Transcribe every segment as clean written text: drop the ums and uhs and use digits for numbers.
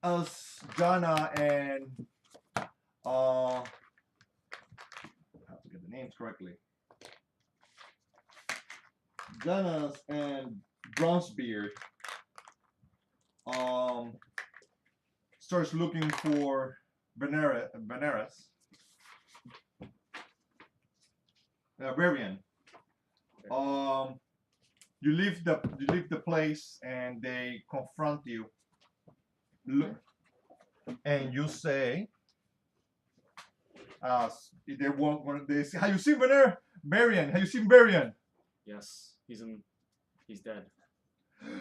as Ghana and I have to get the names correctly. Ghana's and Bronzebeard starts looking for Benares, Barian. You leave the place and they confront you. Look, and you say, they want one. They say, "Have you seen Barian? Have you seen Barian?" Yes, he's dead.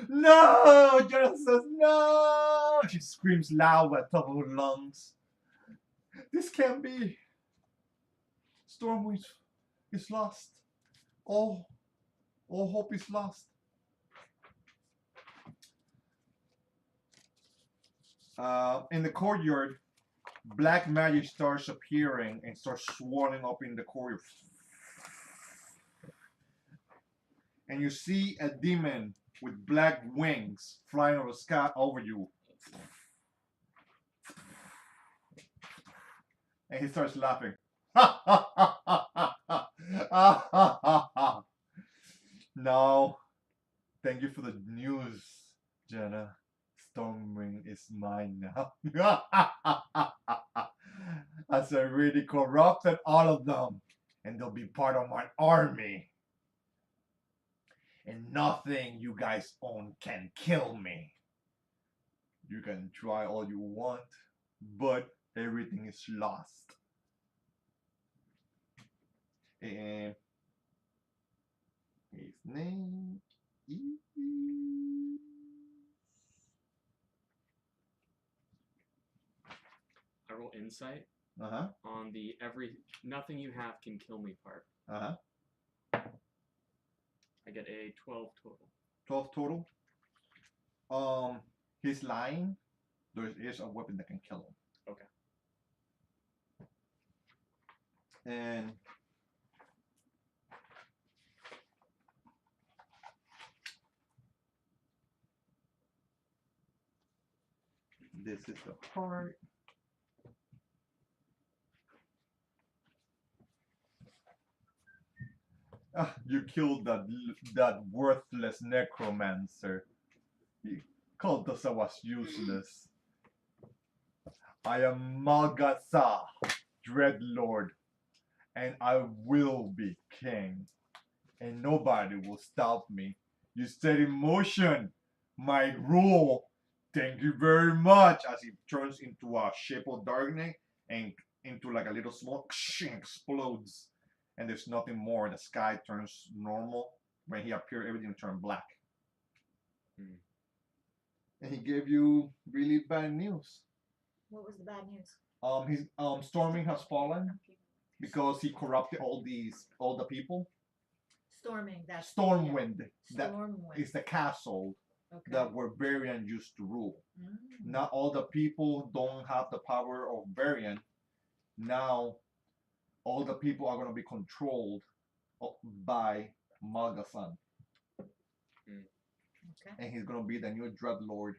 No, Jonathan says no. She screams loud at the top of her lungs. This can't be. Stormwind is lost. All hope is lost. In the courtyard, black magic starts appearing and starts swirling up in the courtyard. And you see a demon with black wings flying over the sky over you. And he starts laughing. No. Thank you for the news, Jenna. Stormwind is mine now. As I really corrupted all of them. And they'll be part of my army. And nothing you guys own can kill me. You can try all you want, but everything is lost. And his name is... I roll insight Uh-huh. on the nothing you have can kill me part. Uh-huh. I get a 12 total. 12 total. He's lying. There is a weapon that can kill him. Okay. And this is the part. You killed that worthless necromancer. He called us I was useless. I am Malgasa, Dreadlord, and I will be king. And nobody will stop me. You set in motion my rule. Thank you very much. As he turns into a shape of darkness and into like a little smoke, explodes. And there's nothing more. The sky turns normal. When he appeared, everything turned black. And he gave you really bad news. What was the bad news? His Storming has fallen because he corrupted all the people. Storming. That's Stormwind. That Stormwind is the castle that where Varian used to rule. Mm. Not all the people don't have the power of Varian. Now, all the people are going to be controlled by Malgasan. Okay. And he's going to be the new Dreadlord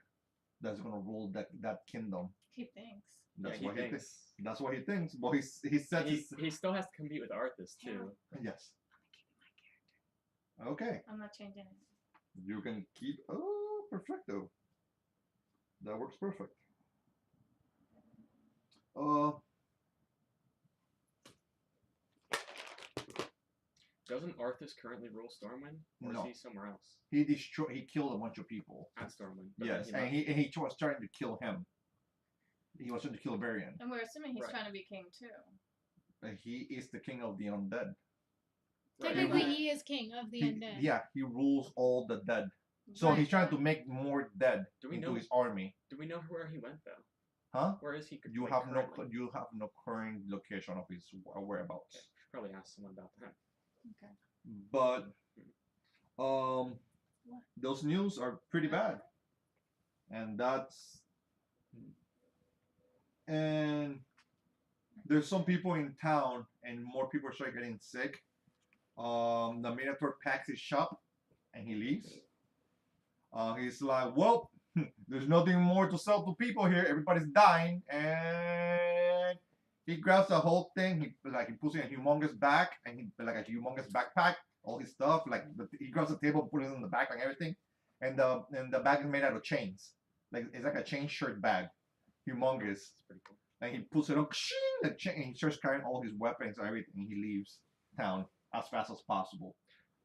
that's going to rule that kingdom. He thinks. That's Yeah, what he he thinks. thinks. That's what he thinks. But he said he still has to compete with Arthas too. Yes. Okay. I'm not changing it. You can keep. Oh, perfecto. That works perfect. Doesn't Arthas currently rule Stormwind, or No. is he somewhere else? He killed a bunch of people. At Stormwind. Yes, and he was trying to kill him. He was trying to kill Varian. And we're assuming he's Right. trying to be king too. He is the king of the undead. Technically, he is king of the undead. Yeah, he rules all the dead. So Right. he's trying to make more dead into his army. Do we know where he went though? Huh? Where is he? You like, have currently? you have no current location of his whereabouts. Okay. Should probably ask someone about that. Okay. But those news are pretty bad. And there's some people in town and more people start getting sick. The Minotaur packs his shop and he leaves. He's like, well, There's nothing more to sell to people here. Everybody's dying, and he grabs the whole thing. He puts it in a humongous bag, and he like a humongous backpack, all his stuff. He grabs the table, puts it in the back, like everything, and the bag is made out of chains. Like it's like a chain shirt bag, humongous. That's pretty cool. And he puts it on the chain, and he starts carrying all his weapons and everything. And he leaves town as fast as possible.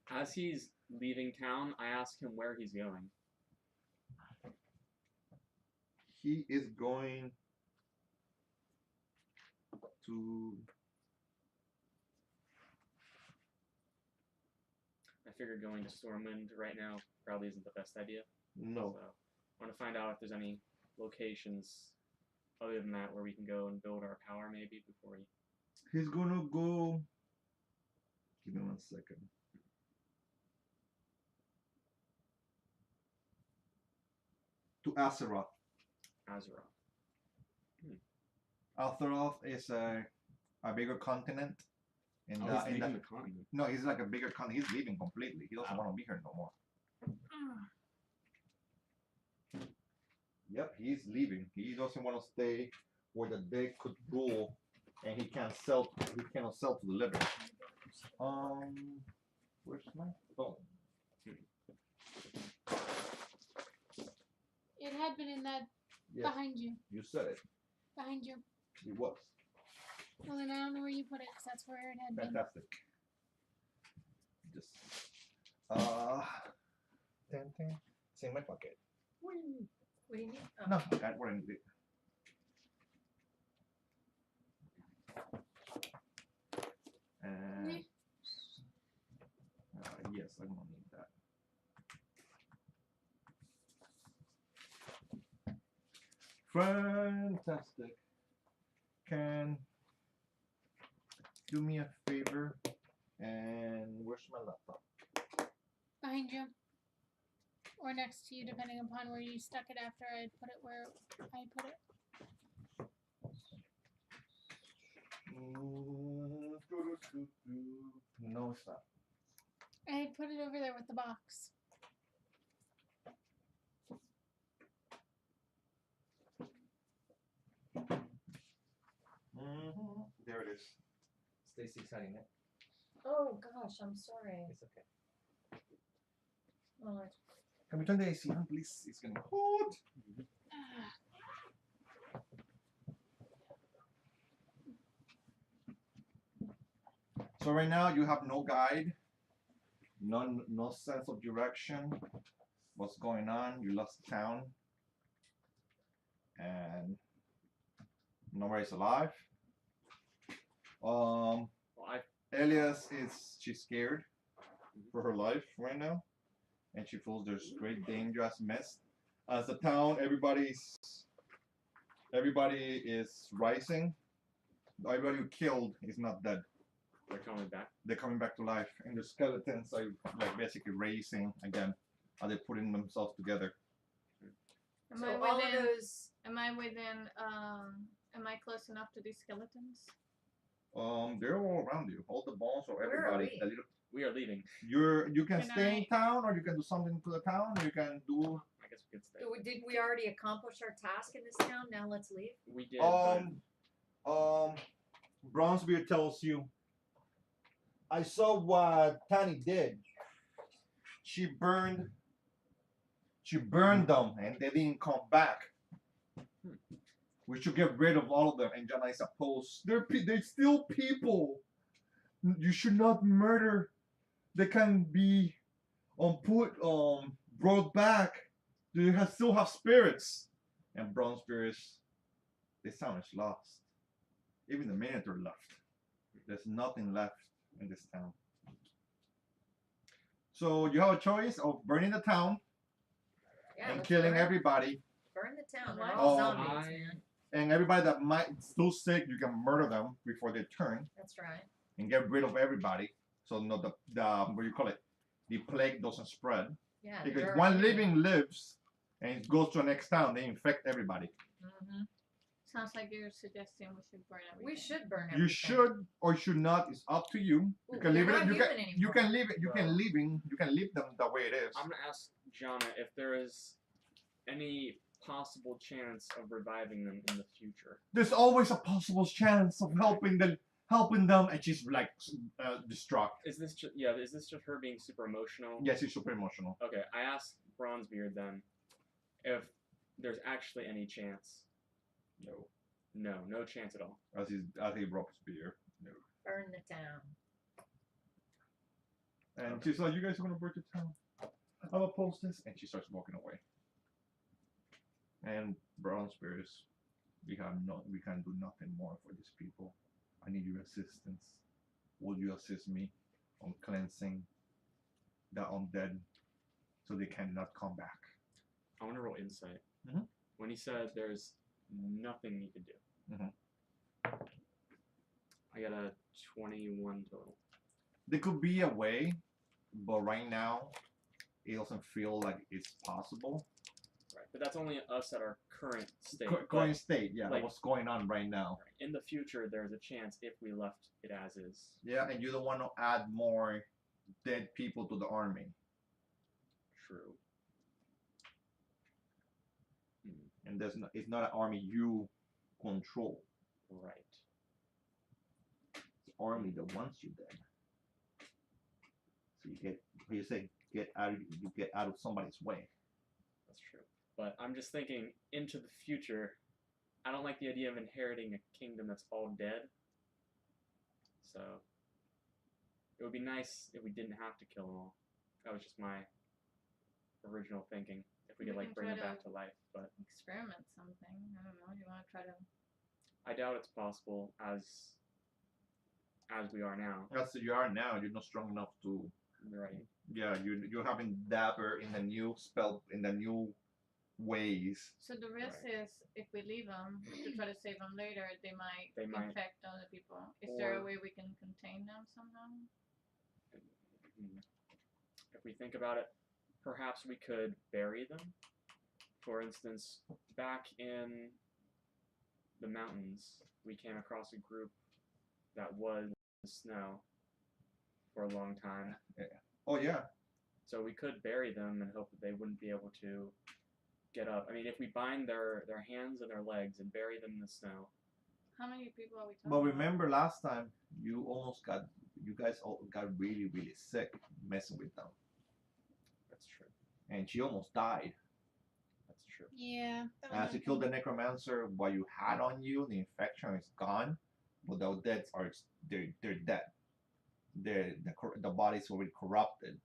As he's leaving town, I ask him where he's going. He is going to. I figured going to Stormwind right now probably isn't the best idea. No. So I want to find out if there's any locations other than that where we can go and build our power maybe before we... He's gonna go. Give me 1 second. To Azeroth. Azeroth. Azeroth is a bigger continent. He's leaving the continent. No, he's like a bigger continent. He's leaving completely. He doesn't want to be here no more. Yep, he's leaving. He doesn't want to stay where the dead could rule, and he can't sell. He cannot sell to the living. Where's my phone? It had been in that Yes, behind you. you said it. Behind you. It was Well, then I don't know where you put it because that's where it had been. fantastic. Just it's in my pocket. What do you need? Oh. No, I got what I needed. And yes, I'm gonna need that. Fantastic. Can do me a favor, and where's my laptop? Behind you. Or next to you, depending upon where you stuck it after I put it where I put it. No, it's not. I had put it over there with the box. There it is. Stacy's hiding it. Oh gosh, I'm sorry. It's okay. Oh, Can we turn the AC on, please? It's getting hot. So right now you have no guide, no sense of direction. What's going on? You lost town, and nobody's alive. Well, Elias she's scared for her life right now, and she feels there's great danger as missed. As the town, everybody is rising. Everybody who killed is not dead. they're coming back. They're coming back to life, and the skeletons are like basically raising again. Are they putting themselves together? Am So I all of within? those, am I within, am I close enough to these skeletons? They're all around you. All the bones or Where are everybody. we? The little, We are leaving. you can Can stay in town, or you can do something to the town, or you can do. I guess we could stay. Did we already accomplish our task in this town? Now let's leave. We did, but Bronzebeard tells you. I saw what Tani did. She burned them, and they didn't come back. We should get rid of all of them. And Jana is opposed. They're still people. You should not murder. They can be brought back. They still have spirits. And Bronzebeard this town is lost. Even the Minotaur left. There's nothing left in this town. So you have a choice of burning the town Yeah, and let's killing burn, everybody. burn the town. Why They're all not? zombies, I- man. And everybody that might still sick, you can murder them before they turn That's right. and get rid of everybody. So no, the what do you call it? The plague doesn't spread. Yeah. Because they're one already- living lives and it goes to the next town, they infect everybody. Mhm. Sounds like you're suggesting we should burn everything. We should burn everything. You should or should not. It's up to you. You Ooh, can leave you're it. not You human can anymore. leave it. You can leave them the way it is. I'm gonna ask Jana if there is any possible chance of reviving them in the future? There's always a possible chance of helping them, and she's like distraught. Is this just her being super emotional? Yes, she's super emotional. Okay, I asked Bronzebeard then if there's actually any chance. No, No chance at all. as he drops beer. No. Burn the town. And she's like, "You guys are gonna burn the town. I'll oppose this," and she starts walking away. And Bronzebeard, we can do nothing more for these people. I need your assistance. Will you assist me on cleansing the undead so they cannot come back? I want to roll insight. Mhm. When he said there's nothing you can do. Mhm. I got a 21 total. There could be a way, but right now, it doesn't feel like it's possible. Right, but that's only us at our current state. Current state, yeah, like- what's going on right now. Right, in the future, there's a chance if we left it as is. Yeah, and you don't want to add more dead people to the army. True. And it's not an army you control. Right. It's an army that wants you dead. So you get out of somebody's way. That's true. But I'm just thinking into the future. I don't like the idea of inheriting a kingdom that's all dead. So it would be nice if we didn't have to kill them all. That was just my original thinking. If we could We like can bring try them back to- to life, but Experiment something. I don't know. You want to try to? I doubt it's possible as we are now. As you are now, you're not strong enough to. Right. Yeah, you're having dapper in the new spell in the new ways. So the risk Right. is if we leave them to try to save them later, they might They might. infect other people. Is there a Or- way we can contain them somehow? If we think about it, perhaps we could bury them. For instance, back in the mountains, we came across a group that was in the snow for a long time. Oh yeah, So we could bury them and hope that they wouldn't be able to get up. I mean, if we bind their hands and their legs and bury them in the snow. How many people are we talking but about? remember last time you guys all got really really sick messing with them, That's true. and she almost died. That's true. Yeah. that As you was killed the necromancer, what you had on you, the infection is gone, but the dead they're dead. The body's already corrupted.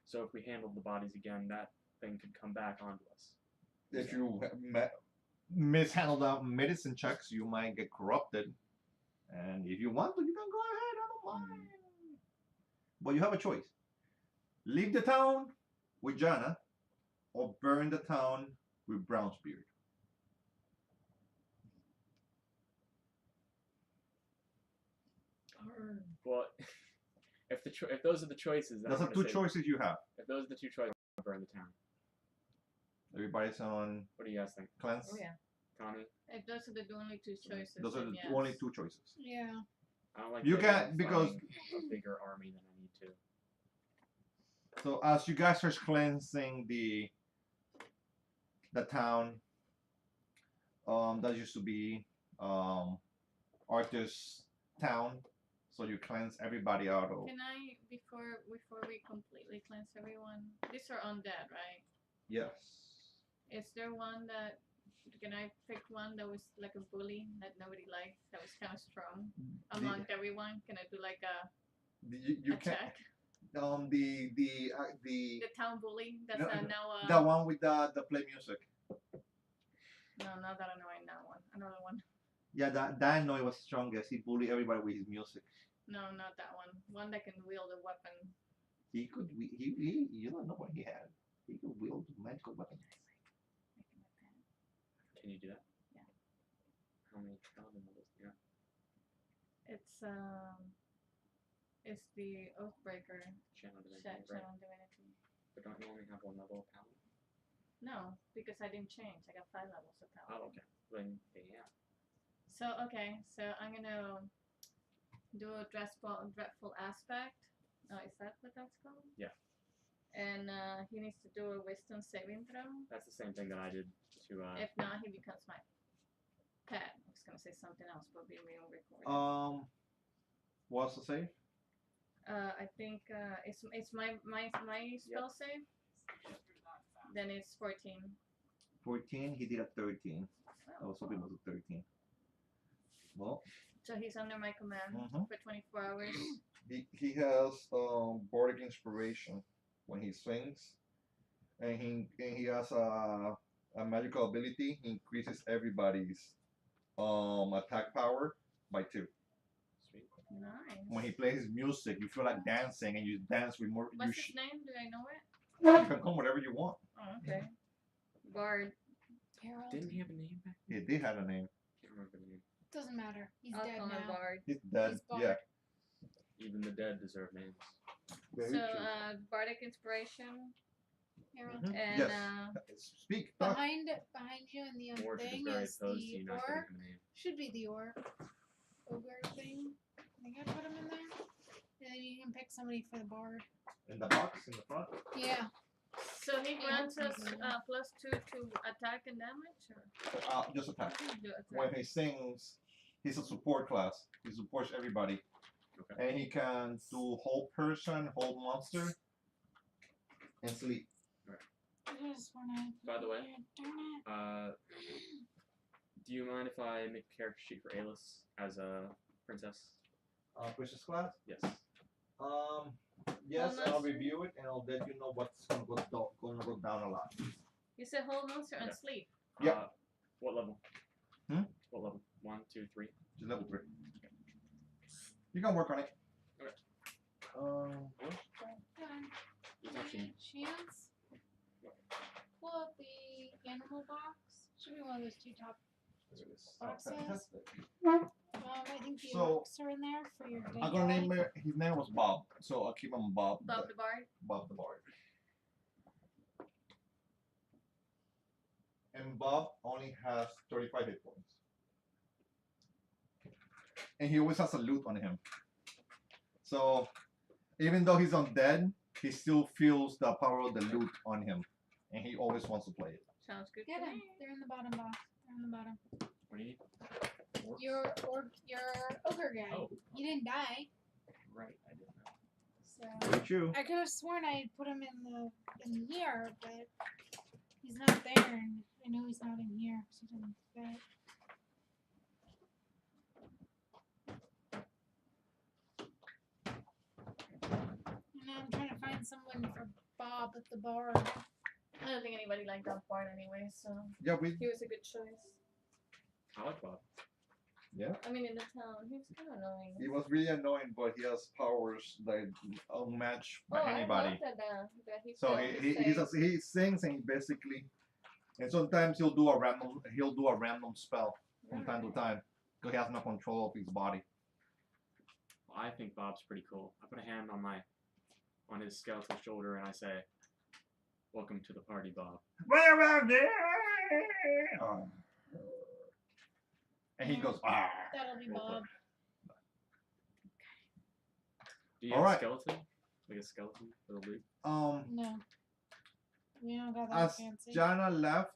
So if we handled the bodies again, that thing could come back onto us. If you mishandle the medicine checks, you might get corrupted. And if you want to, you can go ahead. I don't mind. But you have a choice: leave the town with Jana, or burn the town with Brownsbeard. Burn. Well, if those are the choices, then Those I'm are gonna two say- choices you have. If those are the two choices, I'll burn the town. Everybody's on What do you guys think, cleanse. Oh yeah. Connie? If those are the only two choices, Those are then the yes. only two choices. Yeah. I don't like. You the idea can't- of because- fighting a bigger army than I need to. So as you guys are cleansing the town, that used to be Arthas town. So you cleanse everybody out of. Can I before we completely cleanse everyone? These are undead, right? Yes. Is there one that can I pick one that was like a bully that nobody liked that was kind of strong among everyone? Can I do like a You can. check? The The town bully. That's No, now. the one with the play music. No, not that annoying. That one. Another one. Yeah, that Noy was strongest. He bullied everybody with his music. No, not that one. One that can wield a weapon. He could. You don't know what he had. He could wield magical weapons. Can you do that? Yeah. How many paladin levels? Yeah. It's the Oathbreaker. Channel divinity, Channel right? Divinity. But don't you only have one level of paladin? No, because I didn't change. I got 5 levels of power. Oh, okay. Then yeah. So I'm gonna do a dreadful aspect. Oh, is that what that's called? Yeah. And he needs to do a wisdom saving throw. That's the same thing that I did to. If not, he becomes my pet. I was gonna say something else, but being recorded. What's the save? I think it's my spell save. Then it's 14. 14. He did a 13. I was hoping it was a 13. Well, So he's under my command Mhm. for 24 hours. he has bardic inspiration when he swings, and he has a magical ability. He increases everybody's attack power by 2. Sweet. Nice. When he plays his music, you feel like dancing, and you dance with more. What's his name? Do I know it? You can come whatever you want. Oh, okay. Bard. Harold. Didn't he have a name back? He did have a name. Can't remember the name. Doesn't matter. He's I'll dead call him now. Bard. He's dead. He's Bard. Yeah. Even the dead deserve names. Very So true. bardic inspiration Harold. Mhm. and Yes. Speak. Talk. Behind you in the Orc is thing very is opposed to the you not giving orc. him a name. Should be the orc. Ogre thing. I think I put him in there. And then you can pick somebody for the bard. In the box in the front. Yeah. so he grants us Mhm. +2 to attack and damage, or Just attack. do attack? When he sings, he's a support class. He supports everybody. Okay. And he can do whole person, whole monster, and sleep. I just wanna. By the way, Darn it. Do you mind if I make a character sheet for Alis as a princess? Princess class? Yes. Yes, Whole I'll monster? review it and I'll let you know what's gonna go down a lot. You said whole monster and Yeah. sleep. Yeah. What level? Hmm? What level? 1, 2, 3. Just level 3. You can work on it. Okay. Done. It's actually Chance. Pull up the animal box. Should be one of those 2 top. Boxes. Fantastic. I think the So, orcs are in there for your. I'm gonna name it. His name was Bob, so I'll keep him Bob. Bob the Bard. Bob the Bard. And Bob only has 35 hit points. And he always has a loot on him. So even though he's undead, he still feels the power of the loot on him. And he always wants to play it. Sounds good. Get to them. me. They're in the bottom box. They're in the bottom. what do you need? Orcs? Your ogre guy. Oh, He didn't die. right. I didn't know. So Very true. I could have sworn I had put him in here, but he's not there, and I know he's not in here because he doesn't fit. And now I'm trying to find someone for Bob at the bar. I don't think anybody liked that Bard anyway, so Yeah, we. he was a good choice. I like Bob. I mean, in the town, he was kind of annoying. He was really annoying, but he has powers that unmatched by I anybody. love that he So failed he to save. he sings and he basically, and sometimes he'll do a random spell from time to time because he has no control of his body. Well, I think Bob's pretty cool. I put a hand on his skeletal shoulder and I say, "Welcome to the party, Bob." And he goes, ah. That'll be Real Bob. Do you All have right. a skeleton? Like a skeleton for the loot? No. We don't got that As fancy. Jana left,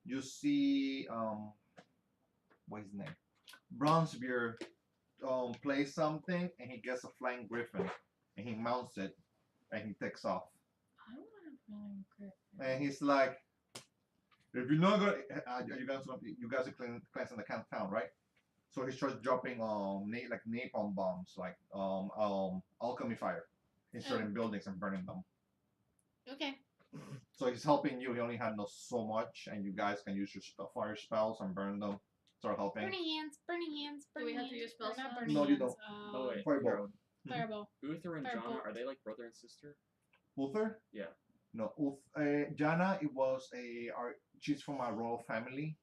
you see, what's his name? Bronzebeard, plays something and he gets a flying griffin and he mounts it and he takes off. I want a flying griffin. And he's like, if you're not gonna, you guys are cleansing the town, right? So he starts dropping like napalm bombs, like alchemy fire, in certain buildings and burning them. Okay. So he's helping you. He only had so much, and you guys can use your fire spells and burn them. Start helping. Burning hands, burning hands, Do we burning have to hands. use spell Or not slots? burning No, you hands. don't. Oh wait, Fireball. Harold. Fireball. Uther and Jana, Firebolt. are they like brother and sister? Uther? Yeah. No, Jana. It was she's from a royal family,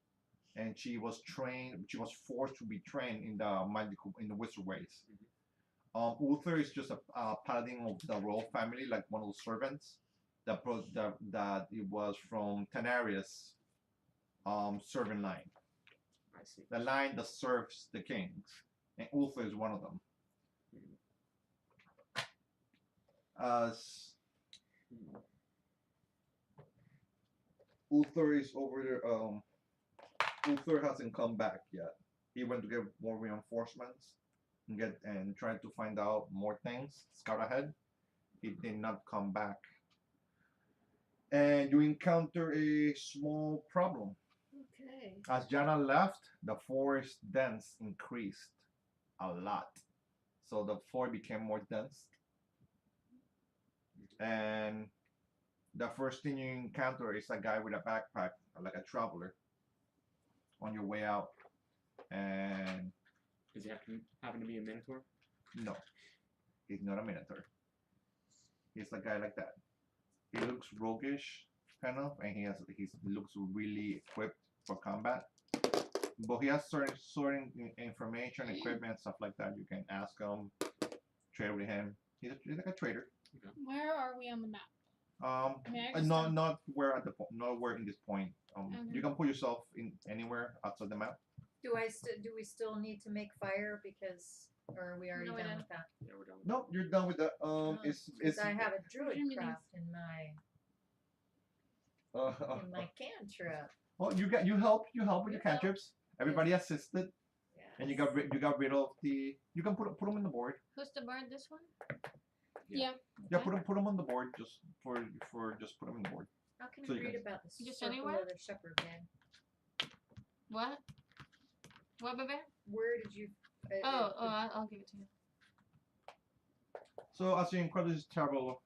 and she was trained. She was forced to be trained in the wizard ways. Uther is just a paladin of the royal family, like one of the servants. That it was from Tenarius, servant line. I see. The line that serves the kings, and Uther is one of them. as Uther is over there. Uther hasn't come back yet. He went to get more reinforcements and try to find out more things. Scout ahead. He did not come back. And you encounter a small problem. Okay. As Jana left, the forest dense increased a lot. So the forest became more dense. And the first thing you encounter is a guy with a backpack, like a traveler, on your way out. And Does he happen to be a minotaur? no, he's not a minotaur. He's a guy like that. He looks roguish, kind of, and he looks really equipped for combat. But he has certain information, equipment, stuff like that. You can ask him, trade with him. He's like a trader. Where are we on the map? May I just Not where at the not where in this point. Okay. You can put yourself in anywhere outside the map. Do we still need to make fire because, or are we already No, we done don't. with that? Yeah, we're done. No, you're done with that. It's Because I have a druid Germany. craft in my cantrip. well, you help with You your cantrips. Everybody assisted, Yes. and you got rid of the. You can put them on the board. Who's the bard? This one? Yeah. Yeah, put them on the board just for just put them on the board. How can So I you read can- about the Just circle anywhere? of the shepherd man? What? What, baby? Where did you? I'll give it to you. So as you encounter this travel,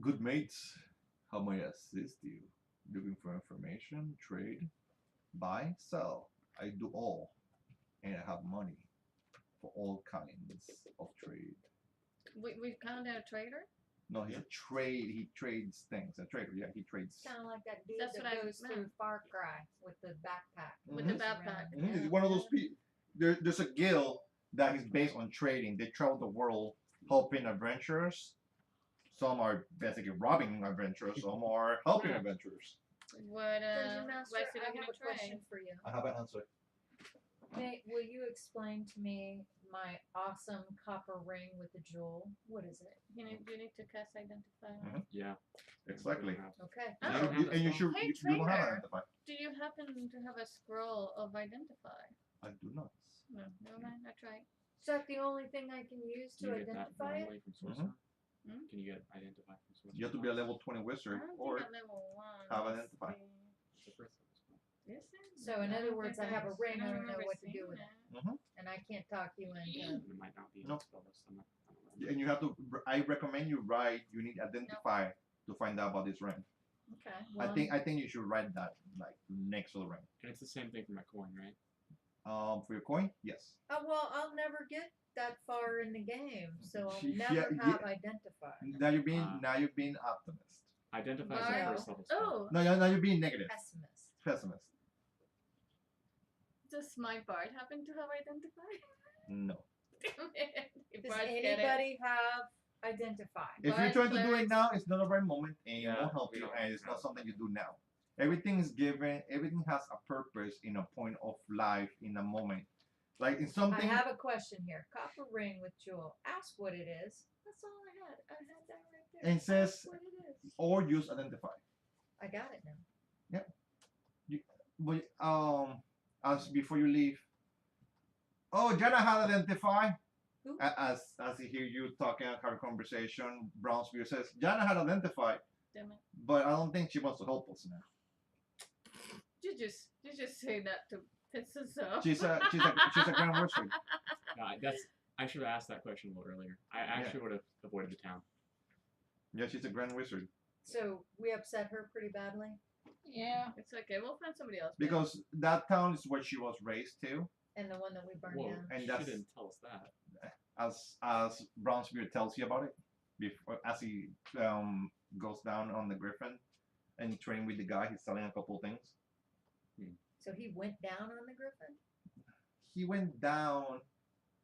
good mates, how may I assist you? Looking for information, trade, buy, sell. I do all, and I have money for all kinds of trade. We found a trader? No, he's a trade. He trades things. A trader. Yeah, he trades. Kind of like that dude That's that what I goes meant. through Far Cry with the backpack. With the Mhm. backpack. Mhm, He's one of those people. There's a guild that is based on trading. They travel the world helping adventurers. Some are basically robbing adventurers. Some are helping adventurers. What, Dungeon Master, what's it I gonna have a trade? question for you. I have an answer. Will you explain to me my awesome copper ring with the jewel? What is it? You need to cast identify. Mhm. Yeah. Exactly. Okay. Oh. And you should. Hey, you don't have trader. identify. Do you happen to have a scroll of identify? I do not. No, never mind. I tried. Is that the only thing I can use Can to you get that identify it? normally from sorcerer? Hmm? Can you get identify from sorcerer? You have to be a level 20 I wizard don't or think at level 1. have Let's identify. see. It's the first level spell. Is it? So in I other don't words, think I have a ring, I don't know remember what to do seeing with it. and I can't talk you into. And it might not be in No. the spell list. I don't know. and you have to. I recommend you write. You need identify to find out about this ring. Okay. Well, I think you should write that like next to the ring. And it's the same thing for my coin, right? For your coin, yes. well, I'll never get that far in the game, so I'll Yeah, never yeah. have identify. Now you're being optimist. Identify is Wow. the first level spell. Oh, No, now you're being negative. Pessimist. Pessimist. does my bard happen to have identify? No. Damn it. If Does bards get it. anybody have identify? If you're But trying to do it clerics- now, it's not the right moment, and it Yeah, won't help we you, don't and it's have not something you that. do now. Everything is given. Everything has a purpose in a point of life, in a moment. Like in I something. have a question here. Copper ring with jewel. Ask what it is. That's all I had. I had that right there. And it says- Ask what it is. Or use identify. I got it now. But as before you leave. Oh, Jenna had identify. Who? As you hear you talking, have a conversation, Brownsville says Jana had identified, Damn it. but I don't think she wants to help us now. You just say that to piss us off. She's a grand wizard. No, I should have asked that question a little earlier. I actually would have avoided the town. Yeah, she's a grand wizard So we upset her pretty badly. Yeah. It's okay. We'll find somebody else. because that town is where she was raised to, And the one that we burned Whoa, down. and she that's didn't tell us that. as Brownsville tells you about it, before as he goes down on the Griffin and train with the guy. He's selling a couple things. So he went down on the griffin. He went down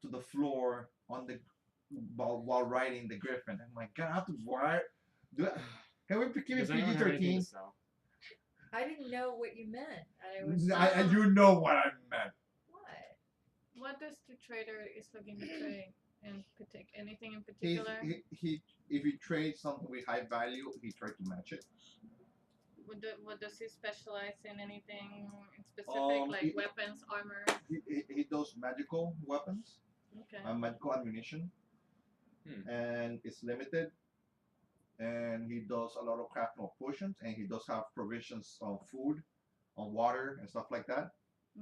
to the floor on the while riding the Griffin. I'm like, God, I have to wire. Can we keep it Does anyone have anything PG-13? to sell? I didn't know what you meant. I was. You know what I meant. What? What does the trader is looking to trade? anything in He's, particular? he if you trade something with high value, he tries to match it. What does he specialize in? Anything in specific, like he- weapons, armor? He does magical weapons Okay. and magical ammunition, and it's limited. And he does a lot of crafting of potions, and he does have provisions on food, on water, and stuff like that.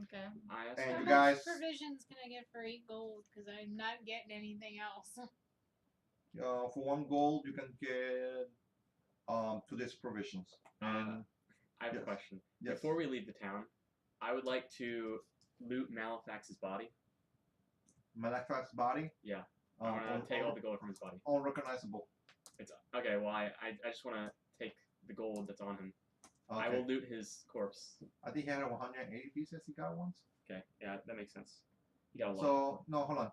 Okay. I And How you much guys- provisions can I get for 8 gold? Because I'm not getting anything else. For 1 gold, you can get 2 days provisions. And I have Yes. a question. yes, Before we leave the town, I would like to loot Malefax's body. Malak's body. Yeah. I want to take all the gold from his body. unrecognizable. It's okay. Well, I just want to take the gold that's on him. Okay. I will loot his corpse. I think he had 180 pieces. He got once. Okay. Yeah, that makes sense. You got a lot. So no, hold on.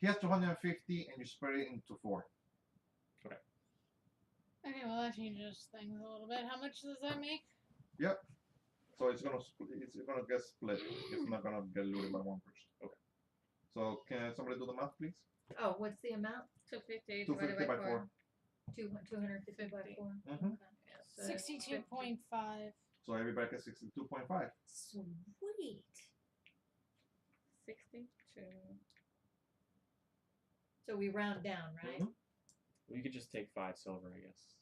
He has 250, and you spread it into 4. Okay, well that changes things a little bit. How much does that make? So it's gonna get split. It's not gonna get looted by 1 person. Okay. So can somebody do the math, please? Oh, what's the amount? 250 250 divided by by 4. 250 by 50. 4. Mm-hmm. Yeah, so 62.5. So everybody gets 62.5. Sweet. 62. So we round down, right? Mhm. We could just take 5 silver, I guess.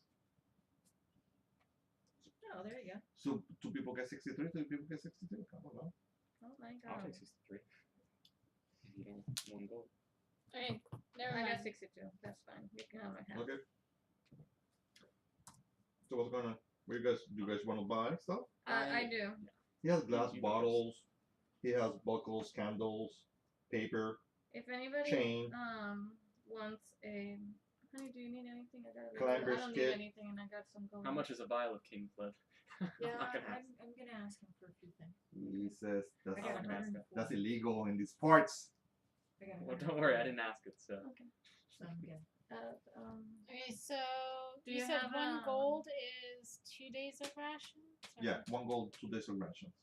Oh, there you go. So 2 people get 63. 2 people get 62. I don't know. Oh my I'll god. take 63. You know, 1 gold. Okay, never I got mind. 62. That's fine. You can have my half. Okay. So what's gonna? What do you guys want to buy stuff? I do. He has glass You bottles. He has buckles, candles, paper, If anybody chain. wants a honey, do you need anything? I got Climber's I don't kit. need anything, and I got some gold. How much is a vial of King's Blood? Yeah, I'm not gonna ask. I'm gonna ask him for a few things. He says I that's got I'll ask 140. that's illegal in these parts. I got Well, don't worry, I didn't ask it. So Okay. So I'm good. Okay, so Do you you said have, 1 gold is 2 days of rations? Or- Yeah, 1 gold, 2 days of rations.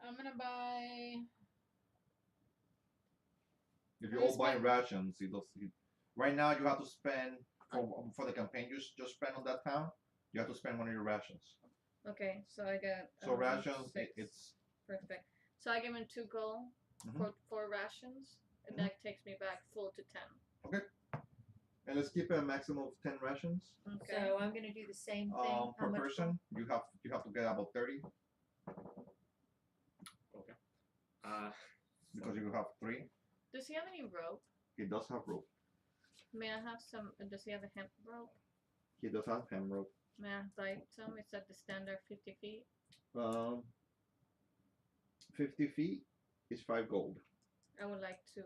I'm gonna buy. If you're Where's all buying my- rations, right now you have to spend for the campaign you just spent on that town. You have to spend one of your rations. Okay, so I got. So rations, 6. it's Perfect. So I give him 2 gold Mhm. for 4 rations, and that takes me back full to 10. and let's keep a maximum of 10 rations. Okay. So I'm gonna do the same thing. How Per much person. You have to get about 30 because you have 3. Does he have any rope? He does have rope. May I have some? Does he have a hemp rope? He does have hem rope. May I buy some? It's at the standard 50 feet. 50 feet is 5 gold. I would like to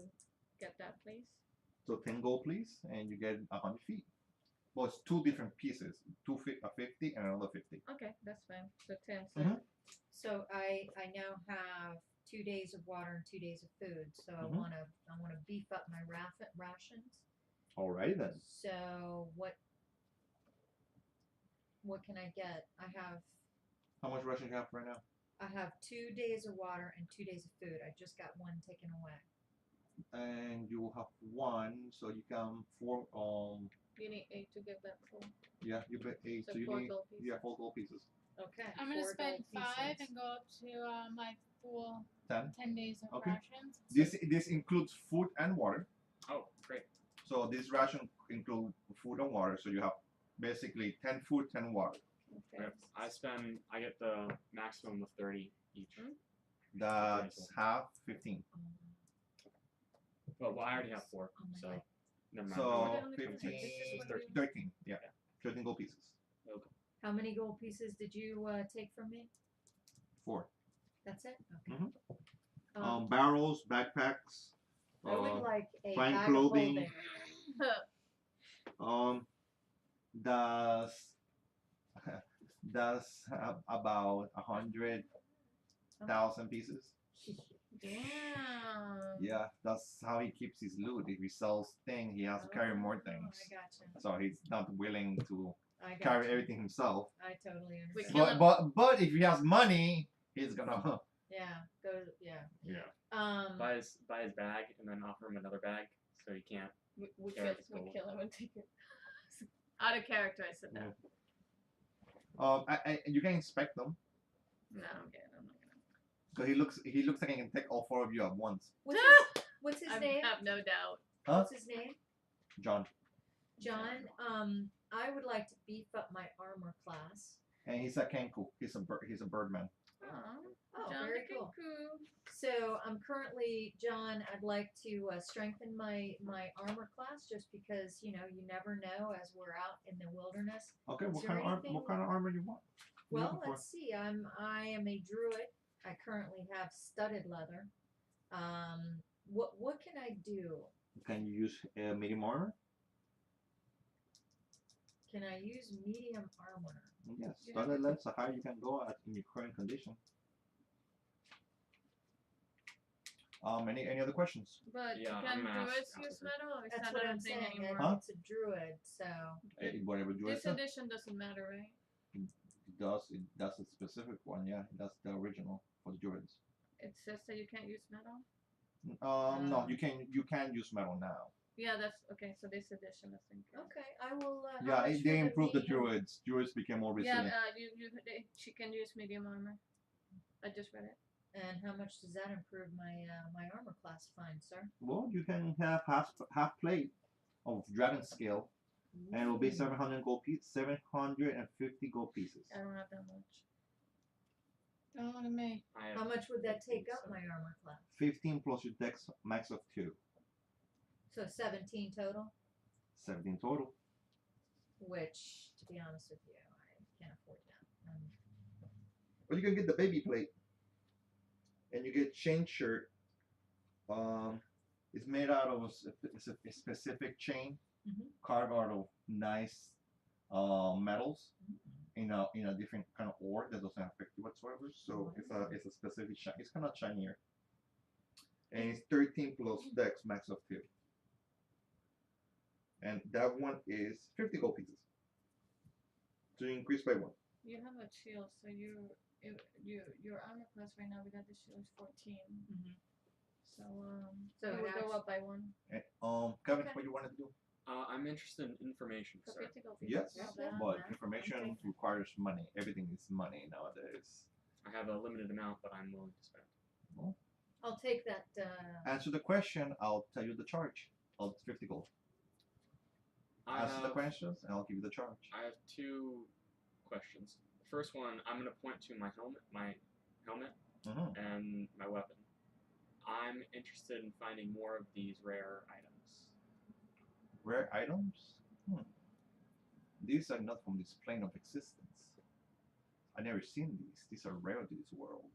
get that, please. So 10 gold, please, and you get 100 feet. Well, it's 2 different pieces, a 50 and another 50. Okay, that's fine. So 10. So Mhm. So I now have 2 days of water and 2 days of food. So I Mhm. wanna beef up my rations. Alrighty then. So what can I get? How much ration you have right now? I have 2 days of water and 2 days of food. I just got 1 taken away. And you will have 1, so you can 4. you need 8 to get that full. Yeah, you bet 8. So So you 4 need 4 gold pieces. Okay. I'm gonna 4 spend gold 5 pieces. and go up to my full 10. 10 days of Okay. rations. This includes food and water. oh, great. So this ration includes food and water. So you have basically 10 food, 10 water. Okay. I get the maximum of 30 each. That's half 15. Well, I already have 4, Oh my so God. never mind. So only 15, this is what 13. Yeah, 13 gold pieces. How many gold pieces did you take from me? 4. That's it. Okay. Mhm. Barrels, backpacks. I would like a fine bag clothing. of holding. That's about 100,000 pieces. Damn. Yeah, that's how he keeps his loot. If he sells things, he has to carry more things. I gotcha. So he's not willing to I carry gotcha. everything himself. I totally We understand. kill But if he has money, he's gonna. Yeah. Go. Yeah. Yeah. Um. Buy his bag and then offer him another bag so he can't would Carrot's kill, would gold. kill him and take it. Out of character, I said that. You can inspect them. No, I'm good. I'm not gonna. So he looks like he can take all 4 of you at once. What's his I name? have no doubt. Huh? What's his name? John. John. I would like to beef up my armor class. And he's a Kenku. He's a birdman. Oh, John very the cool. Cuckoo. So I'm currently, John. I'd like to strengthen my armor class just because you never know as we're out in the wilderness. Okay, Is what there kind of anything- what kind of armor you want? You Well, looking for? let's see. I am a druid. I currently have studded leather. What can I do? Can you use medium armor? Can I use medium armor? Yes, You have studded to- leather so high you can go at in your current condition. Any other questions? But Yeah, can I'm gonna druids ask use after. metal, or is That's that what not a I'm thing saying. anymore? Huh? It's a druid, so Whatever you This say. edition doesn't matter, right? That's a specific one, yeah. That's the original for the druids. It says that you can't use metal. No, you can use metal now. Yeah, that's okay. So this edition, I think. okay. I will. How Yeah, much they for improved the medium? druids. Druids became more Yeah, resilient. she can use medium armor. I just read it. And how much does that improve my armor class, fine sir? Well, you can have half plate of dragon scale, and it will be Ooh. 700 gold pieces, 750 gold pieces. I don't have that much. Don't want to me. I have How much would that 15, take up so- my armor class? 15 plus your dex max of 2, So 17 total. 17 total. Which, to be honest with you, I can't afford that. But you can get the baby plate, and you get chain shirt. It's made out of a specific chain, Mhm. carved out of nice metals in a different kind of ore that doesn't affect you whatsoever. So it's a specific shine. It's kind of shinier, and it's 13 plus dex max of 2, and that one is 50 gold pieces. So you increase by 1. You have a shield, so your armor class right now without the shield is 14. Mhm. So So it it will go actu- up by 1 And, Kevin, Okay. what you wanted to do? I'm interested in information, for sir. 50 gold pieces. Yes, Not Yeah. bad. but I'll information take that. requires money. Everything is money nowadays. I have a limited amount, but I'm willing to spend. I'll take that. Answer the question, I'll tell you the charge. I'll 50 gold. I Answer the have, questions, and I'll give you the charge. I have 2 questions. The first one, I'm gonna point to my helmet, Mhm. and my weapon. I'm interested in finding more of these rare items. Rare items? These are not from this plane of existence. I've never seen these. These are rare to this world.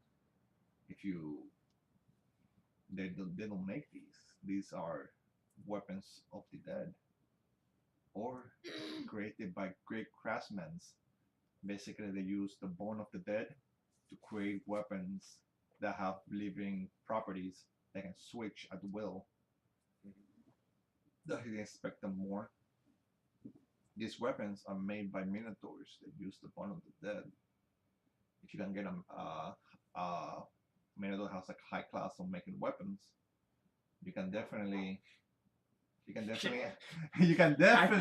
They don't make these. These are weapons of the dead, or created by great craftsmen. Basically, they use the bone of the dead to create weapons that have living properties that can switch at will. That you can expect them more. These weapons are made by minotaurs that use the bone of the dead. If you can get a minotaur has like high class of making weapons, you can definitely you can definitely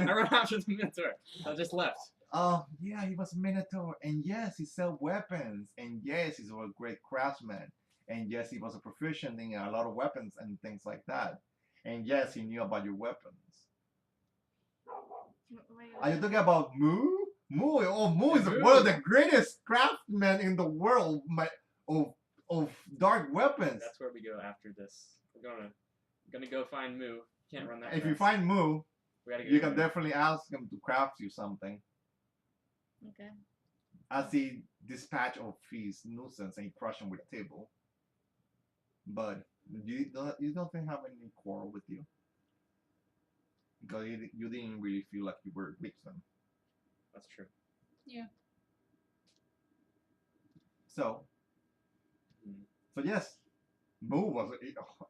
I ran after the Minotaur. I just left. Oh, yeah, he was a Minotaur, and yes, he sell weapons, and yes, he's a great craftsman, and yes, he was a proficient in a lot of weapons and things like that, and yes, he knew about your weapons. Are you talking about Moo? Moo is Moo. one of the greatest craftsmen in the world, of dark weapons. That's where we go after this. We're gonna go find Moo. Can't run that If you fast. find Moo, We gotta go you to can Moo. definitely ask him to craft you something. Okay. As he dispatch of his nuisance and he crush him with a table. But you don't think have any quarrel with you? Because you didn't really feel like you were with them. That's true. So Hmm. so yes, Moo was,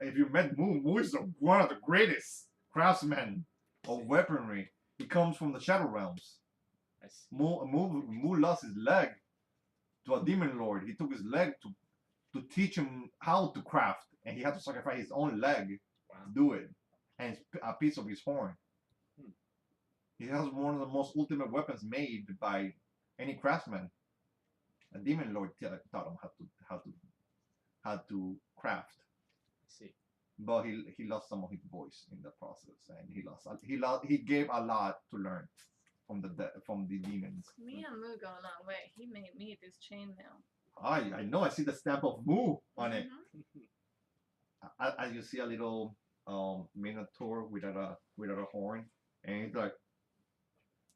if you met Moo is one of the greatest craftsmen of weaponry. He comes from the Shadow Realms. I see. Moo lost his leg to a demon lord. He took his leg to teach him how to craft, and he had to sacrifice his own leg Wow. to do it. and a piece of his horn. Hmm. He has one of the most ultimate weapons made by any craftsman. A demon lord taught him how to craft, I see. but he lost some of his voice in the process, and he gave a lot to learn from the demons. Me and Moo go a long way. He made me this chainmail. I know. I see the stamp of Moo on it. Mhm. I you see a little minotaur without a horn, and it's like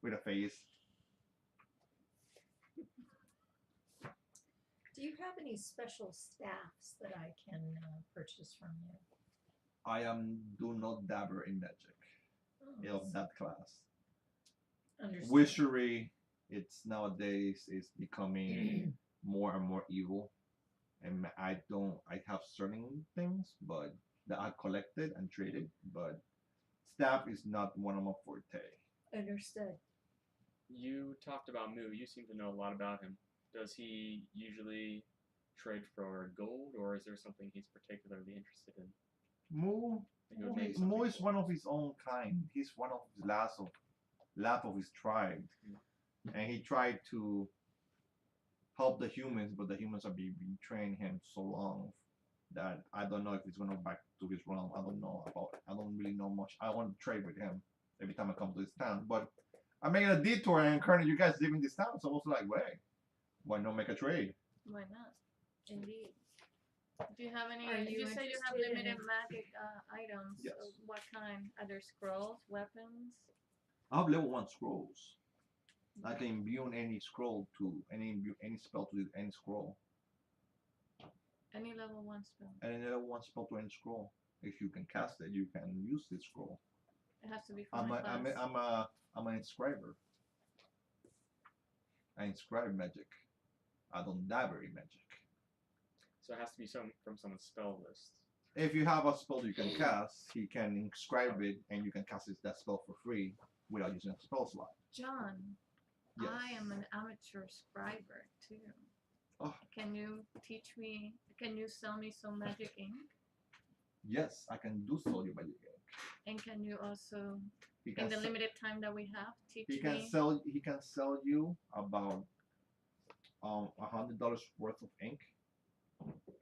with a face. Do you have any special staffs that I can purchase from you? I do not dabber in magic Oh, of that class. understood. Wizardry, it's nowadays is becoming more and more evil, and I have certain things, but that I collected and traded, but staff is not one of my forte. Understood. You talked about Moo. You seem to know a lot about him. Does he usually trade for gold, or is there something he's particularly interested in? Moo, that he would name something Moo is for? one of his own kind. He's one of his last of his tribe, and he tried to help the humans, but the humans have been training him so long that I don't know if he's gonna go back to his realm. I don't know about. I don't really know much. I want to trade with him every time I come to this town, but I'm making a detour, and currently you guys live in this town, so I was like, wait, why not make a trade? Why not? Indeed. Do you have any? Are you You say you have interested in limited it? magic items. Yes. What kind? Are there scrolls, weapons? I have level 1 scrolls. I can imbue any scroll to any spell to any scroll, Any level 1 spell. and any level 1 spell to any scroll. If you can cast it, you can use this scroll. It has to be from my class. I'm an inscriber. I inscribe magic. I don't dabber in magic. So it has to be from someone's spell list. If you have a spell you can cast, he can inscribe it, and you can cast that spell for free without using a spell slot. John, Yes. I am an amateur scriber too. Oh. Can you teach me? Can you sell me some magic ink? Yes, I can do so, you magic. And can you also, He in can the sell, limited time that we have, teach he can me? sell you about $100 worth of ink,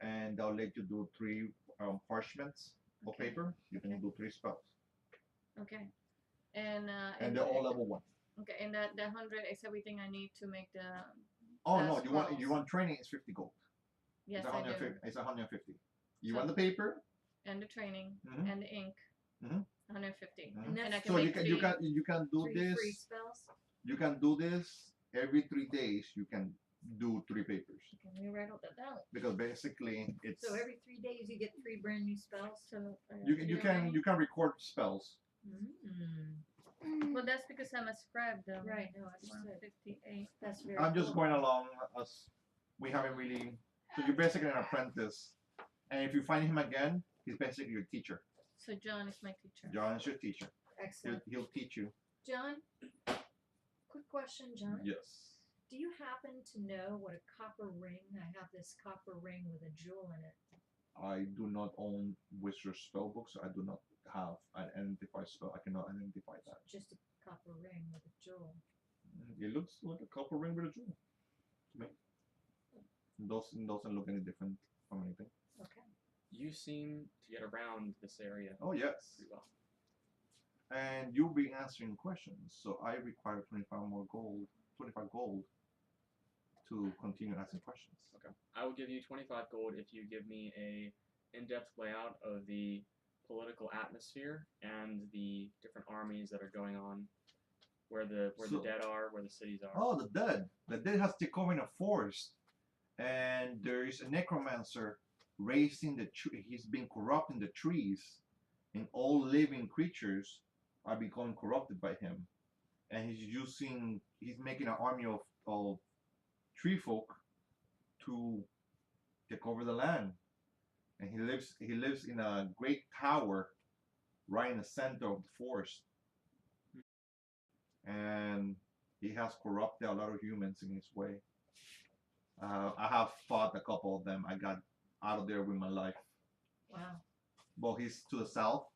and they'll let you do 3 parchments of Okay. paper. You can Okay. do 3 spells, Okay. And and they're all level 1. Okay, and the 100 is everything I need to make the. Oh the no, scrolls. you want training? It's 50 gold. Yes, it's I do. 150. It's 150. You So- want the paper? And the training Mhm. and the ink. Mhm. 150. Mhm. And And I that's can So make you can three. you can do 3 this. free spells. You can do this every 3 days. You can do 3 papers, Okay, let me write all that down. because basically it's So every 3 days you get 3 brand new spells. So you can record spells. Mm. Well, that's because I'm a scribe, though. Right, no, understood. 158. That's very I'm just cool. going along as we haven't really. So you're basically an apprentice, and if you find him again, he's basically your teacher. So John is my teacher. John is your teacher. Excellent. He'll teach you. John, quick question, John. Yes. Do you happen to know what a copper ring? I have this copper ring with a jewel in it. I do not own wizard spell books. I do not have an identified spell. I cannot identify that. Just a copper ring with a jewel. It looks like a copper ring with a jewel to me. Doesn't look any different from anything. Okay. You seem to get around this area Oh yes. pretty well. And you'll be answering questions. So I require 25 gold to continue asking questions. Okay. I will give you 25 gold if you give me a in-depth layout of the political atmosphere and the different armies that are going on, where the dead are, where the cities are. Oh, the dead. The dead has taken over in a forest, and there is a necromancer raising the tree. He's been corrupting the trees, and all living creatures are becoming corrupted by him. And he's making an army of tree folk to take over the land. And he lives in a great tower right in the center of the forest. And he has corrupted a lot of humans in his way. I have fought a couple of them. I got out of there with my life. Wow. But he's to the south.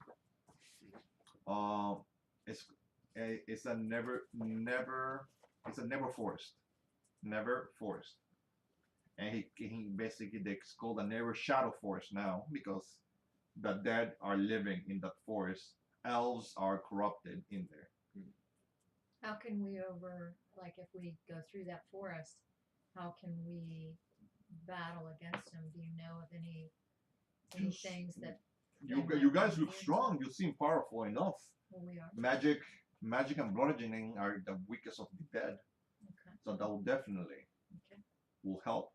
Um, it's a never forest, never forest, and he basically they called a never shadow forest now because the dead are living in that forest. Elves are corrupted in there. How can we like if we go through that forest, how can we battle against them? Do you know of any Just- things that You guys look strong. You seem powerful enough. we are? Magic and bludgeoning are the weakest of the dead, Okay. so that will definitely Okay. will help.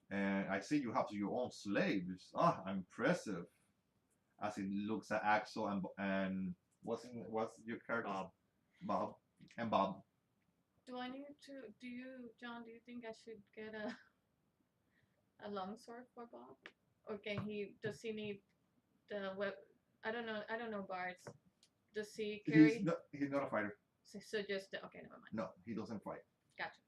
And I see you have your own slaves. Ah, impressive. As he looks at Axel and what's your character? Bob and Bob. Do I need to? Do you, John? Do you think I should get a longsword for Bob, or can he? Does he need the web? I don't know. I don't know bards. Does he carry? He's not a fighter. So just the, okay, never mind. No, he doesn't fight. Gotcha.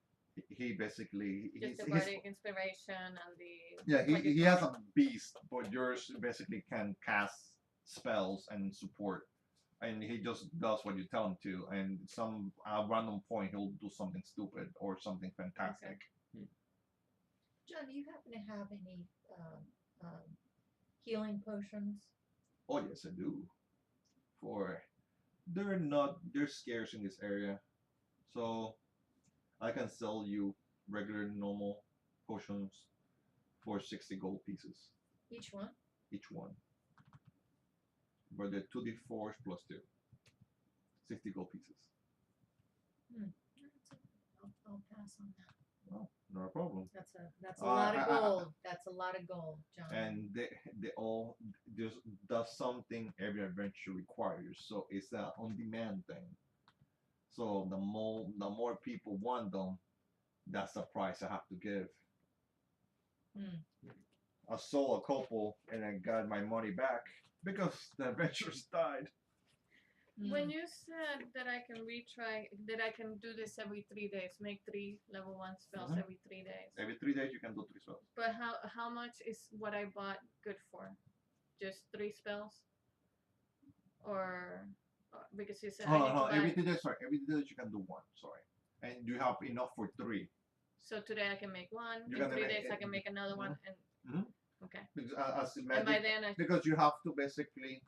He basically Just the bardic inspiration and the. yeah what you he has call a beast, but yours basically can cast spells and support, and he just does what you tell him to, and some random point he'll do something stupid or something fantastic. John, do you happen to have any healing potions? Oh yes, I do. For they're scarce in this area, so I can sell you regular normal potions for 60 gold pieces Each one? each one. But they're 2d4s plus 2. 60 gold pieces. I'll pass on that. Well, not a problem. That's a lot of gold. That's a lot of gold, John. And they all just does something every adventure requires. So it's a on demand thing. So the more people want them, that's the price I have to give. I sold a couple and I got my money back because the adventurers died. When you said that I can retry, that I can do this every 3 days, make 3 level 1 spells Mhm. every 3 days. Every 3 days you can do 3 spells. But how much is what I bought good for? Just 3 spells? Or because you said I need to buy. Every 3 days, sorry. Every 3 days you can do 1, sorry. And you have enough for 3. So today I can make 1. You're In gonna 3 make days I can make another one. And Mhm. okay. Because, as And by magic, then I. because you have to basically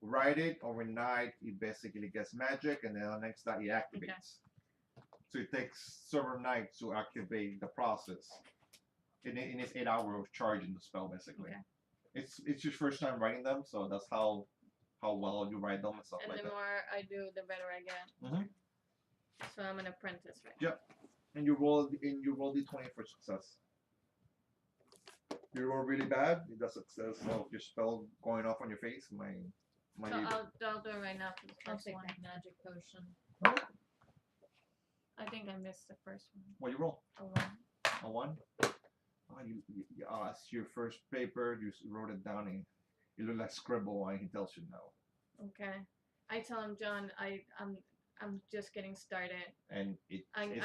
write it overnight. It basically gets magic, and then the next night it activates. So it takes several nights to activate the process. It needs 8 hours of charging the spell, basically. Okay. It's your first time writing them, so that's how well you write them and stuff And like the that. more I do, the better I get. Mhm. So I'm an apprentice right Yep. And you roll d20 for success. You roll really bad, it's a success of your spell going off on your face. So I'll do it right now for the I'll first take one. that magic potion. I think I missed the first one. What you roll? A 1. A 1? Oh, it's your first paper. You wrote it down, and it looked like scribble, and he tells you no. Okay. I tell him, John, I'm just getting started. And Can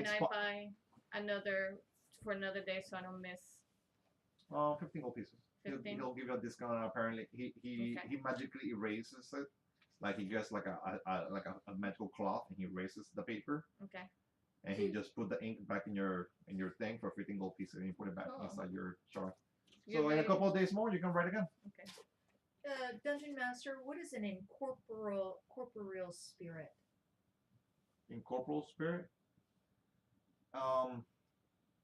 I buy another for another day so I don't miss? 15 gold pieces. 15? He'll give you a discount. Apparently, he magically erases it. Like he gets like a medical cloth, and he erases the paper, Okay. and he just put the ink back in your thing for 15 gold pieces, and you put it back Oh. inside your jar. You're So in a ready? couple of days more, you can write again. Okay. Dungeon Master, what is an corporeal spirit? Incorporeal spirit.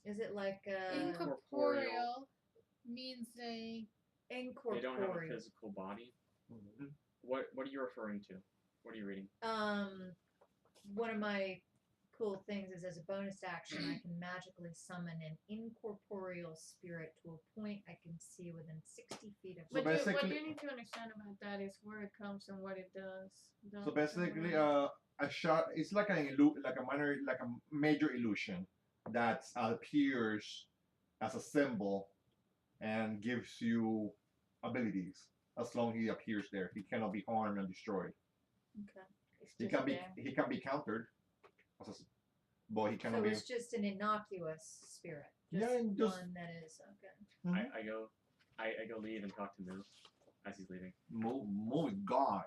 Is it like Incorporeal means they. They don't have a incorporeal? physical body. What are you referring to? What are you reading? One of my cool things is as a bonus action, I can magically summon an incorporeal spirit to a point I can see within 60 feet of So What me. you basically- need to understand about that is where it comes and what it does. So basically, a shot. It's like a major illusion that appears as a symbol and gives you abilities. As long as he appears there, he cannot be harmed and destroyed. Okay. It's He just can be there. he can be countered, but he So cannot be. it's just an innocuous spirit. Yeah, Just and just- one that is okay. Mhm. I go leave and talk to Moo as he's leaving. Move God.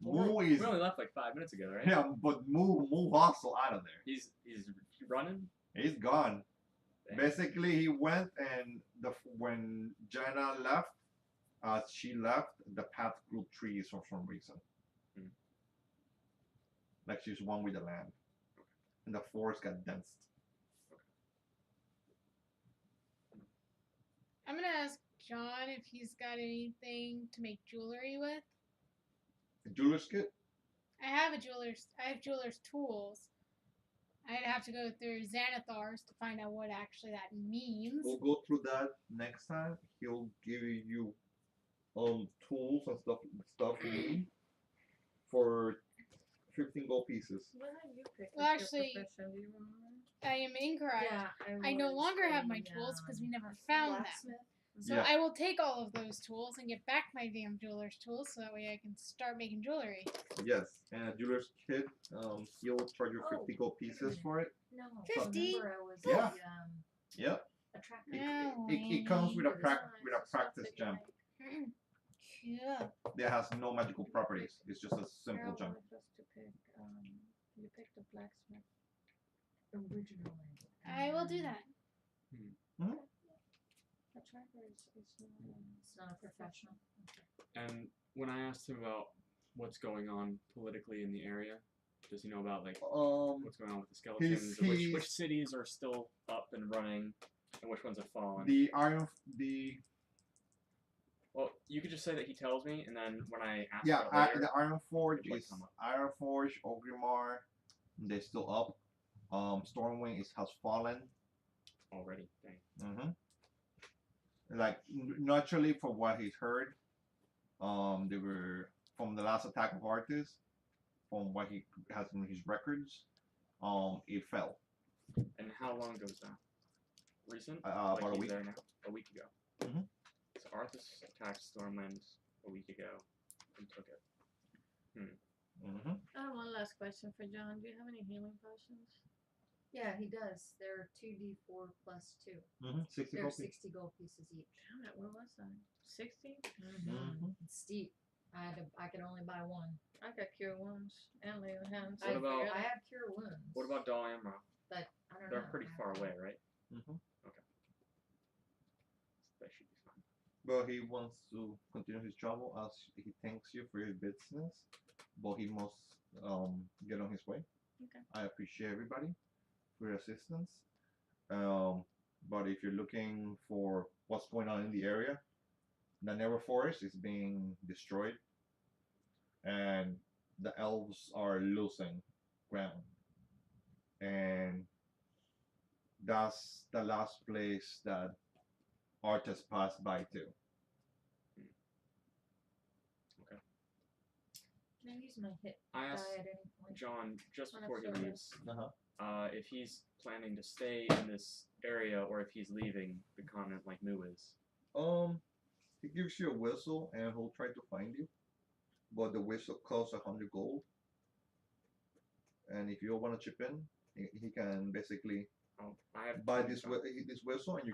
Moo is We only left like 5 minutes ago, right? yeah, but Moo also out of there. He's running. He's gone. Dang. Basically, he went and when Jenna left, as she left, the path grew trees for some reason. Hmm. Like she's one with the land, and the forest got dense. I'm gonna ask John if he's got anything to make jewelry with. The jeweler's kit. I have jeweler's tools. I'd have to go through Xanathar's to find out what actually that means. We'll go through that next time. He'll give you tools and stuff you need for 15 gold pieces. What have you picked? Well, as your actually, profession? Do you remember? I am incorrect. Yeah, I no was longer have my a, tools because we never a found them. blacksmith. So Yeah. I will take all of those tools and get back my damn jeweler's tools so that way I can start making jewelry. Yes, and a jeweler's kit. He'll charge you 50 gold wait a pieces minute. for it. No, 50? remember I was Yeah. Yep. attracted. No It comes with a It's with a nice, practice stuff that you gem. like. Yeah. That has no magical properties. It's just a simple Carol gem. wanted us to pick. You picked the blacksmith. Originally. I will do that. The tracker is not. It's not a professional. And when I asked him about what's going on politically in the area, does he know about like what's going on with the skeletons? he's- Which cities are still up and running, and which ones have fallen? Well, you could just say that he tells me, and then when I ask Yeah, about it later, the Iron Forge it would is come up. Iron Forge, Ogrimmar, they're still up. Stormwind has fallen. already. Dang. Like naturally, for what he's heard, they were from the last attack of Arthas, from what he has in his records, it fell. And how long ago was that? Recent? About a he's week. there now? A week ago. Mhm. So Arthas attacked Stormwind a week ago and took it. I have one last question for John. Do you have any healing potions? Yeah, he does. They're 2d4 plus 2. 60 They're gold 60 gold pieces each. Damn it, what was that? 60? It's steep. I could only buy one. I got cure wounds and lay on hands. What about- I have cure wounds. What about Dal Amra? But I don't They're know. pretty I far have to- away, right? Mhm. That should be fine. Well, he wants to continue his travel as he thanks you for your business, but he must get on his way. Okay. I appreciate everybody for your assistance. But if you're looking for what's going on in the area, the Never Forest is being destroyed, and the elves are losing ground, and that's the last place that Arthas passed by to. Can I use my hit I die asked at any point? John just On before he service. leaves Uh-huh. if he's planning to stay in this area or if he's leaving the continent like Moo is. He gives you a whistle and he'll try to find you, but the whistle costs 100 gold. And if you want to chip in, he can basically Oh, I have buy 25. this whistle, and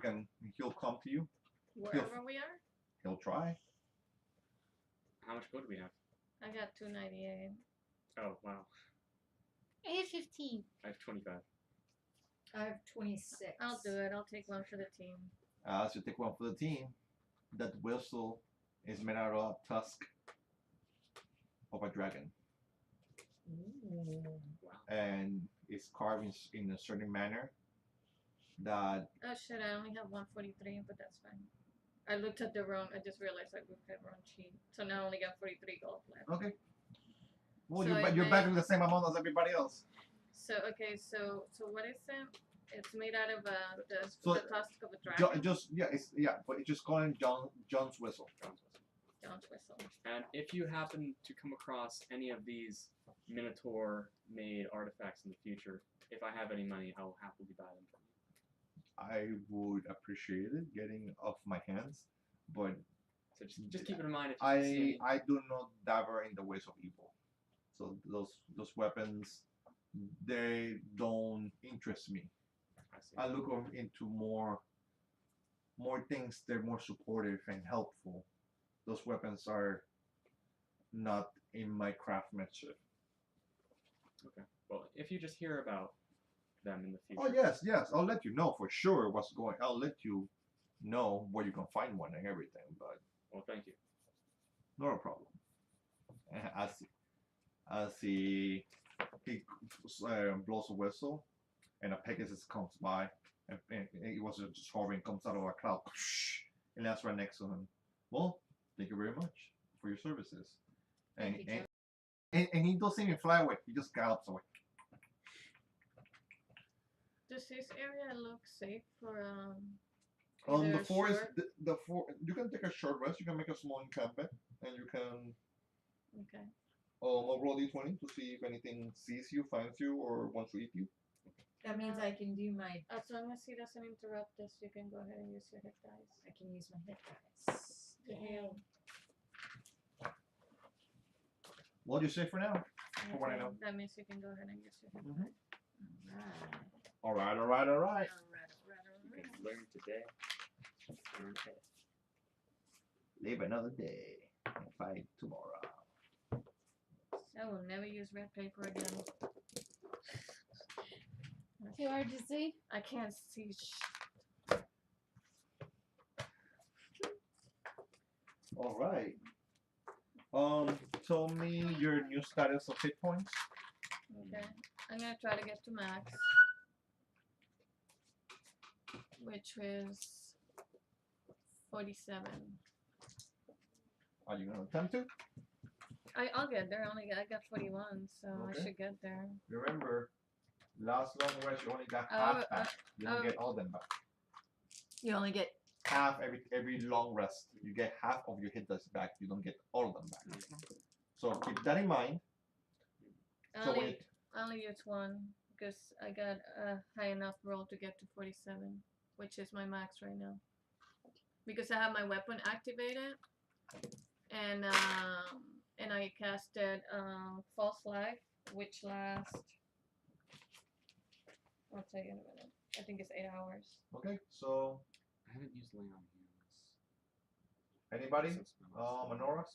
he'll come to you. Wherever we are? He'll try. How much gold do we have? I got 298. Oh wow, I have 15. I have 25. I have 26. I'll do it. I'll take one for the team. So take one for the team. That whistle is made out of tusk of a dragon, Ooh. Wow. and it's carved in a certain manner that Oh shit, I only have 143, but that's fine. I looked at the wrong, I just realized I looked at the wrong sheet. So now I only got 43 gold left. okay. Well, So you're I back may- with the same amount as everybody else. So, okay, so what is it? It's made out of the So, tusk of a dragon? But it's just calling John's whistle. John's whistle. John's whistle. And if you happen to come across any of these Minotaur-made artifacts in the future, if I have any money, I will happily buy them from you. I would appreciate it getting off my hands, but So just keep it in mind if you see any. I do not dabble in the ways of evil. So those weapons, they don't interest me. I see. I look into more things. They're more supportive and helpful. Those weapons are not in my craftsmanship. Okay. Well, if you just hear about them in the future. Oh yes, yes. I'll let you know for sure what's going. I'll let you know where you can find one and everything. But Well, thank you. not a problem. I see. I see. He blows a whistle, and a Pegasus comes by, and it was just hovering, comes out of a cloud, and lands right next to him. Well, thank you very much for your services. And Thank you, and he doesn't even fly away. He just gallops away. Does this area look safe for The either forest, short- you can take a short rest. You can make a small encampment, and you can Okay. I'll roll d20 to see if anything sees you, finds you, or wants to eat you. That means I can do my. As long as he doesn't interrupt us, you can go ahead and use your hit dice. I can use my hit dice. To heal. What do you say for now? For what I Okay, know. that means you can go ahead and use your hit Mhm. dice. Alright. All right, all right, all right. You can learn today. Learn today. Live another day and fight tomorrow. I will never use red paper again. Too hard to see. I can't see. All right. Tell me your new status of hit points. Okay. I'm gonna try to get to max, which is 47. Are you gonna attempt to? I'll get there. I got 41, so Okay. I should get there. Remember, last long rest you only got Oh, half back. You don't oh. get all them back. You only get. Half every long rest. You get half of your hit dice back. You don't get all of them back. So keep that in mind. I So when only, you, I only used one because I got a high enough roll to get to 47, which is my max right now. Because I have my weapon activated, and I casted false life, which lasts. I'll tell you in a minute. I think it's 8 hours. okay, so I haven't used lay on hands. anybody? Since my last Manora? one.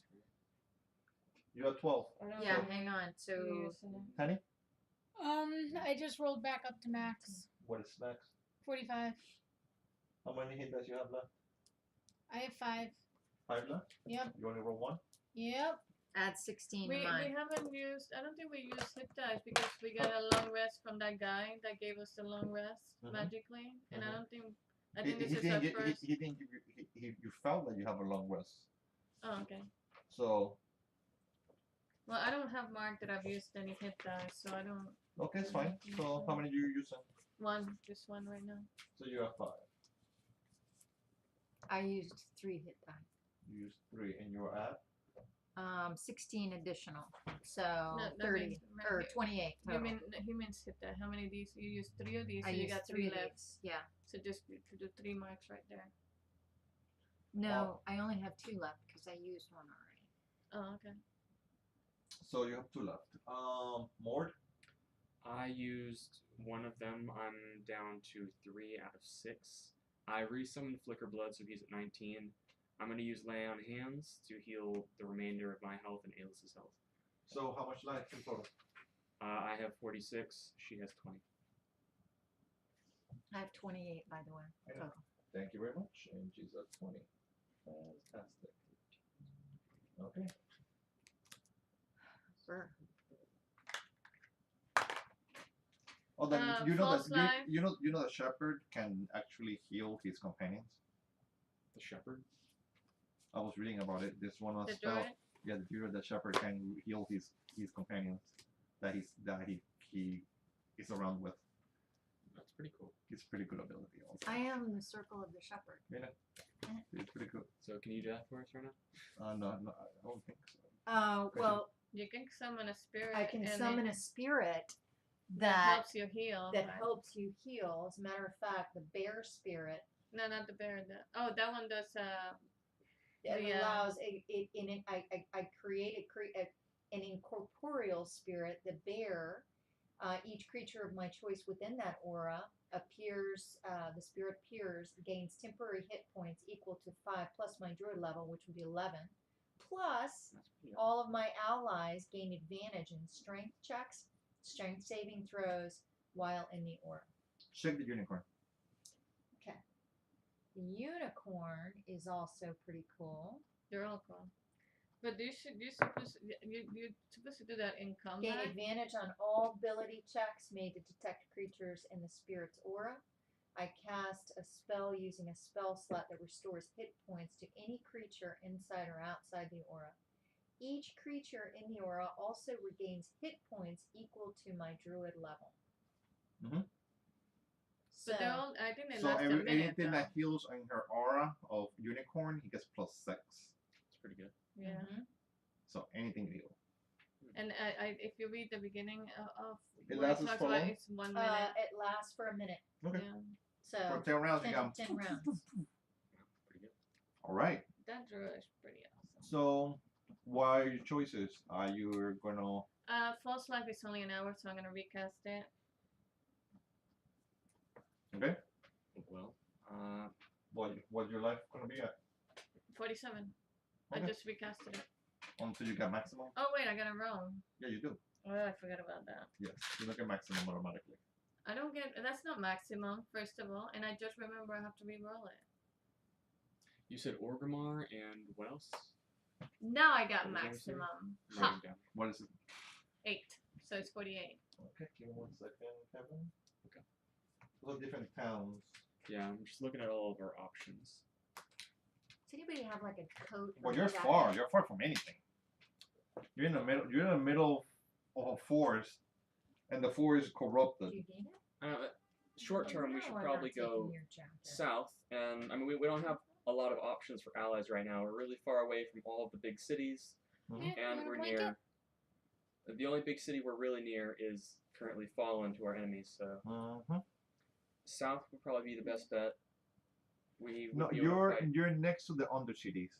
You have 12. I don't Yeah, know hang on. if So you're using it. Penny? I just rolled back up to max. What is next? 45. How many hit dice you have left? I have 5. 5 left? Yep. You only roll 1? Yep. add 16 We to mine. haven't used. I don't think we used hit dice because we got a long rest from that guy that gave us the long rest Mhm. magically, and I Mhm. don't think. I think this He is our didn't get, first. he didn't give you, you felt that you have a long rest. Oh, okay. So, Well, I don't have marked that I've used any hit dice, so I don't. okay, it's fine. So, how many do you using? Just one right now. So, you have 5. I used 3 hit die. You used 3, and you're at? 16 additional. So that 30 means- or he- 28 total. He means hit die. How many of these? You used 3 of these, I so you used got 3 3 of left. these. Yeah. So just do 3 marks right there. No, I only have 2 left because I used one already. Oh, okay. So, you have 2 left. Mord? I used one of them. I'm down to 3 out of 6. I resummoned Flicker Blood, so he's at 19. I'm going to use Lay on Hands to heal the remainder of my health and Aelis's health. So, how much life in total? I have 46. She has 20. I have 28, by the way. I know. Total. Thank you very much. And she's at 20. Fantastic. Okay. Sure. Oh, then you know false that life. you know the shepherd can actually heal his companions. The Shepherd? I was reading about it. This one was The spell. druid? Yeah, the druid, the shepherd can heal his companions that he is around with. That's pretty cool. It's pretty good ability also. I am the circle of the shepherd. It's pretty good. So can you do that for us right now? No, I don't think so. Well, You can summon a spirit. I can and summon it, a spirit that that helps you heal. that but- helps you heal. As a matter of fact, the bear spirit No, not the bear. That one does. it The, allows I create an incorporeal spirit. The bear, each creature of my choice within that aura appears. The spirit appears, gains temporary hit points equal to 5 plus my druid level, which would be 11, Plus, That's pretty good. all of my allies gain advantage in strength checks, strength saving throws while in the aura. Check the unicorn. Okay. The unicorn is also pretty cool. They're all cool. But you're supposed to do that in Gain combat. advantage on all ability checks made to detect creatures in the spirit's aura. I cast a spell using a spell slot that restores hit points to any creature inside or outside the aura. Each creature in the aura also regains hit points equal to my druid level. Mhm. So, But they're all, I think they So last a minute. anything though. that heals in her aura of unicorn, he gets +6. It's pretty good. Yeah. mhm. So anything heal. And if you read the beginning of It what lasts it talks for about, long? it's 1 minute. It lasts for a minute. Okay. Yeah. So For 10 rounds, you 10, got 10 rounds. Pretty good. All right. That draw is pretty awesome. So, what are your choices? Are you gonna? False life is only an hour, so I'm gonna recast it. Okay. Well, What's your life gonna be at 47. I Okay. just recasted it. until you get maximum? Oh wait, I got a roll. Yeah, you do. Oh, I forgot about that. Yes, you look at maximum automatically. I don't get. That's not maximum, first of all, and I just remember I have to re-roll it. you said Orgrimmar and what else? Now I got What was the other maximum. Write Ha! it down. What is it? 8. So it's 48. Okay, give me 1 second, Kevin. Okay. Look, different towns. Yeah, I'm just looking at all of our options. Does anybody have like a coat? Well, or you're jacket? far. You're far from anything. You're in the middle. You're in the middle of a forest, and the forest is corrupted. Did you gain it? Short term, we No, should I'm probably not taking go your jacket. south, and I mean we don't have a lot of options for allies right now. We're really far away from all of the big cities, Mhm. Yeah, you and wanna we're blanket? near. The only big city we're really near is currently fallen to our enemies, so Mhm. south would probably be the best bet. We would No, be able to fight you're next to the undercities.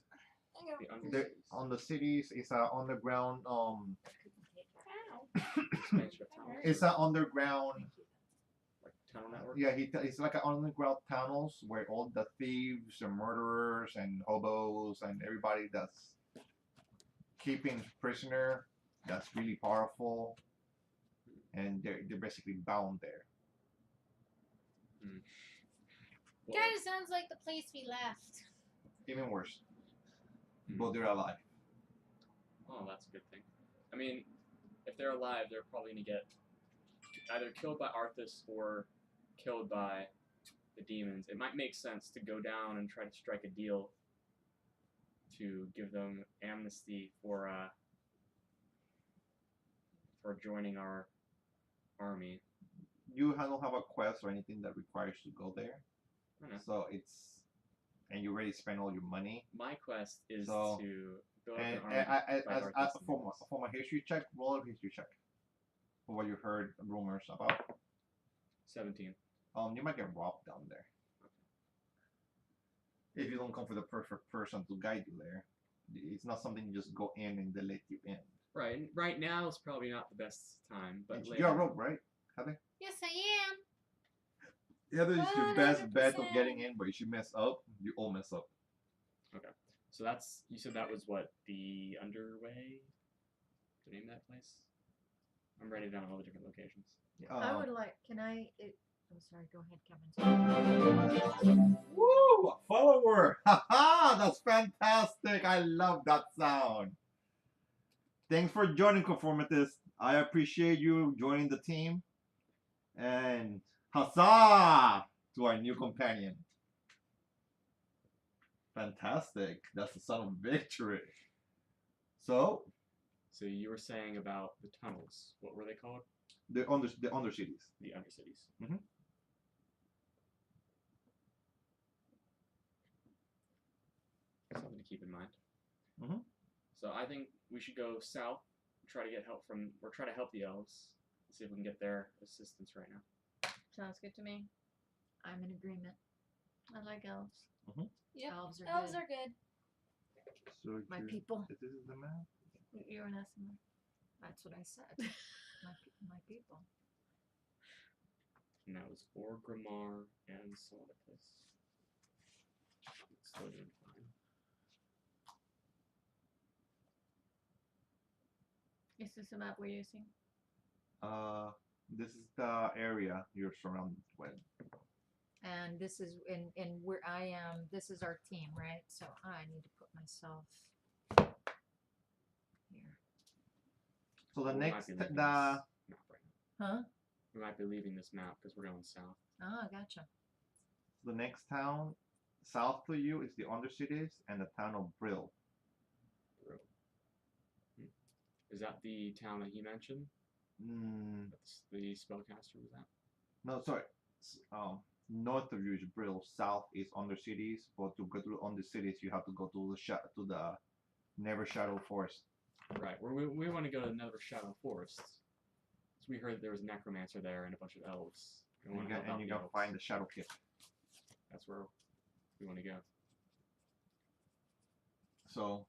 the The undercities. on the cities is a underground Expansion of tunnels, it's or, an underground. like tunnel network. Yeah, it's like an underground tunnels where all the thieves and murderers and hobos and everybody that's keeping prisoner that's really powerful, and they're basically bound there. Well, Kind of sounds like the place we left. Even worse, Hmm. but they're alive. Oh, that's a good thing. I mean, if they're alive, they're probably gonna get either killed by Arthas or killed by the demons. It might make sense to go down and try to strike a deal to give them amnesty for joining our army. You don't have a quest or anything that requires you to go there, I don't know. so and you already spent all your money. My quest is So- to build up And an army. to fight Arthas and demons. for my history check, roll a history check for what you heard rumors about. 17. You might get robbed down there if you don't come for the perfect person to guide you there. It's not something you just go in and they let you in. Right. And right now is probably not the best time, but later. You're a rogue, right? Yes, I am. Heather is your best bet of 100%. getting in, but if you mess up, you all mess up. So that's, you said that was what, the Underway? To name that place? I'm writing down all the different locations. I would like. Can I? Oh, sorry. Go ahead, Kevin. Woo! A follower! Haha! That's fantastic! I love that sound. Thanks for joining, Conformitist. I appreciate you joining the team. And huzzah to our new companion. Fantastic. That's the son of victory. So, So you were saying about the tunnels. What were they called? the undercities. The Undercities. Mhm. Something to keep in mind. Mhm. So I think we should go south, try to get help from, or try to help the elves, see if we can get their assistance right now. Sounds good to me. I'm in agreement. I like elves. Yep. Elves are Elves good. are good. So My you- people. This is the map. You're an estimate. That's what I said. my people. And that was Orgrimmar and some other place. It's loading fine. This is the map we're using. This is the area you're surrounded with. And this is in where I am. This is our team, right? So I need to put myself here. So the We might next, be the leaving this map right now. Huh? We might be leaving this map because we're going south. Oh, gotcha. the next town south to you is the Undercities and the town of Brill. Is that the town that he mentioned? Mm, That's the spellcaster was at? no, sorry. North of you is Brill. South is Undercities. But to go to Undercities, you have to go to the Never Shadow Forest. Right. We want to go to Nether Shadow Forest. So we heard there was a necromancer there and a bunch of elves. We And want you to got, help out and you the got to elves. find the Shadow Kit. That's where we want to go. So,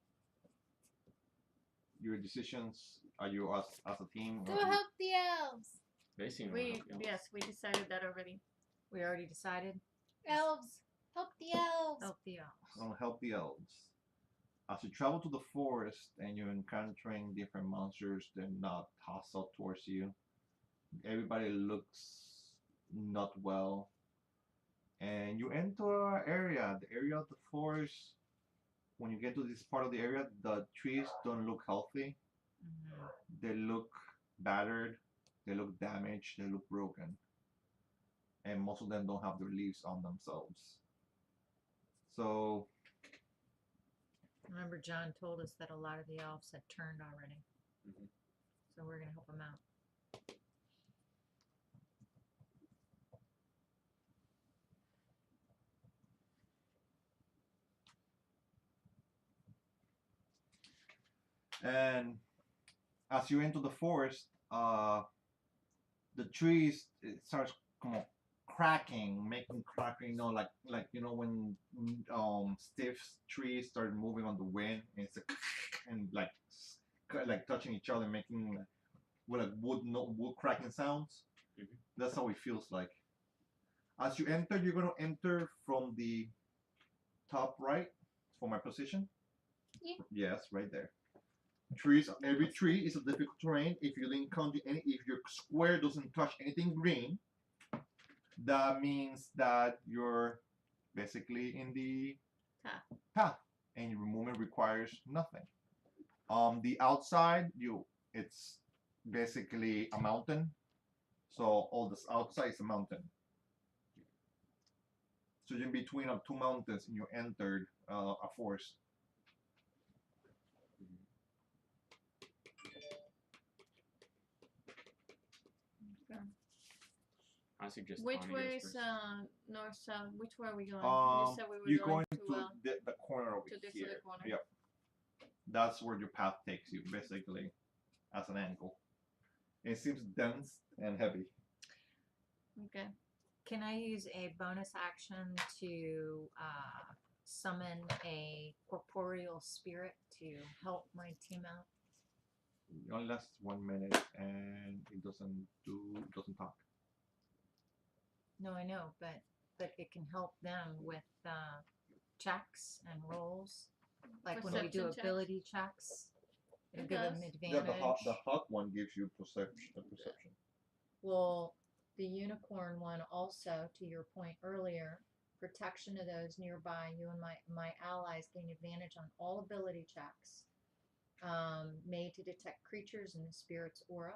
your decisions, are you as a team? Go or you- help the elves. They seem to We help the elves. yes, we decided that already. We already decided. Elves. Help the elves. Help the elves. Gonna help the elves. As you travel to the forest and you're encountering different monsters, they're not hostile towards you. Everybody looks not well. And you enter an area, the area of the forest. When you get to this part of the area, the trees don't look healthy. Mhm. They look battered, they look damaged, they look broken. And most of them don't have their leaves on themselves. So, Remember, John told us that a lot of the elves had turned already. Mhm. So we're going to help them out. and as you enter the forest, the trees, it starts come on, cracking, making cracking. Like when stiff trees start moving on the wind, and it's and like touching each other, making like wood cracking sounds. Mhm. That's how it feels like. As you enter, you're gonna enter from the top right for my position. Yeah. Yes, right there. Trees. Every tree is a difficult terrain. If you didn't count if your square doesn't touch anything green, that means that you're basically in the path, and your movement requires nothing. The outside, it's basically a mountain. So all this outside is a mountain. So you're in between of two mountains, and you entered a forest. I suggest Which Bonnie way goes is first. north south? Which way are we going? Um, You said we were You're going going to to the corner over to this here. other corner. Yep. That's where your path takes you, basically, as an angle. It seems dense and heavy. Okay. Can I use a bonus action to summon a corporeal spirit to help my team out? It only lasts 1 minute, and it doesn't talk. No, I know, but it can help them with checks and rolls. Like when we do Perception checks? ability checks, it'll It give them does. Yeah, advantage. the hot one gives you perception. Well, the unicorn one also, to your point earlier, protection of those nearby. You and my allies gain advantage on all ability checks made to detect creatures in the spirit's aura.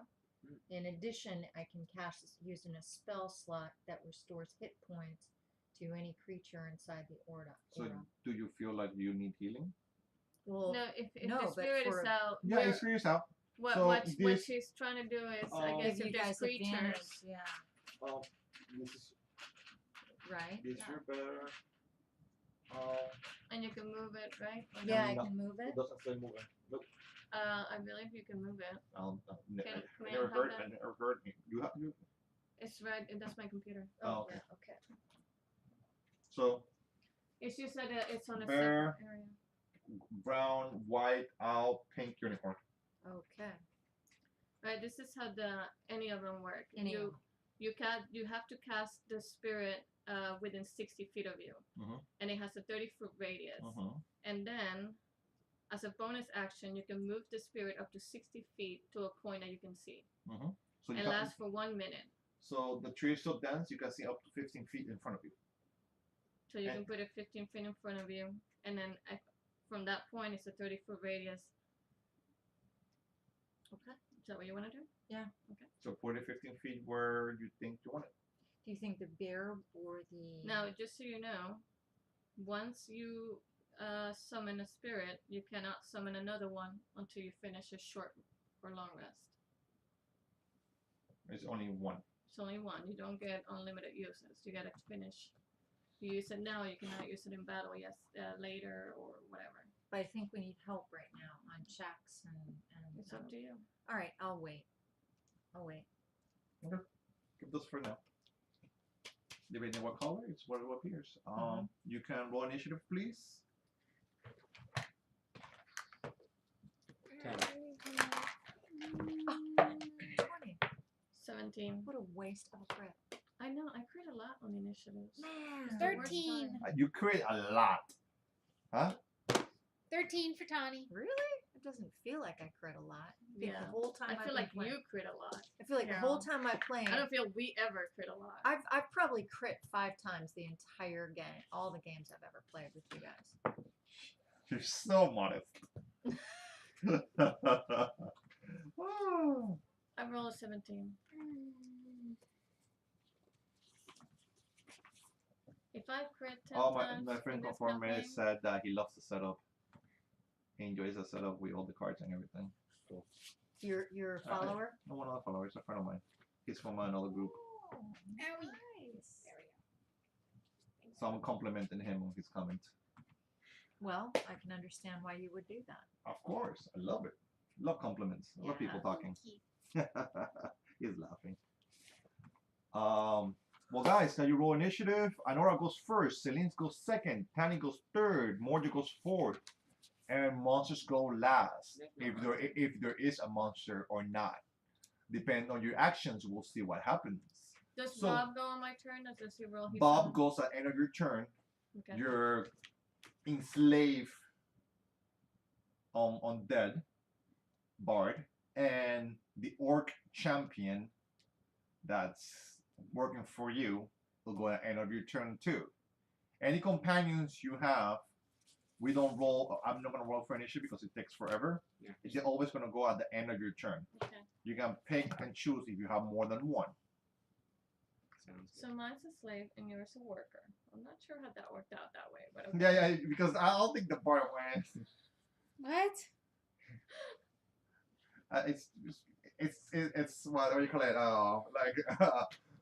In addition, I can cast this using a spell slot that restores hit points to any creature inside the aura. So, do you feel like you need healing? Well, No, if no, the but spirit for is a- out, Yeah, we're- it's for yourself. what So what this- she's trying to do is, I guess, give if you there's guys creatures, advantage. Yeah. This is Right. this Yeah. here better. and you can move it, right? Or Yeah, no? I No, can move it. It doesn't say moving. Look, I believe you can move it. I May I never have heard. that? I never heard. You have you. It's right. That's my computer. Oh, okay. Yeah, okay. So It's just that it's on a Bear. separate area. brown, white, owl, pink unicorn. Okay. Right. This is how any of them work. Any of You have to cast the spirit within 60 feet of you, Mhm. and it has a 30-foot radius. Mhm. And then as a bonus action, you can move the spirit up to 60 feet to a point that you can see. Mm-hmm. So you And can, lasts for 1 minute. so the tree is so dense you can see up to 15 feet in front of you. So you And- can put it 15 feet in front of you, and then from that point, it's a 30-foot radius. Okay. Is that what you want to do? So put it 15 feet where you think you want it. Do you think the bear or the Now, just so you know, once you summon a spirit, you cannot summon another one until you finish a short or long rest. It's only one. It's only one. You don't get unlimited uses. You gotta finish. You use it now. You cannot use it in battle. Yes, later or whatever. But I think we need help right now on checks and It's up to you. all right, I'll wait. I'll wait. Keep this for now. Depending on what color, it's what appears. You can roll initiative, please. 10. 20. 17. What a waste of a crit. I know. I crit a lot on initiatives. Man. It's the worst 13. time. You create a lot. Huh? 13 for Tawny. Really? It doesn't feel like I crit a lot. I think Yeah. the whole time I I've feel been like playing, you crit a lot. I feel like the whole time I played, I don't feel we ever crit a lot. I've probably crit 5 times the entire game, all the games I've ever played with you guys. You're so modest. Oh. I roll a 17. If I crit 10 Oh, times, my friend in this Conforme campaign, said that he loves the setup. He enjoys the setup with all the cards and everything. So, Your follower? no one of the followers, a friend of mine. He's from another group. Oh, Owie. nice. There we go. So I'm complimenting him on his comment. Well, I can understand why you would do that. Of course, I love it. Love compliments. I love people Yeah. talking. Thank you. He's laughing. Well, guys, now you roll initiative. Anora goes first. Celine goes second. Tani goes third. Morja goes fourth. And monsters go last. If there is a monster or not, depending on your actions, we'll see what happens. does So- Bob go on my turn, or does he roll his Bob own? goes at end of your turn. Okay. You're enslaved on dead bard, and the orc champion that's working for you will go at end of your turn too. Any companions you have, we don't roll. I'm not gonna roll for initiative because it takes forever. Yeah. It's always gonna go at the end of your turn. Okay. You can pick and choose if you have more than one. Sounds So good. mine's a slave and yours a worker. I'm not sure how that worked out that way, but okay. Yeah, because I don't think the bard went. What? It's what do you call it?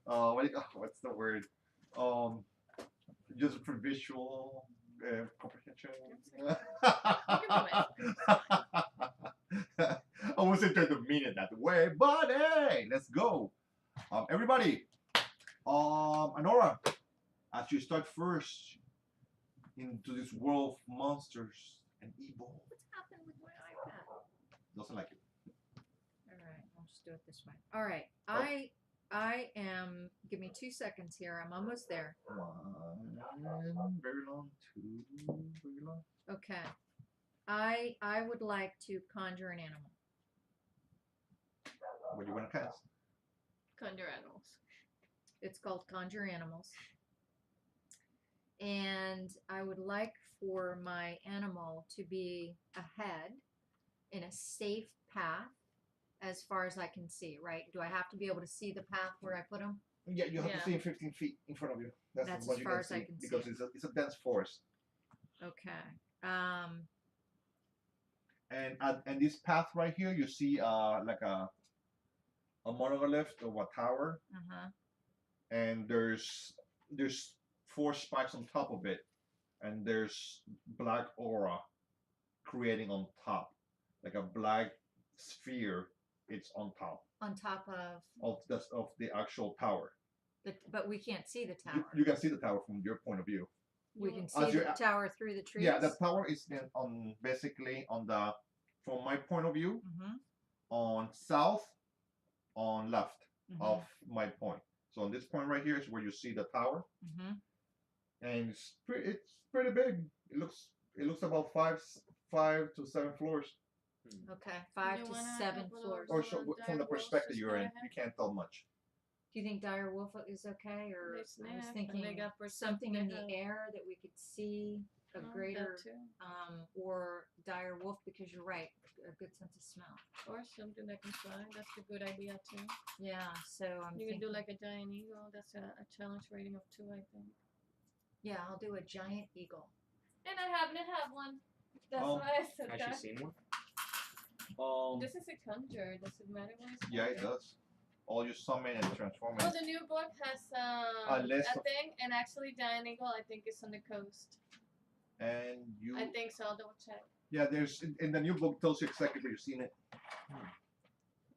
What do you call, what's the word? Just for visual comprehension. I wasn't trying to mean it that way, but hey, let's go. Everybody, Anora, as you start first into this world of monsters and evil, What's happened with my iPad? doesn't like it. All right, I'll just do it this way. All right, Oh. I am. Give me 2 seconds here. I'm almost there. 1, very long. 2, very long. Okay. I would like to conjure an animal. What do you want to cast? Conjure animals. It's called Conjure Animals. And I would like for my animal to be ahead in a safe path as far as I can see, right? Do I have to be able to see the path where I put them? Yeah, you have Yeah. to see 15 feet in front of you. That's what as you far can as see I can see. because it's a dense forest. Okay. And this path right here, you see like a monolith or a tower, Uh-huh. and there's 4 spikes on top of it, and there's black aura creating on top, like a black sphere. It's on top On top of of the actual tower. but we can't see the tower. You can see the tower from your point of view. We can As see the you're- tower through the trees. Yeah, the tower is then on basically on the, from my point of view, Mm-hmm. on south, on left Mm-hmm. of my point. So on this point right here is where you see the tower, Mm-hmm. and it's pretty big. It looks about 5 to 7 floors. Okay, 5 you to wanna 7 have a floors. Or Well, so, dire from the wolves perspective is you're in, gonna you can't tell much. Do you think dire wolf is okay, or They I was snack, and thinking they got something in the percent- air that we could see a Oh, that greater, too. or dire wolf, because you're right, a good sense of smell. Or something that can fly. That's a good idea too. Yeah, so I'm You thinking, can do like a giant eagle. That's a challenge rating of 2, I think. yeah, I'll do a giant eagle. And I happen to have one. That's Oh. why I said Has that. she seen one? This is a conjure. Does it matter what it's Yeah, it called? does. All you summon and transform Well, it. the new book has list a of- thing, and actually Giant Eagle, I think, is on the coast. And you. I think so. I'll double check. Yeah, there's in the new book tells you exactly where you've seen it.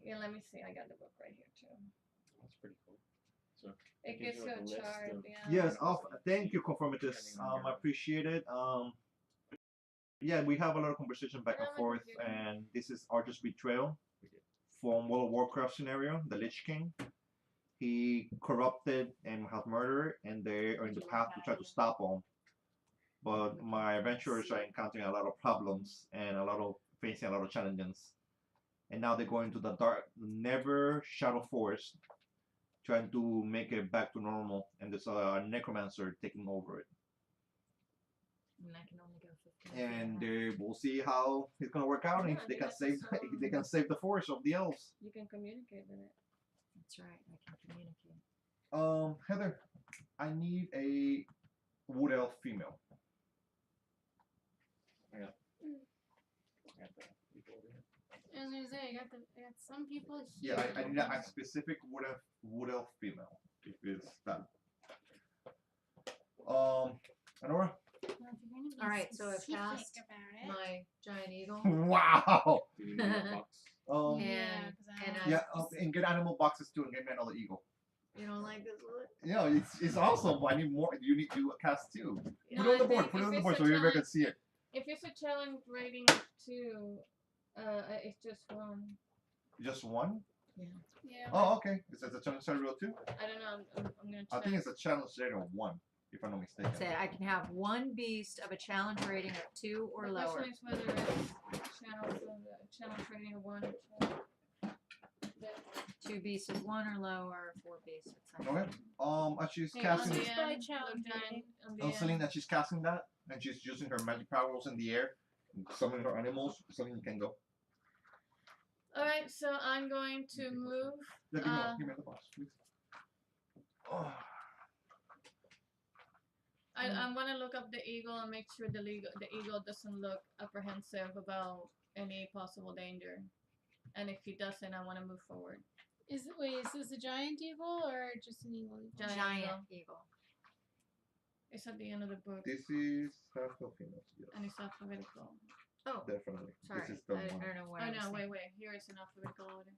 Yeah, let me see. I got the book right here too. That's pretty cool. So It gives gives you, you like, a a list chart. of- Yeah. Yes, thank you, Conformitus. I appreciate it. Yeah, we have a lot of conversation back and Yeah, my forth, computer. and this is Arthas Betrayal from World of Warcraft scenario, the Lich King. He corrupted and has murdered, and they are in the path to try to stop him. But my adventurers are encountering a lot of problems and facing a lot of challenges. And now they're going to the never shadow forest, trying to make it back to normal. And there's a necromancer taking over it. And I can only go 15. And we'll see how it's gonna work out. Yeah, And I if they think can that's save, awesome. if they can save the forest of the elves. You can communicate with it. That's right, I can communicate. Heather, I need a wood elf female. I was gonna say, I got some people here. Yeah, I need a specific wood elf female. If it's that. Honora. All right, so I've specific cast about it. My giant eagle. Wow. Do you need a box? Um, Yeah, And- 'cause I and don't I- yeah, and get animal boxes too, and get me another eagle. You don't like this wood? Yeah, it's awesome, but I need more. You need to cast two. Put it No, on the I board. think Put it if on the it's board a so everybody can challenge- see it. If it's a challenge rating 2, it's just 1. Just one. Yeah. Oh, okay. Is that a challenge scenario two? I don't know. I'm gonna check. I think it's a challenge scenario one, if I'm not mistaken. Say I can have one beast of a challenge rating of 2 or The lower. question is whether it's challenge rating of 1 or 2. 2 beasts of 1 or lower, 4 beasts of 10. Okay. As she's Hey, casting, on It's the probably end, challenge look down rating. on the oh, end. Selena, she's casting that, and she's using her magic powers in the air, summoning her animals. Selena can go. Alright, so I'm going to move. Yeah, give me the box, please. Oh. I'm gonna look up the eagle and make sure the eagle doesn't look apprehensive about any possible danger. And if he doesn't, I want to move forward. Is this a giant eagle or just an eagle? Giant eagle. It's at the end of the book, This is half of females. Yes, and it's alphabetical. Oh, definitely. sorry. This is the I one. don't know what Oh I was no, thinking. wait. Here is an alphabetical order.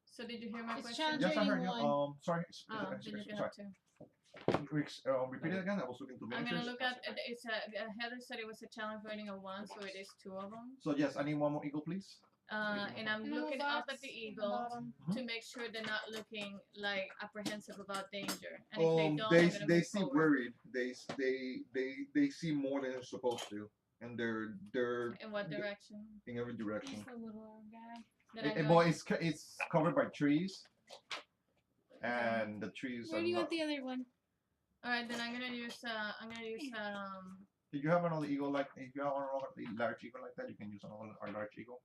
So did you hear my It's question? challenge Yes, I heard you. One. Sorry. Oh, then you can Sorry. have 2. Repeat it again. I was looking to I'm miniatures. gonna look at it's Heather said it was a challenge rating of 1, so it is 2 of them. So yes, I need one more eagle, please. And I'm In a little looking up box at the in eagle bottom. to make sure they're not looking like apprehensive about danger. And if they don't, They I'm gonna they move seem forward. worried. They see more than they're supposed to, and they're In what direction? in every direction. Just a little guy. Then I'm And going- well, it's covered by trees, and the trees Where are do you not. want the other one? All right, then I'm gonna use If you have another eagle like, if you have another large eagle like that, you can use a large eagle.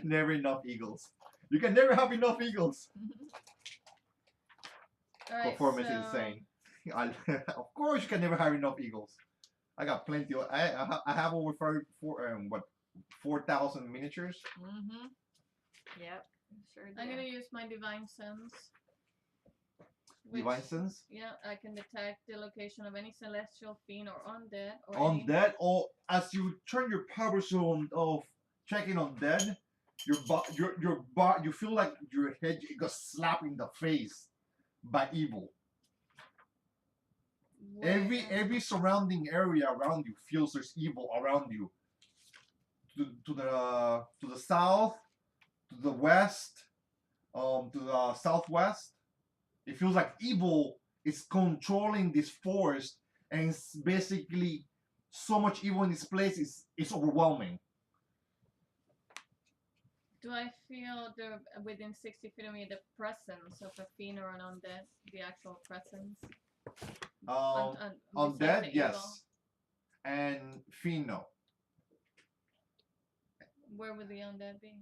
Never enough eagles. You can never have enough eagles. all right, Performance so, is insane. Of course, you can never have enough eagles. I got plenty. I have over 4,000 miniatures. Mm-hmm. Yep. Sure do. I'm gonna use my divine sense. which- Divine sense. Yeah, I can detect the location of any celestial fiend or undead or any Undead, or as you turn your powers on of checking undead, you feel like your head got slapped in the face by evil. where- Every surrounding area around you feels there's evil around you. To the south, to the west, to the southwest, it feels like evil is controlling this forest and it's basically so much evil in this place is overwhelming. Do I feel within 60 feet of me the presence of a fiend or an undead? The actual presence? Besides Undead, the yes. evil? And fiend, no. Where would the undead be?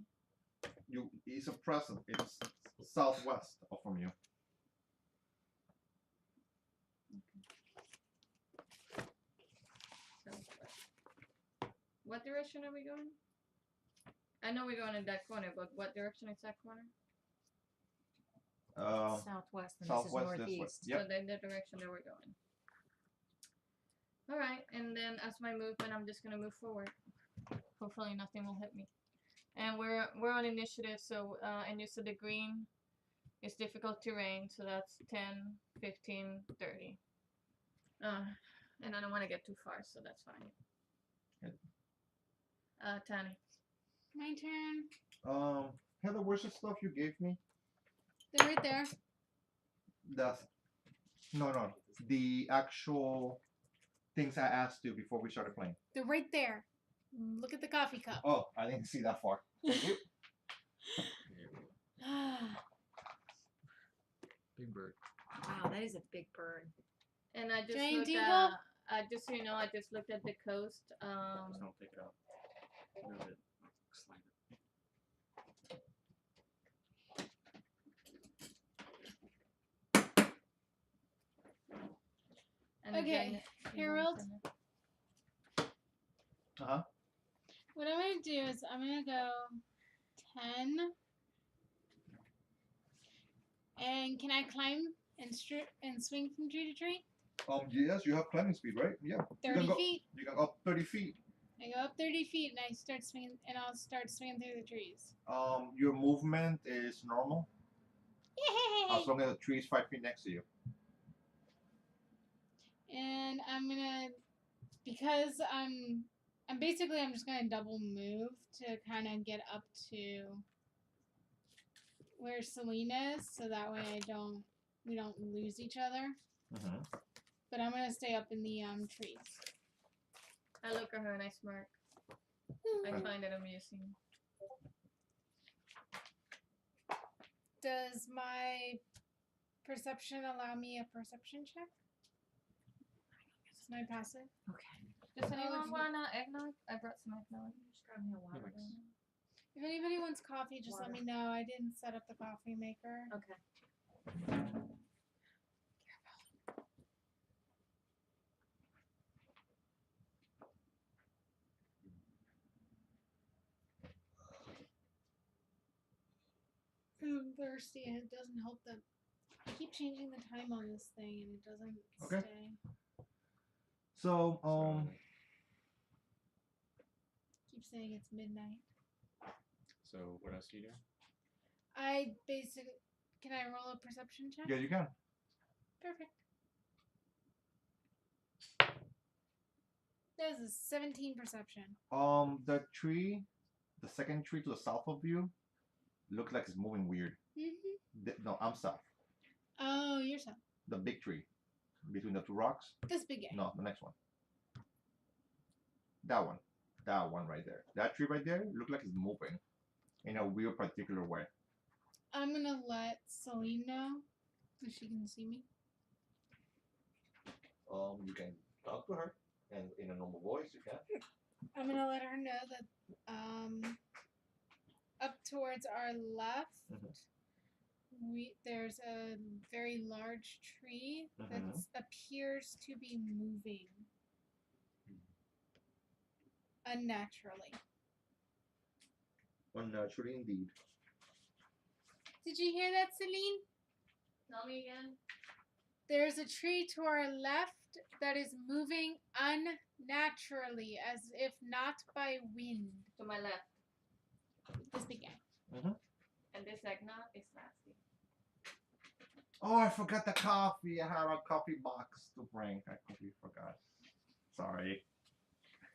It's a present. It's southwest from you. What direction are we going? I know we're going in that corner, but what direction is that corner? Southwest, and Southwest this is this way. northeast. Yep. So then the direction that we're going. Alright, and then as my movement, I'm just gonna move forward. Hopefully nothing will hit me. And we're on initiative, so and you said the green is difficult terrain, so that's 10, 15, 30. And I don't want to get too far, so that's fine. Good. Tani. My turn. Heather, where's the stuff you gave me? They're right there. No. The actual things I asked you before we started playing. They're right there. Look at the coffee cup. Oh, I didn't see that far. Thank you. Big bird. Wow, that is a big bird. And I just Giant looked eagle? at, just so you know, I just looked at the coast. Just don't pick it up. Move it. Slide it. And Okay, again, Harold? Uh-huh. What I'm going to do is I'm going to go 10. And can I climb and swing from tree to tree? Yes, you have climbing speed, right? Yeah. 30 feet. You can go up 30 feet. I go up 30 feet and I start swinging, and I'll start swinging through the trees. Your movement is normal as long as the tree is 5 feet next to you. And I'm gonna, because I'm just gonna double move to kind of get up to where Selena is, so that way we don't lose each other. Mm-hmm. But I'm gonna stay up in the trees. I look at her and I smirk. I find it amusing. Does my perception allow me a perception check? It's my passive. Okay. Does anyone if you- want eggnog? I brought some eggnog. Just grab me a water. Thanks. If anybody wants coffee, just let Water. me know. I didn't set up the coffee maker. Okay. I'm thirsty and it doesn't help that I keep changing the time on this thing and it doesn't Okay. stay. So, Keep saying it's midnight. So what else do you do? I basically can I roll a perception check? yeah, you can. Perfect. That is a 17 perception. The tree, the second tree to the south of you, looks like it's moving weird. Mm-hmm. No, I'm south. Oh, you're so. The big tree between the two rocks. This big guy. No, the next one. That one. That one right there. That tree right there looks like it's moving in a weird particular way. I'm gonna let Celine know if she can see me. You can talk to her, and in a normal voice, you can. I'm gonna let her know that up towards our left, there's a very large tree that appears to be moving unnaturally. Unnaturally, indeed. Did you hear that, Celine? Tell me again. There's a tree to our left that is moving unnaturally, as if not by wind. To my left. This big guy. And this eggnog is nasty. Oh, I forgot the coffee. I had a coffee box to bring. I completely forgot. Sorry.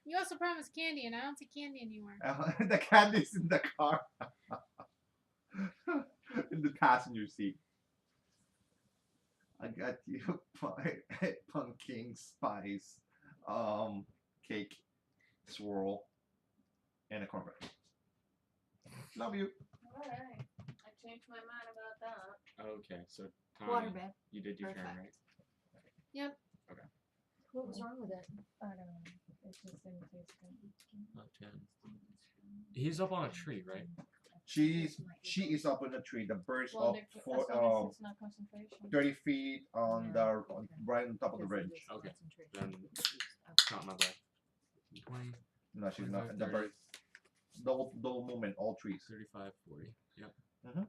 You also promised candy, and I don't see candy anymore. The candy's in the car. In the passenger seat. I got you pumpkin spice cake swirl and a cornbread. Love you. Alright. I changed my mind about that. Okay, so Tommy, Waterbed. you did your turn, Perfect. right? Yep. What was wrong with it? I don't know. It just didn't taste good. Not 10. He's up on a tree, right? She is up on the tree. The bird's Well, up as for long as it's not concentration. 30 feet on Yeah, the right on top of the ridge. Okay. Concentration. Then not my bad. 20, No, she's 25, not. The 30, bird. Double movement, all trees. 35, 40. Yep. Mhm.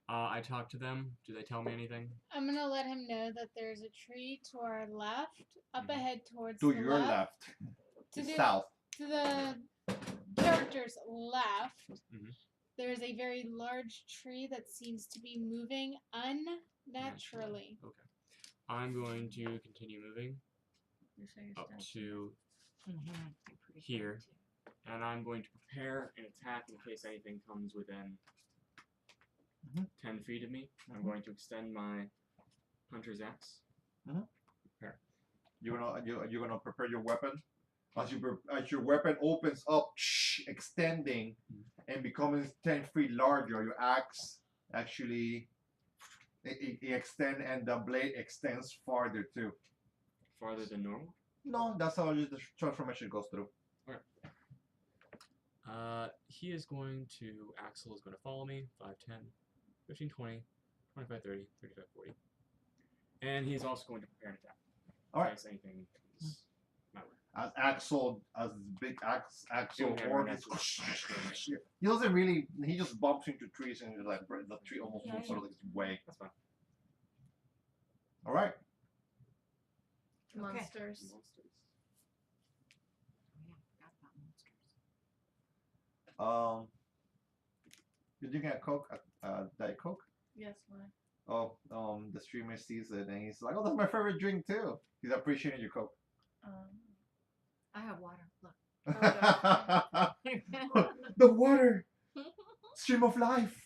I talked to them. Do they tell me anything? I'm gonna let him know that there's a tree to our left, up Mhm. ahead towards To the your left, left, to the the south. to the character's left. Mhm. There is a very large tree that seems to be moving unnaturally. Okay. I'm going to continue moving You say you up stopped. to Mm-hmm. here, and I'm going to prepare an attack in case anything comes within Mhm. 10 feet of me. I'm Mhm. going to extend my hunter's axe. You're gonna prepare your weapon. As your weapon opens up, extending and becoming 10 feet larger, your axe actually it extend and the blade extends farther too. Farther than normal. No, that's how the transformation goes through. He is going to, Axel is going to follow me, 5, 10, 15, 20, 25, 30, 35, 40. And he's also going to prepare an attack. In Alright. case anything comes my way. As Axel, as big Axel Yeah, orc right, is, he doesn't really, he just bumps into trees and like the tree almost moves out of his way. That's fine. Alright. Monsters. Monsters. You're drinking a Coke, Diet Coke? Yes, why? Oh, the streamer sees it and he's like, oh, that's my favorite drink too. He's appreciating your Coke. I have water. Look. The water! Stream of life!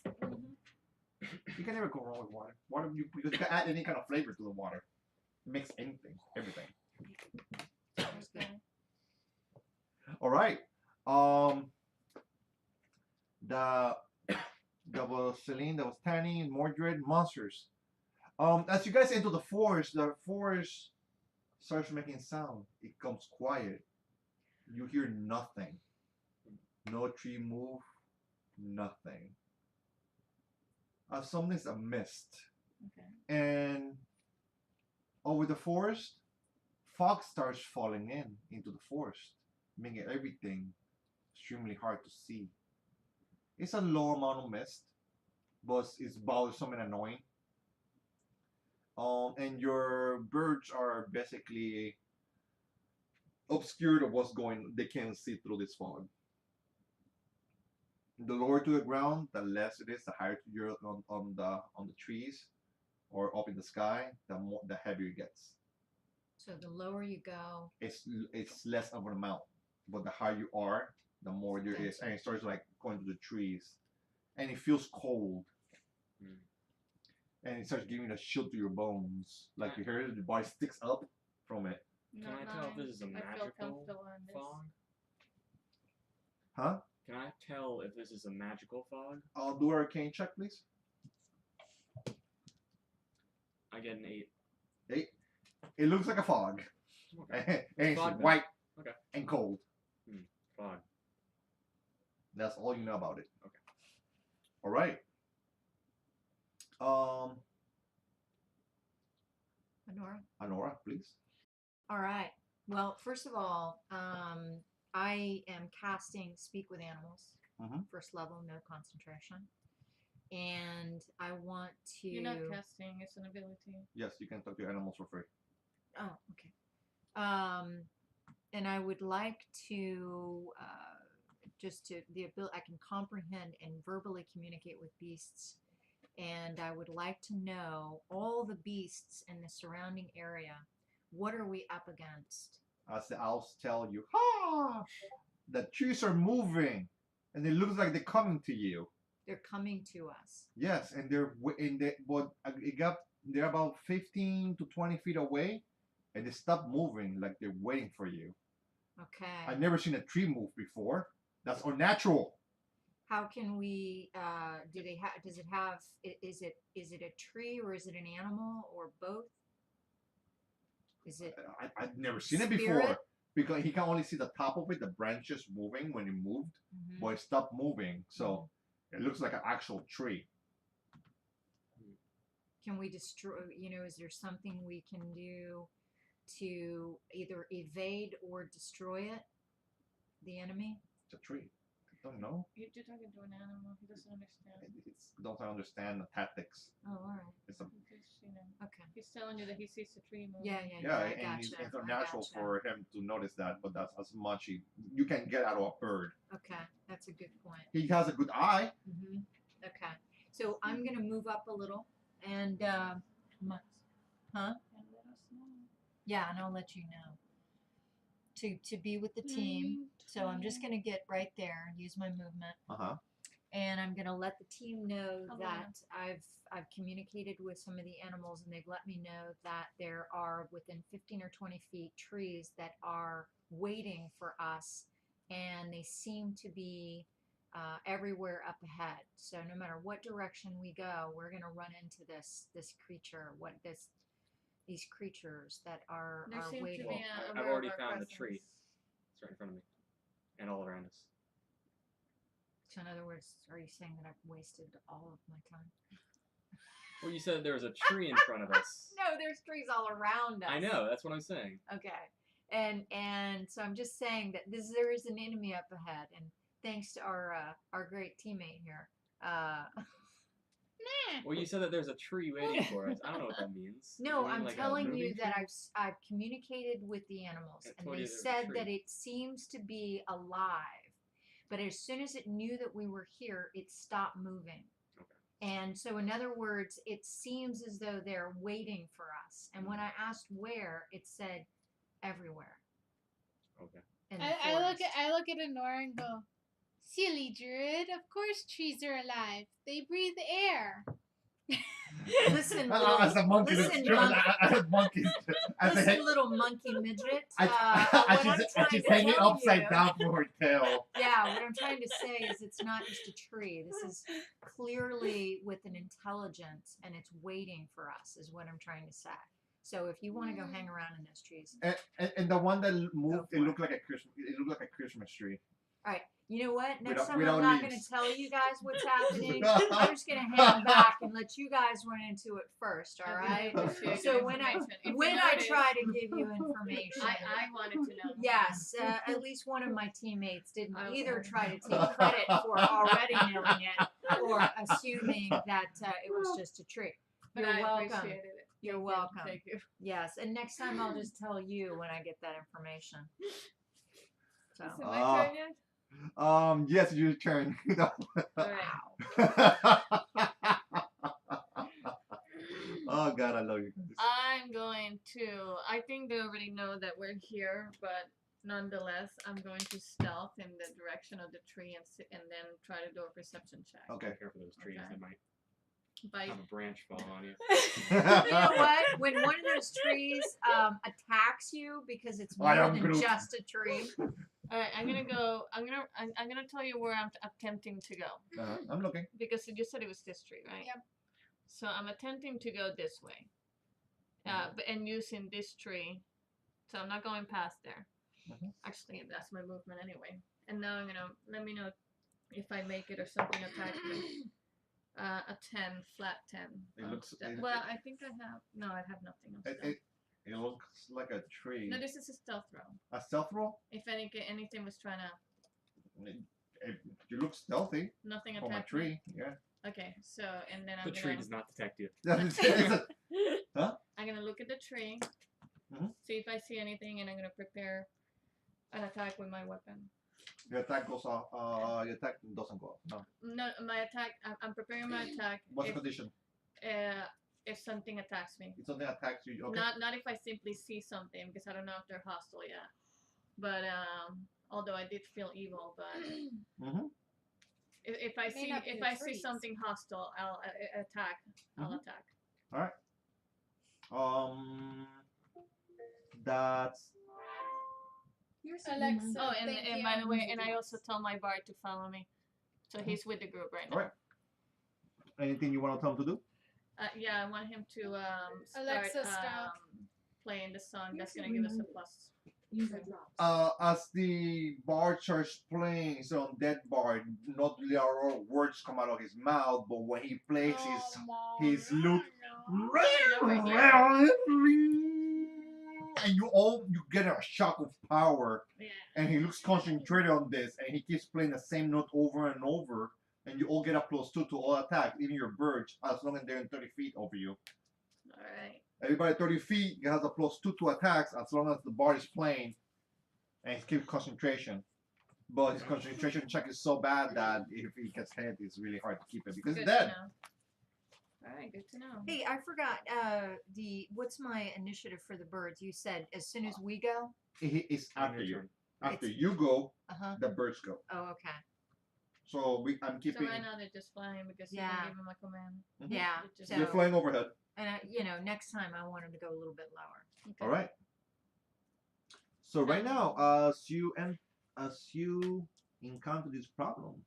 You can never go wrong with water. Water, you can add any kind of flavor to the water. Mix anything, everything. Sounds good. Alright. That was Celine, that was Tanny, Mordred, monsters. As you guys enter the forest starts making sound. It becomes quiet. You hear nothing. No tree move. Nothing. Something's a mist. Okay. And over the forest, fog starts falling into the forest, making everything extremely hard to see. It's a low amount of mist, but it's bothersome and annoying. And your birds are basically obscured of what's going. They can't see through this fog. The lower to the ground, the less it is. The higher you're on the trees, or up in the sky, the heavier it gets. So the lower you go, It's less of an amount, but the higher you are, the more there is, and it starts like going to the trees, and it feels cold. And it starts giving a chill to your bones. Like you hear it, your body sticks up from it. Can I tell if this is a I feel magical comfortable on this. fog? Huh? Can I tell if this is a magical fog? I'll do an arcane check, please. I get an 8. 8. It looks like a fog. Okay. And it's Fog then. white Okay. and cold. Fog. That's all you know about it. Okay. All right. Honora, please. all right. Well, first of all, I am casting Speak with Animals. First level, no concentration. And I want to. You're not casting, it's an ability. Yes, you can talk to your animals for free. Oh, okay. And I would like to the ability I can comprehend and verbally communicate with beasts, and I would like to know all the beasts in the surrounding area. What are we up against? As the owls tell you, ha! The trees are moving, and it looks like they're coming to you. They're coming to us. Yes, and they're about 15 to 20 feet away, and they stop moving like they're waiting for you. Okay. I've never seen a tree move before. That's unnatural. How can we? Do they have? Does it have? Is it a tree or is it an animal or both? Is it? I've never seen it Spirit? before because he can only see the top of it, the branches moving when it moved, Mhm. but it stopped moving. So it looks like an actual tree. Can we destroy? Is there something we can do to either evade or destroy it? The enemy. It's a tree. I don't know. You're talking to an animal. He doesn't understand. It's don't understand the tactics. Oh, all right. It's a Okay. He's telling you that he sees the tree moving. Yeah. yeah, I and gotcha. it's I unnatural gotcha. for him to notice that, but that's as much you can get out of a bird. Okay, that's a good point. He has a good eye. Mm-hmm. Okay, so I'm gonna move up a little, and huh? And let us know. Yeah, and I'll let you know. To be with the team. So I'm just gonna get right there and use my movement, and I'm gonna let the team know that I've communicated with some of the animals, and they've let me know that there are within 15 or 20 feet trees that are waiting for us, and they seem to be everywhere up ahead. So no matter what direction we go, we're gonna run into this creature. These creatures that are There seems waiting. to be I've already found the tree. It's right in front of me, and all around us. So in other words, are you saying that I've wasted all of my time? Well, you said there was a tree in front of us. No, there's trees all around us. I know. That's what I'm saying. Okay, and so I'm just saying that there is an enemy up ahead, and thanks to our great teammate here. Well, you said that there's a tree waiting for us. I don't know what that means. No, You mean I'm like a telling you moving that tree? I've communicated with the animals, I and told they you there's a said tree. that it seems to be alive, but as soon as it knew that we were here, it stopped moving. Okay. And so, in other words, it seems as though they're waiting for us. And when I asked where, it said everywhere. Okay. In the I look forest. at Honora and go, silly druid. Of course trees are alive. They breathe air. Listen, As a monkey, listen, monkey. listen, little monkey midget. She's hanging upside down for her tail. Yeah, what I'm trying to say is it's not just a tree. This is clearly with an intelligence, and it's waiting for us, is what I'm trying to say. So if you want to go hang around in those trees. And the one that moved, it looked like a Christmas tree. All right. You know what? Next time without I'm not going to leaves. tell you guys what's happening. I'm just going to hang back and let you guys run into it first. All right. So when I try to give you information, I wanted to know. yes, at least one of my teammates didn't Okay. either try to take credit for already knowing it or assuming that it was just a trick. But You're I welcome. appreciated it. You're welcome. Thank you. Yes, and next time I'll just tell you when I get that information. So. Is it my turn yet? Yes, your turn. Alright. Oh God, I love you. I'm going to. I think they already know that we're here, but nonetheless, I'm going to stealth in the direction of the tree and then try to do a perception check. Okay. Be careful of those trees. Okay. They might Bite. have a branch fall on you. You know what? When one of those trees attacks you because it's more than Groot. just a tree. All right, I'm gonna go. I'm gonna tell you where I'm attempting to go I'm looking. because you said it was this tree, right? Yep. So I'm attempting to go this way, and using this tree. So I'm not going past there. Mhm. Actually, that's my movement anyway. And now I'm gonna let me know if I make it or something attacks me. A 10, flat 10. It looks. Well, I think I have. No, I have nothing. I'm stealth. It looks like a tree. No, this is a stealth roll. A stealth roll? If anything was trying to. You look stealthy Nothing from a attacked tree. me. Yeah. Okay, so and then The I'm tree gonna. does not detect you. I'm gonna look at the tree, Mhm. see if I see anything, and I'm gonna prepare an attack with my weapon. Your attack goes off. Your attack doesn't go off. No. No, my attack. I'm preparing my attack. What's the condition? If something attacks me. If something attacks you, okay. Not if I simply see something, because I don't know if they're hostile yet. But although I did feel evil, but Mhm. if I May see not be if the I see trees. something hostile, I'll attack. I'll Mhm. attack. All right. That's You're Alexa. Oh, thank and you. by the way, and I also tell my bard to follow me, so he's with the group right now. Alright. Anything you want to tell him to do? Yeah, I want him to start Alexa, stop. playing the song that's gonna give us a plus. As the bard starts playing, so dead bard, not literal words come out of his mouth, but when he plays his lute, and you get a shock of power, Yeah. and he looks concentrated on this, and he keeps playing the same note over and over, and you all get a +2 to all attacks, even your birds, as long as they're in 30 feet over you. All right. Everybody 30 feet has a +2 to attacks as long as the bard is playing, and he keeps concentration. But his concentration check is so bad that if he gets hit, it's really hard to keep it because Good he's to dead. know. All right, good to know. Hey, I forgot. What's my initiative for the birds? You said as soon as we go. It's On after your you. turn. After you go, Uh-huh. the birds go. Oh, okay. So I'm So keeping. right now they're just flying because you Yeah. didn't give them a command. Mhm. Yeah. They're just- So, You're flying overhead. and next time I want them to go a little bit lower. Okay. All right. So right now, as you encounter this problem,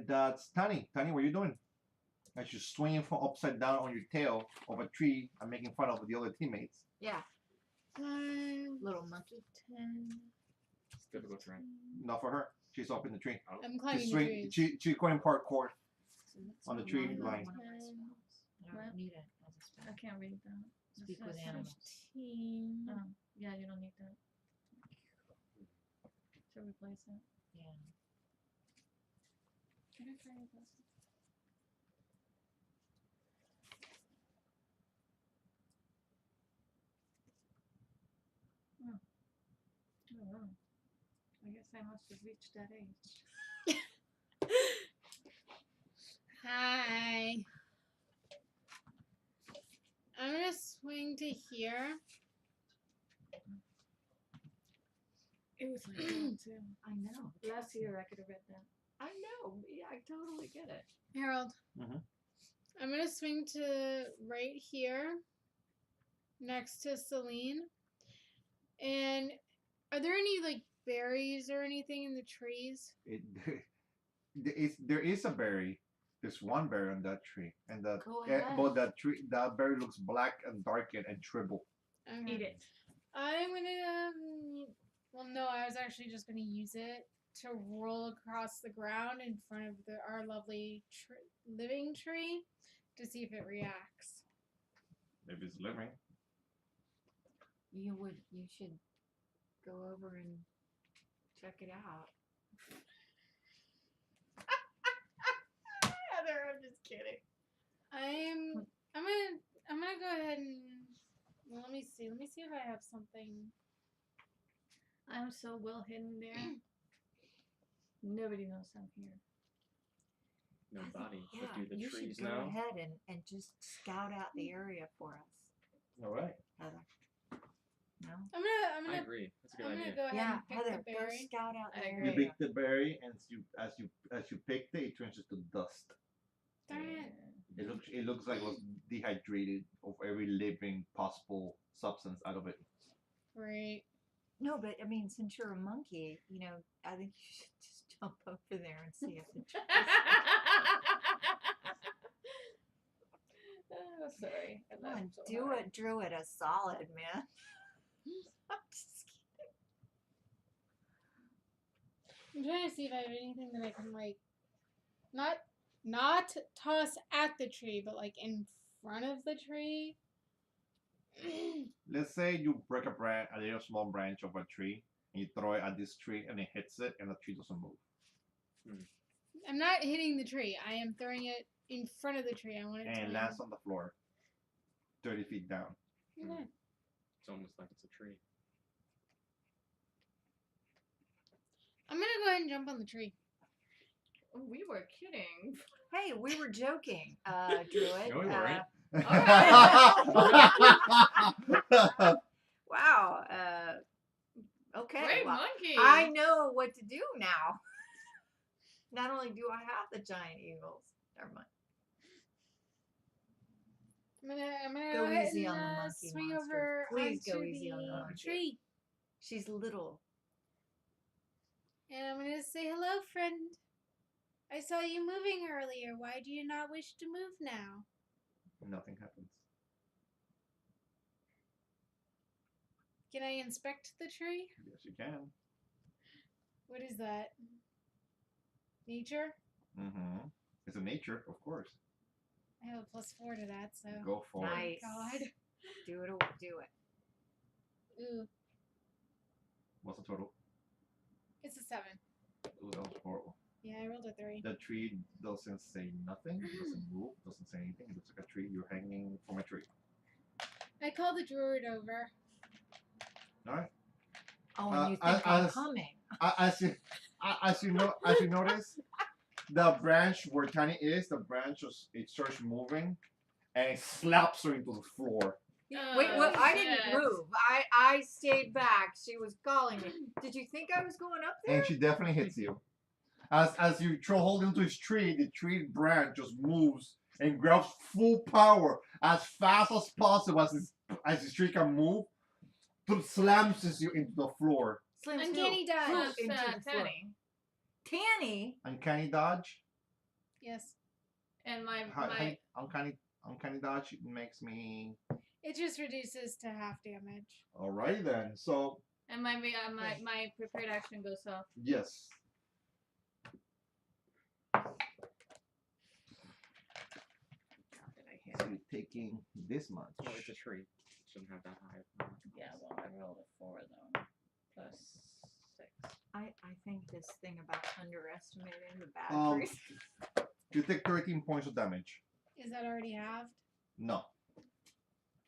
that's Tani. Tani, what are you doing? As you're swinging from upside down on your tail of a tree and making fun of the other teammates. Yeah. 5, Little monkey. 10. It's difficult terrain. Not for her. She's up in the tree. I'm climbing She's the swing. trees. She's going parkour. So that's On the not tree one of line. my spells. I What? don't need it as a spell. I can't read that. Speak This with says- animals. 15. Oh, yeah, you don't need that. Should replace it. Yeah. Can I try your glasses? Oh. Oh, wow. I guess I must have reached that age. Hi. I'm gonna swing to here. It was like that too. I know. Last year I could have read that. I know. Yeah, I totally get it. Harold. Mhm. I'm gonna swing to right here, next to Celine. And are there any like berries or anything in the trees? There is a berry. There's one berry on that tree, and Go ahead. but that berry looks black and darkened and shriveled. Okay. Eat it. I'm gonna. Well, no, I was actually just gonna use it to roll across the ground in front of our lovely living tree to see if it reacts. If it's living. You should go over and check it out. Heather, I'm just kidding. I'm gonna go ahead and well, let me see if I have something. I'm so well hidden there. Nobody knows I'm here. Nobody. Yeah, Let's do the you trees should go now. ahead and just scout out the area for us, All right. Heather. No? I'm I gonna agree. That's a good I'm gonna idea. go ahead Yeah, and pick Heather, the go berry. scout out the I You agree. area. pick the berry, and as you picked it, it turns into dust. Darn it. It looks like it was dehydrated of every living possible substance out of it. Great. No, but I mean, since you're a monkey, I think you should just jump over there and see if the tree Oh, sorry. I Come laughed on, so do hard. it, Druid, a solid, man. I'm just kidding. I'm trying to see if I have anything that I can like not toss at the tree, but like in front of the tree. Let's say you break a little small branch of a tree, and you throw it at this tree, and it hits it, and the tree doesn't move. I'm not hitting the tree. I am throwing it in front of the tree. I want it And to it land. lands on the floor, 30 feet down. Okay. It's almost like it's a tree. I'm gonna go ahead and jump on the tree. Oh, we were kidding. Hey, we were joking, Druid. No, we weren't. Wow. Okay. Great well, monkey. I know what to do now. Not only do I have the giant eagles, never mind. I'm gonna Go ahead easy and, on the monkey swing monster. over Please go onto easy on the monkey. tree. She's little. And I'm gonna say, hello, friend. I saw you moving earlier. Why do you not wish to move now? Nothing happens. Can I inspect the tree? Yes, you can. What is that? Nature? Mm-hmm. It's a nature, of course. I have a +4 to that, so. Go for it. Nice. God. Do it. Do it. Ooh, What's the total? it's a 7. Ooh, that was horrible. Yeah, I rolled a 3. The tree doesn't say nothing. Doesn't move. Doesn't say anything. It looks like a tree. You're hanging from a tree. I call the druid over. All right. Oh, and you I- think I- I'm as- coming. As you notice, the branch where Tiny is, the branch it starts moving, and it slaps her into the floor. Wait, what? I shit. didn't move. I stayed back. She was calling me. Did you think I was going up there? And she definitely hits you. As you throw hold into his tree, the tree branch just moves and grabs full power as fast as possible as his tree can move, slams you into the floor. Slim Uncanny Snoop. dodge. Who into the floor? Tanny. Tanny. Uncanny dodge. Yes. And my Uncanny dodge makes me. It just reduces to half damage. Alright then. So and my prepared action goes off. yes. How did I hit? So you're taking this much. Well, it's a tree. Shouldn't have that high. Yeah, well, I rolled a 4 though. Plus 6. I think this thing about underestimating the bad Um, trees. You take 13 points of damage. Is that already halved? No,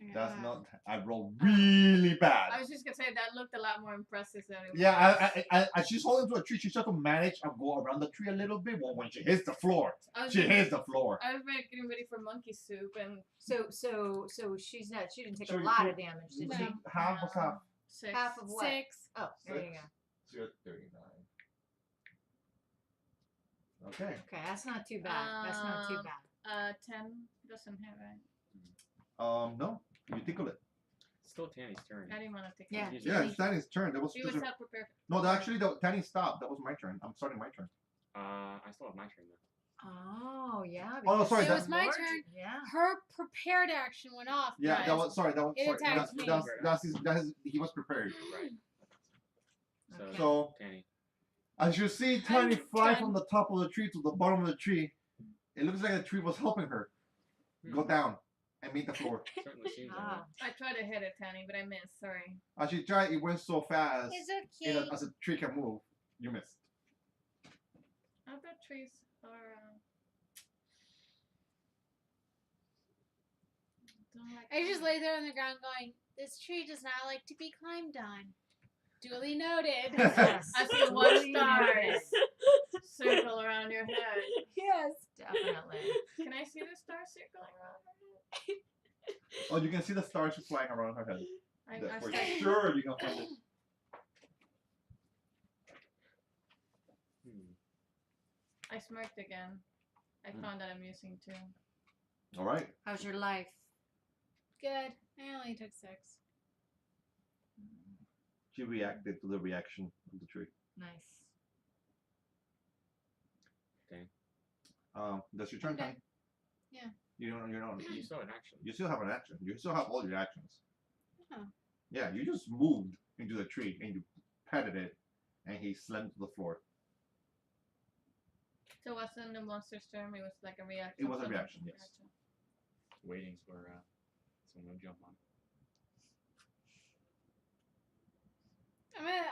Okay, that's halved. not. I rolled really bad. I was just gonna say that looked a lot more impressive than it was. Yeah, as she's holding to a tree, she's trying to manage and go around the tree a little bit. Well, when she hits the floor, I was she getting- hits the floor. I was getting ready for monkey soup and So she's not. She didn't take So a you lot put- of damage, did No. she? Half was half. 6. Half of what? 6. Oh, there you go. So you're at 39. Okay. Okay, that's not too bad. That's not too Um, bad. 10 doesn't hit, right? No, you tickle it. Still Tanny's turn. I didn't want to take Yeah. it. Yeah, it's Danny's turn. That was She was not prepared. no. Actually, Danny stopped. That was my turn. I'm starting my turn. I still have my turn then. Oh yeah. Oh, no, because sorry, It that- was my Lord- turn. Yeah. Her prepared action went off. Yeah, guys. that was sorry. That was It sorry. attacked me. He was prepared. Right. So, Okay. So Tanny. as you see Tiny fly done. from the top of the tree to the bottom of the tree, it looks like the tree was helping her go down and meet the floor. Certainly seems that way. Ah. I tried to hit it, Tanny, but I missed. Sorry. As she tried, it went so fast. It's okay. As a tree can move, you missed. I bet trees are. Don't like I just them. lay there on the ground going, this tree does not like to be climbed on. Duly noted. Yes. I see one Duly star noted. circle around your head. Yes. Definitely. Can I see the star circling around her head? Oh, you can see the stars flying around her head. I That's for said- sure you can find it. Hmm. I smirked again. I found that amusing too. All right. How's your life? Good. I only took 6. She reacted to the reaction of the tree. Nice. That's your turn, Okay. Tiny. Yeah. You don't. You saw an action. You still have an action. You still have all your actions. Oh. Yeah, you just moved into the tree and you petted it, and he slammed to the floor. So what's in the monster's turn? It was like a reaction. It was a from- reaction, yes. Gotcha. Waiting for someone to jump on.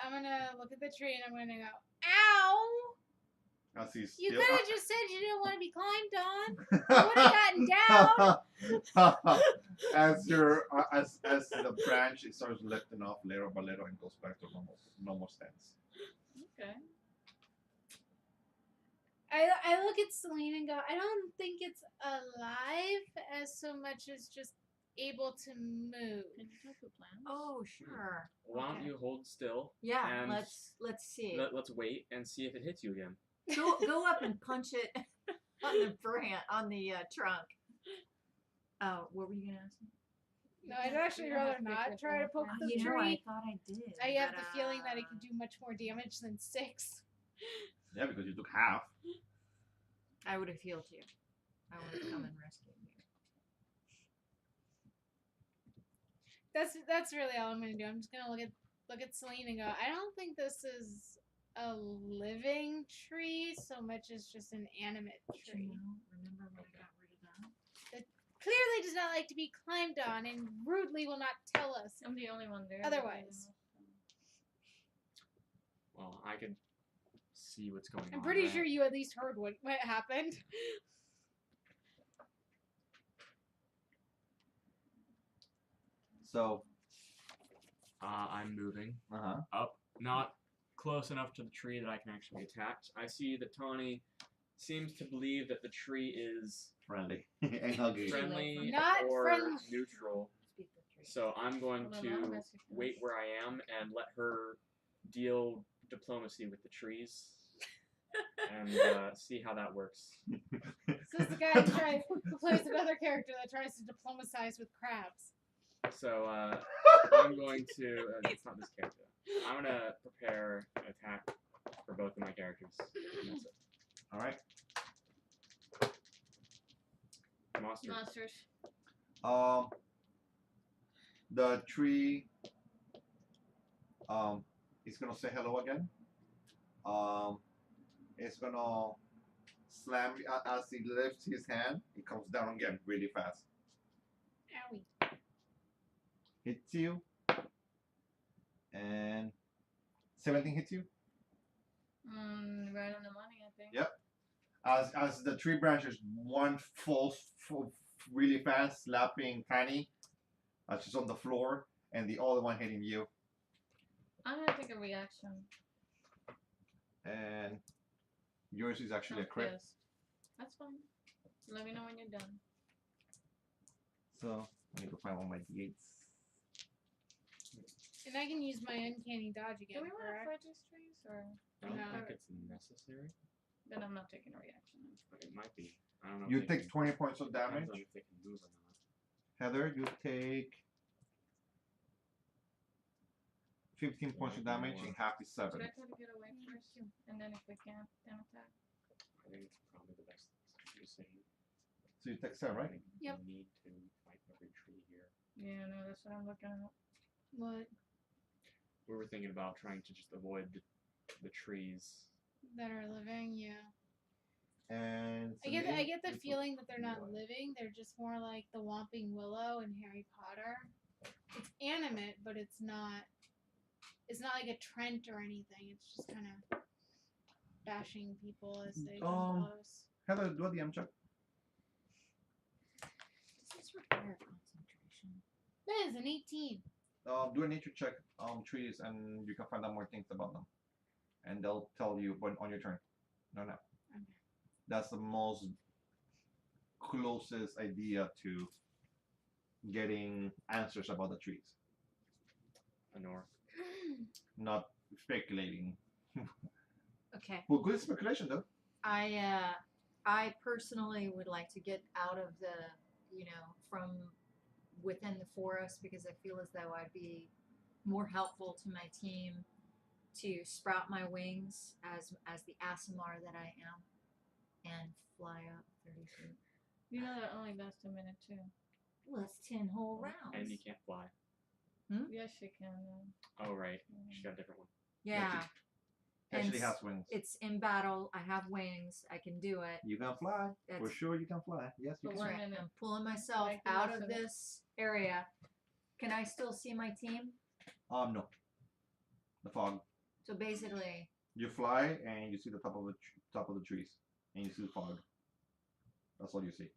I'm gonna look at the tree and I'm gonna go, ow! As he's You still- could have just said you didn't want to be climbed on. I would have gotten down. as your as the branch it starts lifting off little by little and goes back to normal stance. Okay. I look at Celine and go, I don't think it's alive as so much as just able to move. Can you talk to plants? Oh sure. Why don't Okay. you hold still? Yeah. And Let's see. Let's wait and see if it hits you again. Go up and punch it on the trunk. Oh, what were you gonna ask me? No, I'd actually rather not try to poke the You know, I tree. thought I did. I have but, the feeling that it could do much more damage than 6. Yeah, because you took half. I would have healed you. I would have come and rescued you. That's really all I'm gonna do. I'm just gonna look at Celine and go, I don't think this is a living tree so much as just an animate But tree. you know, remember when I got rid of that? Clearly does not like to be climbed on and rudely will not tell us. I'm the only one there. Otherwise. Well, I could see what's going on. I'm pretty right? sure you at least heard what happened. So, I'm moving uh-huh. up, not close enough to the tree that I can actually attack. I see that Tawny seems to believe that the tree is Friendly. And huggy. friendly Not or friendly. neutral. Speak the truth. So I'm going Hold on, to I'll message you. wait where I am and let her deal diplomacy with the trees and see how that works. So it's the guy who plays another character that tries to diplomatize with crabs. So I'm going to. It's not this character. I'm gonna prepare an attack for both of my characters. And that's it. All right. Monster. Monsters. The tree is gonna say hello again. It's gonna slam as he lifts his hand. It comes down again really fast. Owie. Hits you, and 17 hits you. Right on the money, I think. Yep. As the tree branches, one falls really fast, slapping Tiny as she's on the floor, and the other one hitting you. I'm gonna take a reaction. And yours is actually a Not crit. pissed. That's fine. Let me know when you're done. So I need to find one of my d8s. And I can use my uncanny dodge again, Do we want to correct? fight these trees, or I don't No. think it's necessary, then I'm not taking a reaction? but it might be. I don't know. You if they take can, 20 points of damage. depends on if they can move or not. Heather, you take 15 points of damage, and half is 7. Should I try to get away first, and then if we can't, then attack? I think it's probably the best thing to say. So you take 7, right? Yep. You need to fight every tree here. Yeah, no, that's what I'm looking at. What? We were thinking about trying to just avoid the trees. That are living, yeah. And I get Celine, the you feeling that they're not Right. living. They're just more like the Whomping Willow in Harry Potter. It's animate, but it's not like a Trent or anything. It's just kind of bashing people as they come close. Heather, do a DM check. Does this require concentration? That is an 18. Do a nature check on trees, and you can find out more things about them. And they'll tell you when on your turn. No. Okay. That's the most closest idea to getting answers about the trees. Honor. Not speculating. Okay. Well, good speculation though. I personally would like to get out of the, from within the forest, because I feel as though I'd be more helpful to my team to sprout my wings as the Asimar that I am and fly up 30 feet. You know that only lasts a minute too. Well, it's 10 whole rounds. And you can't fly. Yes, she can. Oh, right. She's got a different one. Yeah. And Actually has wings. It's in battle. I have wings. I can do it. You can fly. For That's- sure you can fly. Yes, you For can. one Right. minute. I'm pulling myself Like the out rest of of it. this area. Can I still see my team? No. The fog. So basically, You fly and you see the top of the trees, and you see the fog. That's all you see.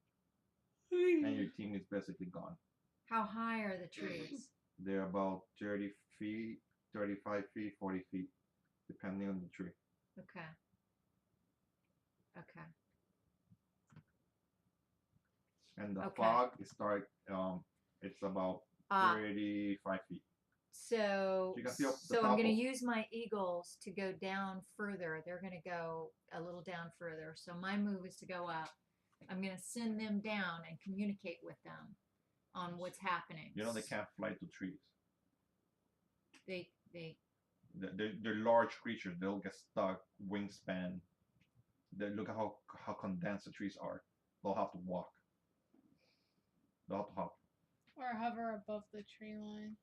And your team is basically gone. how high are the trees? They're about 30 feet, 35 feet, 40 feet, depending on the tree. Okay. Okay. And the Okay. fog is it's about 35 feet. So, You can see up the so I'm top going to of- use my eagles to go down further. They're going to go a little down further. So my move is to go up. I'm gonna send them down and communicate with them on what's happening. You know they can't fly to trees. They They're large creatures. They'll get stuck. Wingspan. Look at how condensed the trees are. They'll have to walk. They'll have to hop. Or hover above the tree line.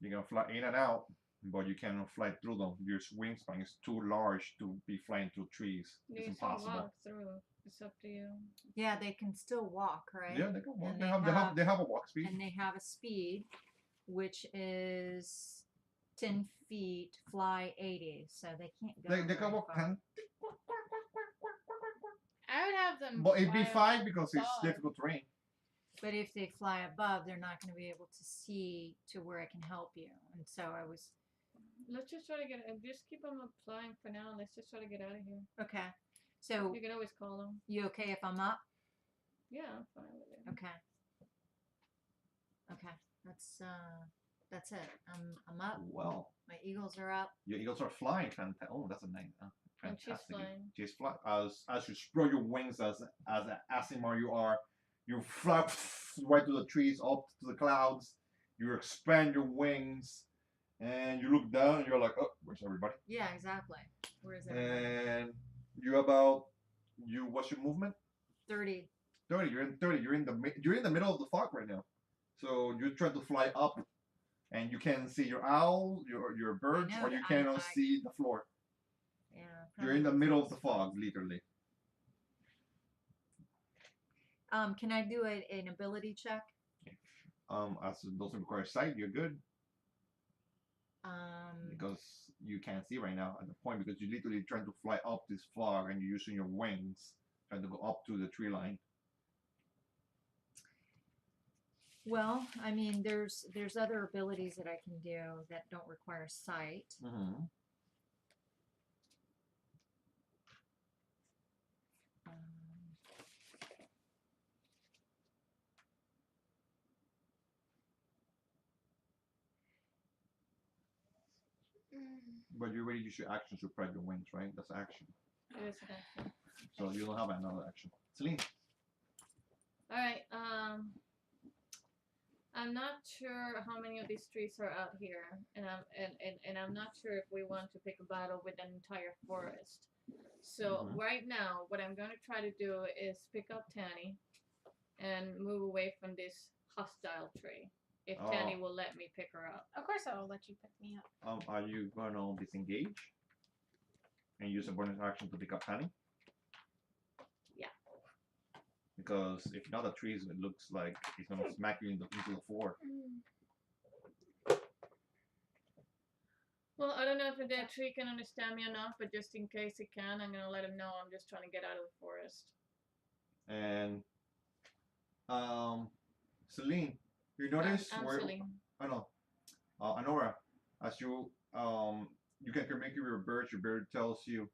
You can fly in and out, but you cannot fly through them. Your wingspan is too large to be flying through trees. You It's can still impossible. walk through. It's up to you. Yeah, they can still walk, right? Yeah, they can walk. And They have a walk speed. and they have a speed, which is 10 feet, fly 80, so they can't go. They can very walk far. 10. I would have them. But it'd be fly 5 because it's above. difficult terrain. But if they fly above, they're not going to be able to see to where I can help you. And so I was Let's just try to get. Just keep them flying for now. Let's just try to get out of here. okay. So You can always call them. you okay if I'm up? Yeah, I'm fine with it. Okay. Okay. That's it. I'm up. Well, My eagles are up. your eagles are flying. Oh, that's a nice. And she's Fantastic. flying. She's flying. As you spread your wings as an Asimar you are, you fly right to the trees, up to the clouds. You expand your wings, and you look down, and you're like, oh, where's everybody? Yeah, exactly. Where is everybody? And you're about what's your movement? 30. 30. You're in 30. You're in the middle of the fog right now. So you're trying to fly up, and you can't see your owl, your birds, know, or you I- cannot I- see the floor. Yeah. You're in the middle of the fog, literally. Can I do an ability check? As it doesn't require sight, you're good Um, because you can't see right now at the point because you're literally trying to fly up this fog and you're using your wings trying to go up to the tree line. well, I mean, there's other abilities that I can do that don't require sight. Mm-hmm. But you already use your action to spread your wings, right? That's action. It is an action. So you don't have another action. Celine. All right. I'm not sure how many of these trees are out here, and I'm not sure if we want to pick a battle with an entire forest. So Mhm. right now, what I'm going to try to do is pick up Tanny and move away from this hostile tree. If Tanny Oh. will let me pick her up. Of course, I will let you pick me up. Are you gonna disengage and use a bonus action to pick up Tanny? Yeah. Because if not the trees, it looks like he's gonna smack you into the floor. Well, I don't know if the tree can understand me enough, but just in case it can, I'm gonna let him know I'm just trying to get out of the forest. And Celine, you notice I'm where Celine. I know, Anora, as you can communicate with your bird tells you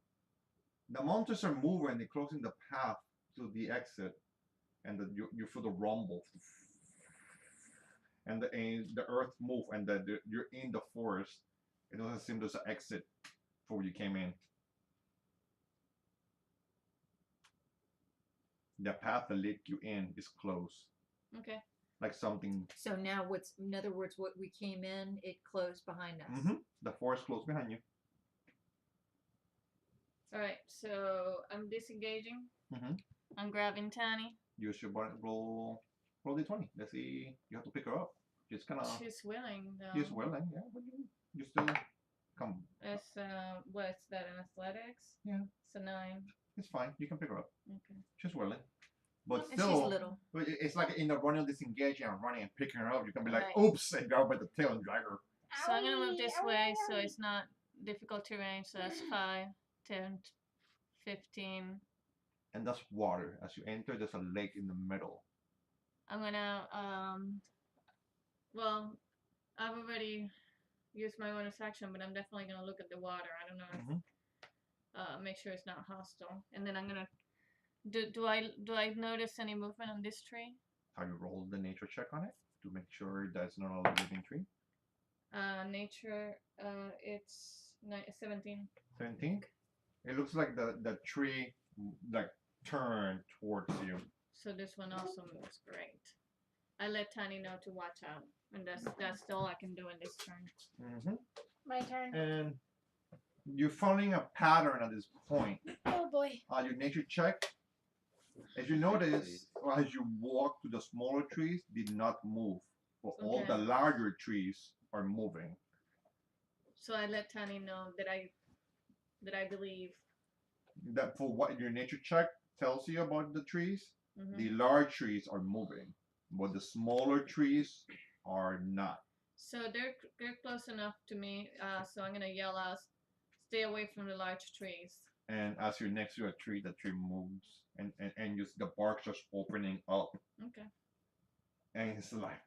the mountains are moving, they're closing the path to the exit, and you feel the rumble, and the earth move, and you're in the forest. It doesn't seem there's an exit for where you came in. The path that led you in is closed, Okay. like something. So now in other words, what we came in, it closed behind us. The forest closed behind you. Alright, so I'm disengaging. Mhm. I'm grabbing Tanny. Use your button, roll d20. Let's see. You have to pick her up. Just kind of. She's willing though. She's willing, yeah. But you still come. It's what's that in athletics? Yeah. It's a 9. It's fine. You can pick her up. Okay. She's willing. But And still, she's little. but it's like in the running, disengaging and running and picking her up. You can be like, Right. oops, and grab her by the tail and drag her. So I'm gonna move this Owie, way so owie, it's not difficult terrain. So that's 5, 10, 15. And that's water. As you enter, there's a lake in the middle. I'm gonna well, I've already used my bonus action, but I'm definitely gonna look at the water. I don't know if, make sure it's not hostile. And then I'm gonna do I notice any movement on this tree? How you roll the nature check on it to make sure that's not a living tree. Nature, it's 17. 17. It looks like the tree like turned towards you. So this one also moves. Great. I let Tani know to watch out, and that's all I can do in this turn. Mm-hmm. My turn. And you're following a pattern at this point. Oh boy. Your nature check, as you notice, as you walk to the smaller trees, did not move. But all the Okay. larger trees are moving. So I let Tani know that I believe. That for what your nature check tells you about the trees, Mhm. the large trees are moving, but the smaller trees are not. So they're close enough to me. So I'm gonna yell out, "Stay away from the large trees." And as you're next to a tree, the tree moves, and you see the bark just opening up, Okay. and it's like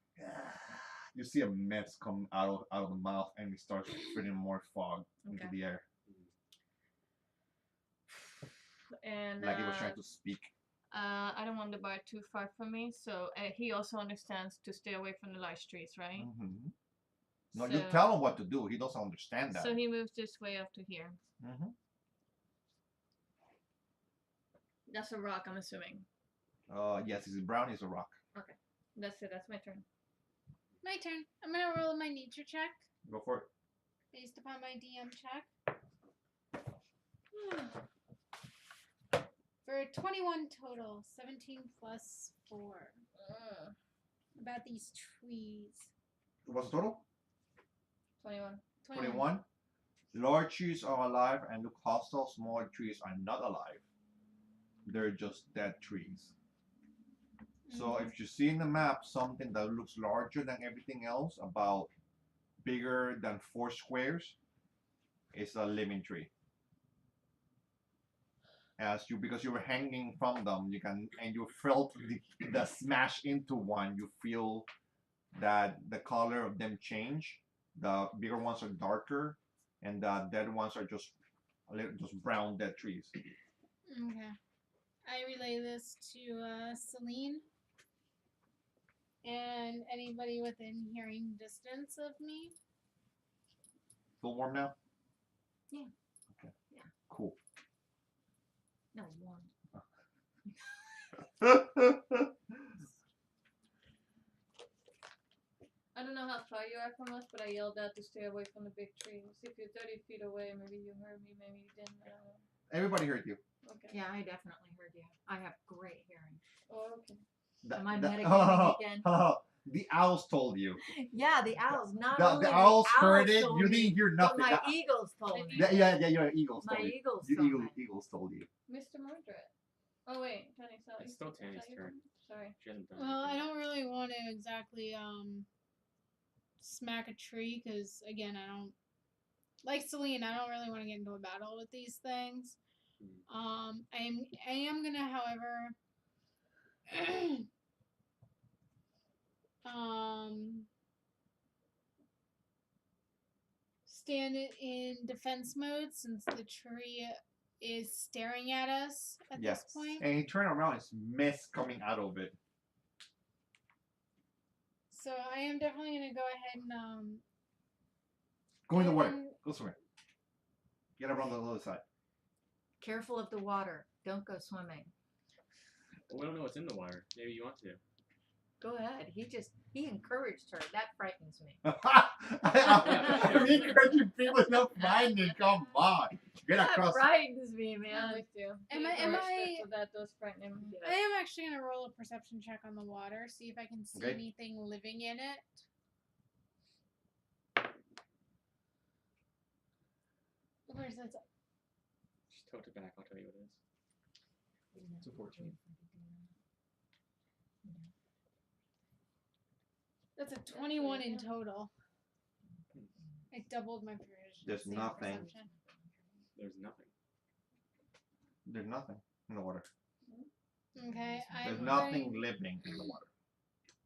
you see a mist come out of the mouth, and it starts spitting more fog into Okay. the air, And like it was trying to speak. I don't want the bar too far from me, so he also understands to stay away from the large trees, right? Mm-hmm. No, so, you tell him what to do. He doesn't understand that. So he moves this way up to here. Mm-hmm. That's a rock, I'm assuming. Yes, it's brown. It's a rock. Okay, that's it. That's my turn. My turn. I'm gonna roll my nature check Go for it. based upon my DM check. For a 21 total, 17 plus 4. About these trees. What's the total? 21. 21. Large trees are alive and look hostile. Smaller trees are not alive. They're just dead trees. So if you see in the map something that looks larger than everything else, about bigger than 4 squares, it's a living tree. Because you were hanging from them, you felt the smash into one. You feel that the color of them change. The bigger ones are darker, and the dead ones are just brown dead trees. Okay. I relay this to Celine and anybody within hearing distance of me. Feel warm now? Yeah. Okay. Yeah. Cool. No, one. I don't know how far you are from us, but I yelled out to stay away from the big trees. If you're 30 feet away, maybe you heard me, maybe you didn't. I don't know. Everybody heard you. Okay. Yeah, I definitely heard you. I have great hearing. Oh, okay. Am I metagaming again? The owls told you. Yeah, the owls. Not The only owls heard it. told You me, didn't hear but nothing. my eagles told me. Yeah, your eagles My told you. eagles Your told me. eagles told you. Mr. Mordred. Oh, wait. Tani, sorry. It's still Tani's turn. Sorry. She hasn't done Well, I anything. don't really want to exactly smack a tree because again, I don't like Celine. I don't really want to get into a battle with these things. I am gonna, however, stand in defense mode since the tree is staring at us at this point. And you turn around, it's mist coming out of it. So I am definitely gonna go ahead and Go in the and water. then- Go swim. Get around the other side. Careful of the water. Don't go swimming. Well, we don't know what's in the water. Maybe you want to. Go ahead. He encouraged her. That frightens me. I'm encouraging people to find it. Come on. Get That across. frightens me, I'm man. with you. Am He I- encouraged it, so that does frighten him. I am actually gonna roll a perception check on the water, see if I can see Okay. anything living in it. Where's that? Just tilt it back. I'll tell you what it is. It's a 14. That's a 21 in total. I doubled my proficiency. There's in nothing. perception. There's nothing. There's nothing in the water. Okay, There's I'm nothing going- living in the water.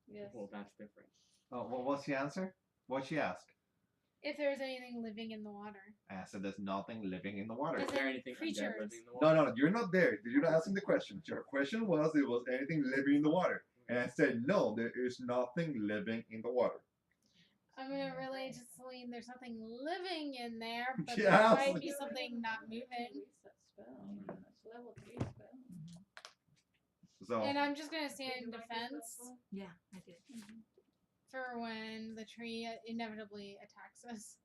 Yes. Well, that's different. Oh, well, what's the answer? What'd she ask? if there's anything living in the water. I said there's nothing living in the water. Is Is there there anything undead creatures? living in the No, water? no, you're not there. You're not asking the question. Your question was, it was anything living in the water. And I said, no, there is nothing living in the water. I'm gonna relay to Celine. There's nothing living in there, but Yes. there might be something not moving. Reset spell. That's level 3 spell. So And I'm just gonna stand in defense Yeah, I did. for when the tree inevitably attacks us.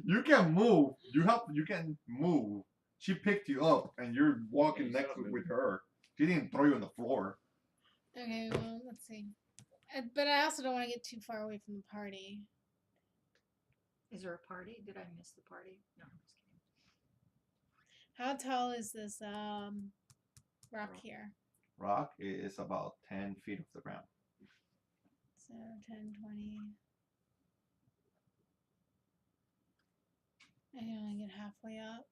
you can move. You can move. She picked you up, and you're walking Yeah, you next said move. with her. She didn't throw you on the floor. Okay, well, let's see. But I also don't want to get too far away from the party. Is there a party? Did I miss the party? No, I'm just kidding. How tall is this rock here? Rock is about 10 feet off the ground. So 10, 20. I can only get halfway up.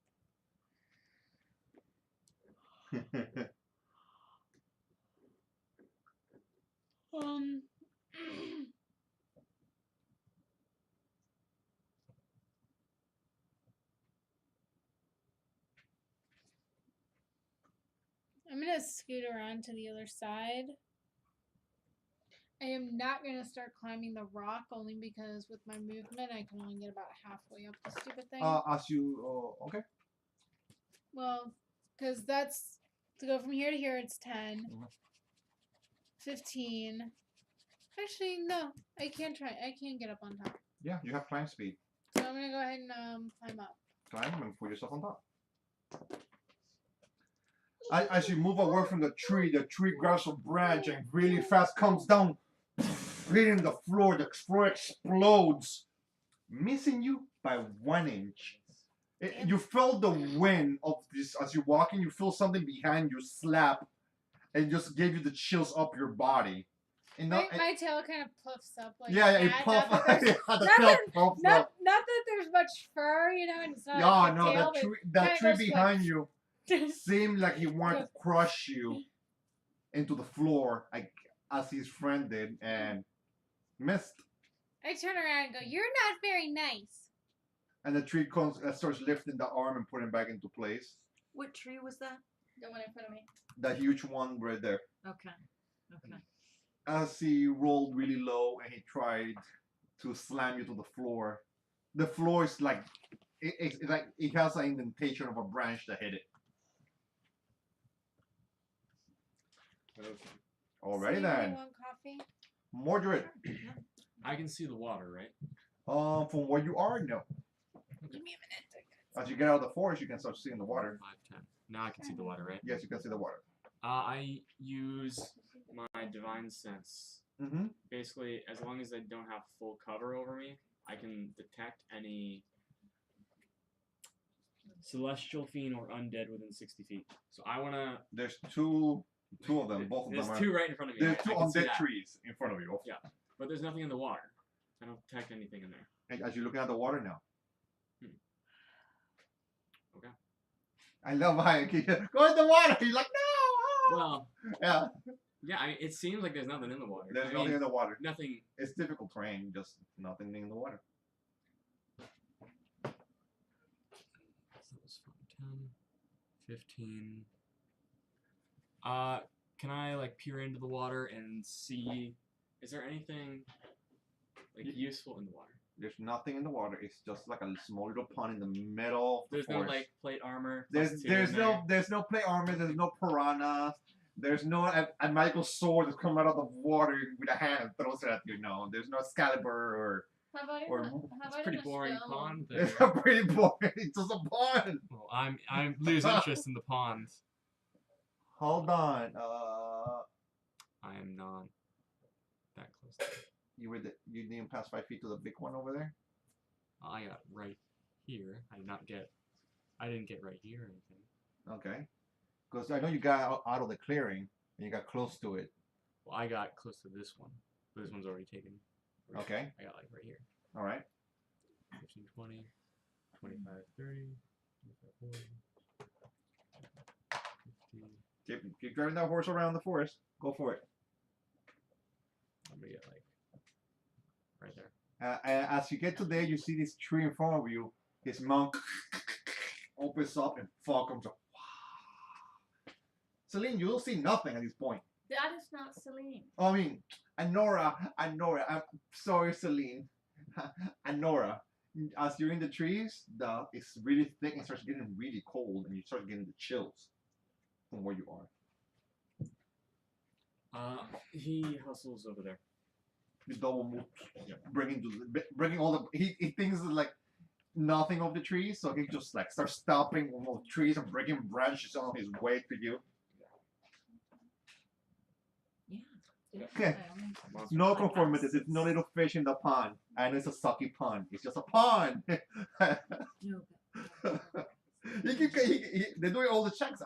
I'm gonna scoot around to the other side. I am not gonna start climbing the rock only because with my movement I can only get about halfway up the stupid thing. As you okay. Well, because that's to go from here to here. It's 10, 15. Actually, no, I can't try. I can't get up on top. Yeah, you have climb speed. So I'm gonna go ahead and climb up. Climb and put yourself on top. As you move away from the tree grabs a branch and really fast comes down, hitting the floor. The floor explodes, missing you by 1 inch. You feel the wind of this as you're walking. You feel something behind you slap, and just gave you the chills up your body. And My tail kind of puffs up like yeah, it that. puffs. Not that there's, The not tail that- puffs not, up. not that there's much fur, you know, and it's not Yeah, a no, tail, that tree goes behind you like- seemed like he wanted to crush you into the floor, like as his friend did, and missed. I turn around and go, "You're not very nice." And the tree comes, starts lifting the arm and putting it back into place. What tree was that? The one in front of me. The huge one right there. Okay. Okay. As he rolled really low and he tried to slam you to the floor is like it's like it has an indentation of a branch that hit it. Okay. Alrighty So you really then, want coffee? Mordred. I can see the water, right? From where you are, no. Give me a minute. As you get out of the forest, you can start seeing the water. 5, 10. Now I can see the water, right? Yes, you can see the water. I use my divine sense. Mm-hmm. Basically, as long as I don't have full cover over me, I can detect any celestial fiend or undead within 60 feet. So I want to... There's two of them. Both of them There's are. 2 right in front of me. There's I 2 can see undead that. trees in front of you. Yeah. But there's nothing in the water. I don't detect anything in there. And as you're looking at the water now. Okay. I love how you keep go in the water. You're like, no. Well, Yeah. yeah, I mean, it seems like there's nothing in the water. There's I nothing mean, in the water. nothing. It's difficult terrain, just nothing in the water. That was 10, 15. Can I like peer into the water and see? Is there anything like useful in the water? There's nothing in the water. It's just like a small little pond in the middle of the There's no forest. like plate armor. There's plus 2 in there? no plate armor. There's no piranhas. There's no a magical sword that's come out of the water with a hand and throws it at you. No, there's no Excalibur or. How about Or- how It's about pretty in a boring stone? pond. It's There. a pretty boring. It's just a pond. Well, I lose interest in the pond. Hold on. I am not that close. To it. You didn't pass 5 feet to the big one over there. I got right here. I didn't get right here or anything. Okay. Because I know you got out of the clearing and you got close to it. Well, I got close to this one, but this one's already taken. Okay. I got like right here. All right. 15, 20, 25, 30, 25, 40, 50. Keep driving that horse around the forest. Go for it. I'm gonna get like right there. As you get to there, you see this tree in front of you. His mouth opens up and fog comes up. Celine, you don't see nothing at this point. That is not Celine. I mean, Anora, I'm sorry, Celine. Anora, as you're in the trees, it's really thick and starts getting really cold and you start getting the chills. from where you are. He hustles over there. You double move, bringing all the. He thinks like nothing of the trees, so he just like starts stopping all the trees and breaking branches on his way to you. Yeah. Monster. No conformities. It's no little fish in the pond, and it's a sucky pond. It's just a pond. They're doing all the checks.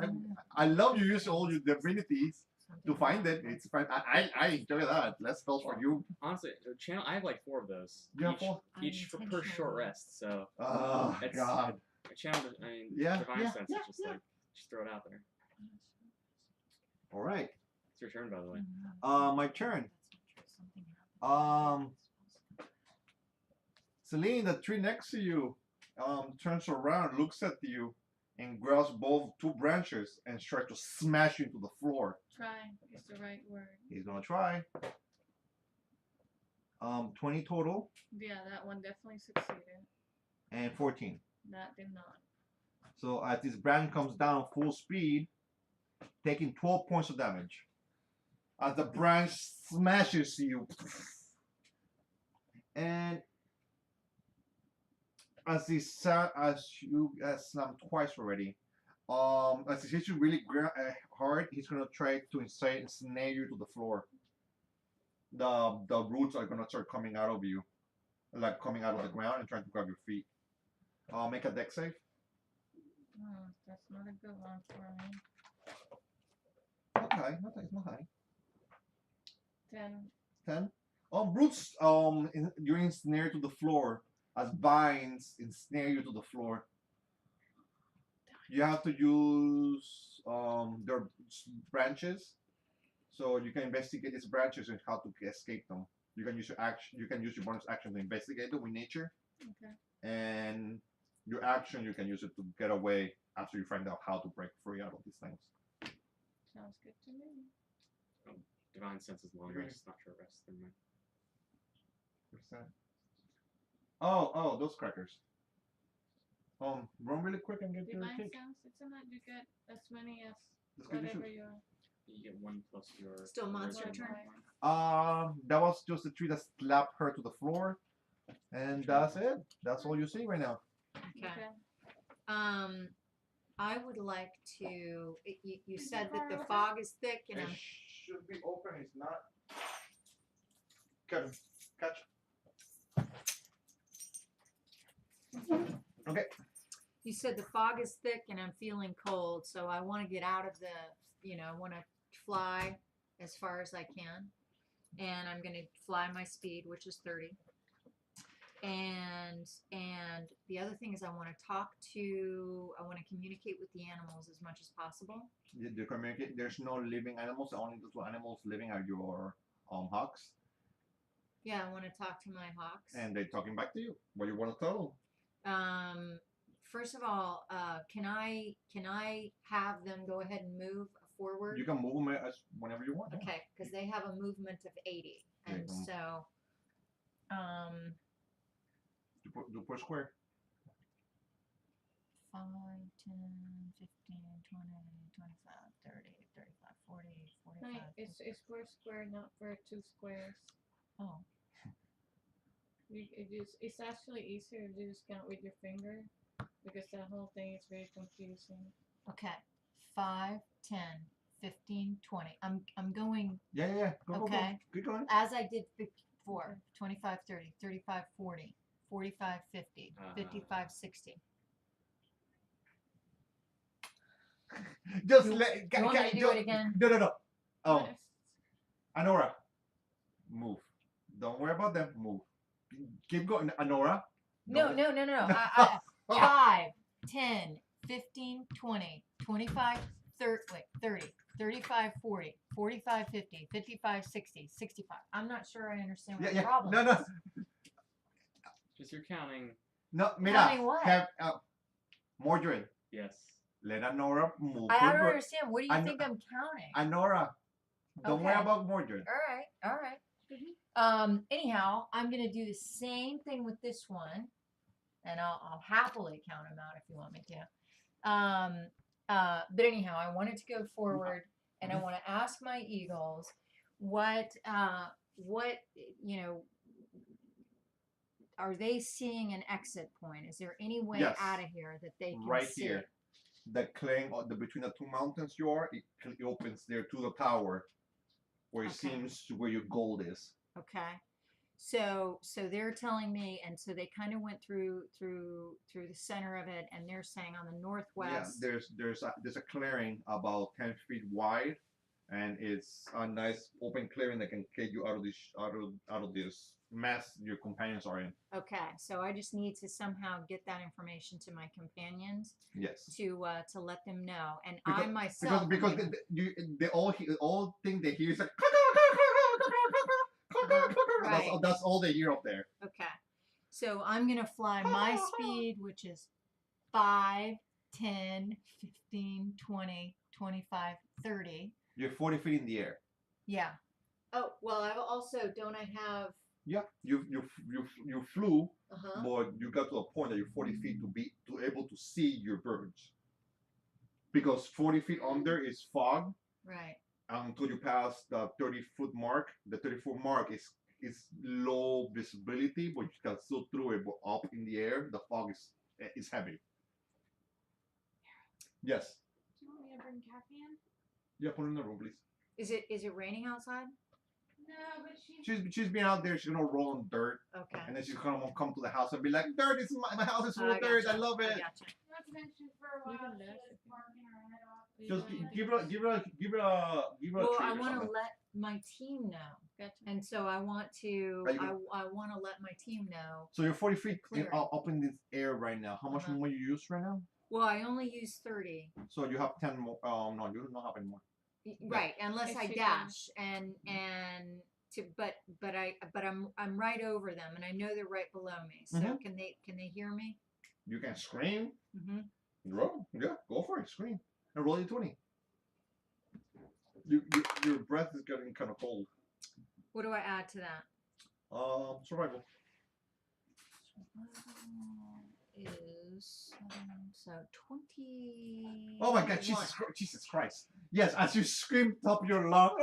I love you use all your divinities to find it. It's fine. I enjoy that. Less spells for you. Honestly, the channel. I have like 4 of those. You have 4? Each per short rest. So. Oh It's- God. A channel. I mean, Yeah, divine yeah, sense. yeah, It's just like just throw it out there. All right. It's your turn, by the way. My turn. Celine, the tree next to you, turns around, looks at you, and grabs both 2 branches and tries to smash you into the floor. Try is the right word. He's gonna try. 20 total Yeah, that one definitely succeeded. and 14. That did not. So as this branch comes down full speed, taking 12 points of damage. As the branch smashes you, and as you slammed twice already, as he hits you really hard, he's gonna try to ensnare you to the floor. The roots are gonna start coming out of you, like coming out of the ground and trying to grab your feet. Make a dex save. Oh, that's not a good one for me. Not high, it's not high. 10. 10. Roots, you're ensnared to the floor as vines ensnare you to the floor. You have to use their branches, so you can investigate these branches and how to escape them. You can use your action. You can use your bonus action to investigate them with nature, Okay. and your action you can use it to get away after you find out how to break free out of these things. Sounds good to me. Divine sense is long Okay. rest, not short rest. Never mind. What's that? Oh, those crackers. Run really quick and get your Divine cake. sense, it's not you get as many as Let's get your whatever shoes. you're. You get 1 plus your. Still monster original turn. modifier. That was just the tree that slapped her to the floor, and that's it. That's all you see right now. Okay. I would like to. You said that the fog is thick, and It I'm should be open. It's not. Kevin, catch. Okay. You said the fog is thick and I'm feeling cold, so I want to get out of the, I want to fly as far as I can. And I'm going to fly my speed, which is 30. And the other thing is I want to communicate with the animals as much as possible. You communicate. There's no living animals. Only the 2 animals living are your hawks, Yeah, I want to talk to my hawks. and they're talking back to you. What do you want to tell them? First of all, can I have them go ahead and move forward? You can move them as whenever you want. yeah. Okay, because they have a movement of 80, and Mhm. so, Do per square. 5, 10, 15, 20, 25, 30, 35, 40, 45. Right, it's per square, not per 2 squares. Oh, It's actually easier to just count with your finger because that whole thing is very confusing. okay. 5, 10, 15, 20. I'm going Yeah. Go. Okay. Keep going. as I did before. 25, 30, 35, 40, 45, 50, 55, 60. Just You- let. You want me to do it again? No. Oh, Yes. Anora, move. Don't worry about them. Move. Keep going, Anora. No. Don't- 5, 10, 15, 20, 25, 30, 35, 40, 45, 50, 55, 60, 65. I'm not sure I understand what the Yeah. problem No. is. Just you're counting. No, mira. Counting what? Have Mordred. Yes. Let Anora move. I don't understand. What do you I think I'm counting? Anora, don't worry Okay. about Mordred. All right. Anyhow, I'm gonna do the same thing with this one, and I'll happily count them out if you want me to. But anyhow, I wanted to go forward, and I want to ask my eagles what you know, are they seeing an exit point? Is there any way Yes. out of here that they can Right see? here. The claim of the between the two mountains you are, it opens there to the tower, where it Okay. seems where your gold is. Okay. So they're telling me, and so they kind of went through the center of it, and they're saying on the northwest. Yeah, there's a clearing about 10 feet wide, and it's a nice open clearing that can get you out of this mess your companions are in. Okay, so I just need to somehow get that information to my companions Yes. to let them know, and Because- I myself. Because they all think they hear is like Right. that's all they hear up there. Okay, so I'm gonna fly my speed, which is 5, 10, 15, 20, 25, 30. You're 40 feet in the air. Yeah. Oh well, I also don't I have. Yeah, you flew, Uh-huh. but you got to a point that you're 40 feet to able to see your birds. Because 40 feet under is fog Right. until you pass the 30-foot mark. The 30-foot mark is low visibility, but you can still through it. But up in the air, the fog is heavy. Yes. Do you want me to bring Kathy in? Yeah, put it in the room, please. Is it raining outside? No, but she's. She's been out there. She's gonna roll in dirt, Okay. and then she's gonna come to the house and be like, "Dirt! This is my house is full I of dirt. I gotcha. love I it." gotcha. Not to mention for a We while can she dash was if you barking her head off. Just Yeah. give her a treat Well, I or want to something. let my team know, Gotcha. and so I want to. Are you I want to let my team know. So you're 40 feet Clear. up in this air right now. How much Uh-huh. more you use right now? Well, I only use 30. So you have 10 more. No, you don't have any more. Right, unless If I she dash and to but I'm right over them, and I know they're right below me. So Mhm. can they hear me? You can scream. Mm-hmm. Roll. Yeah, go for it. Scream. And roll your 20. Your breath is getting kind of cold. What do I add to that? Survival. Is so 20. Oh my God, Jesus Christ. Yes, as you scream top of your lung,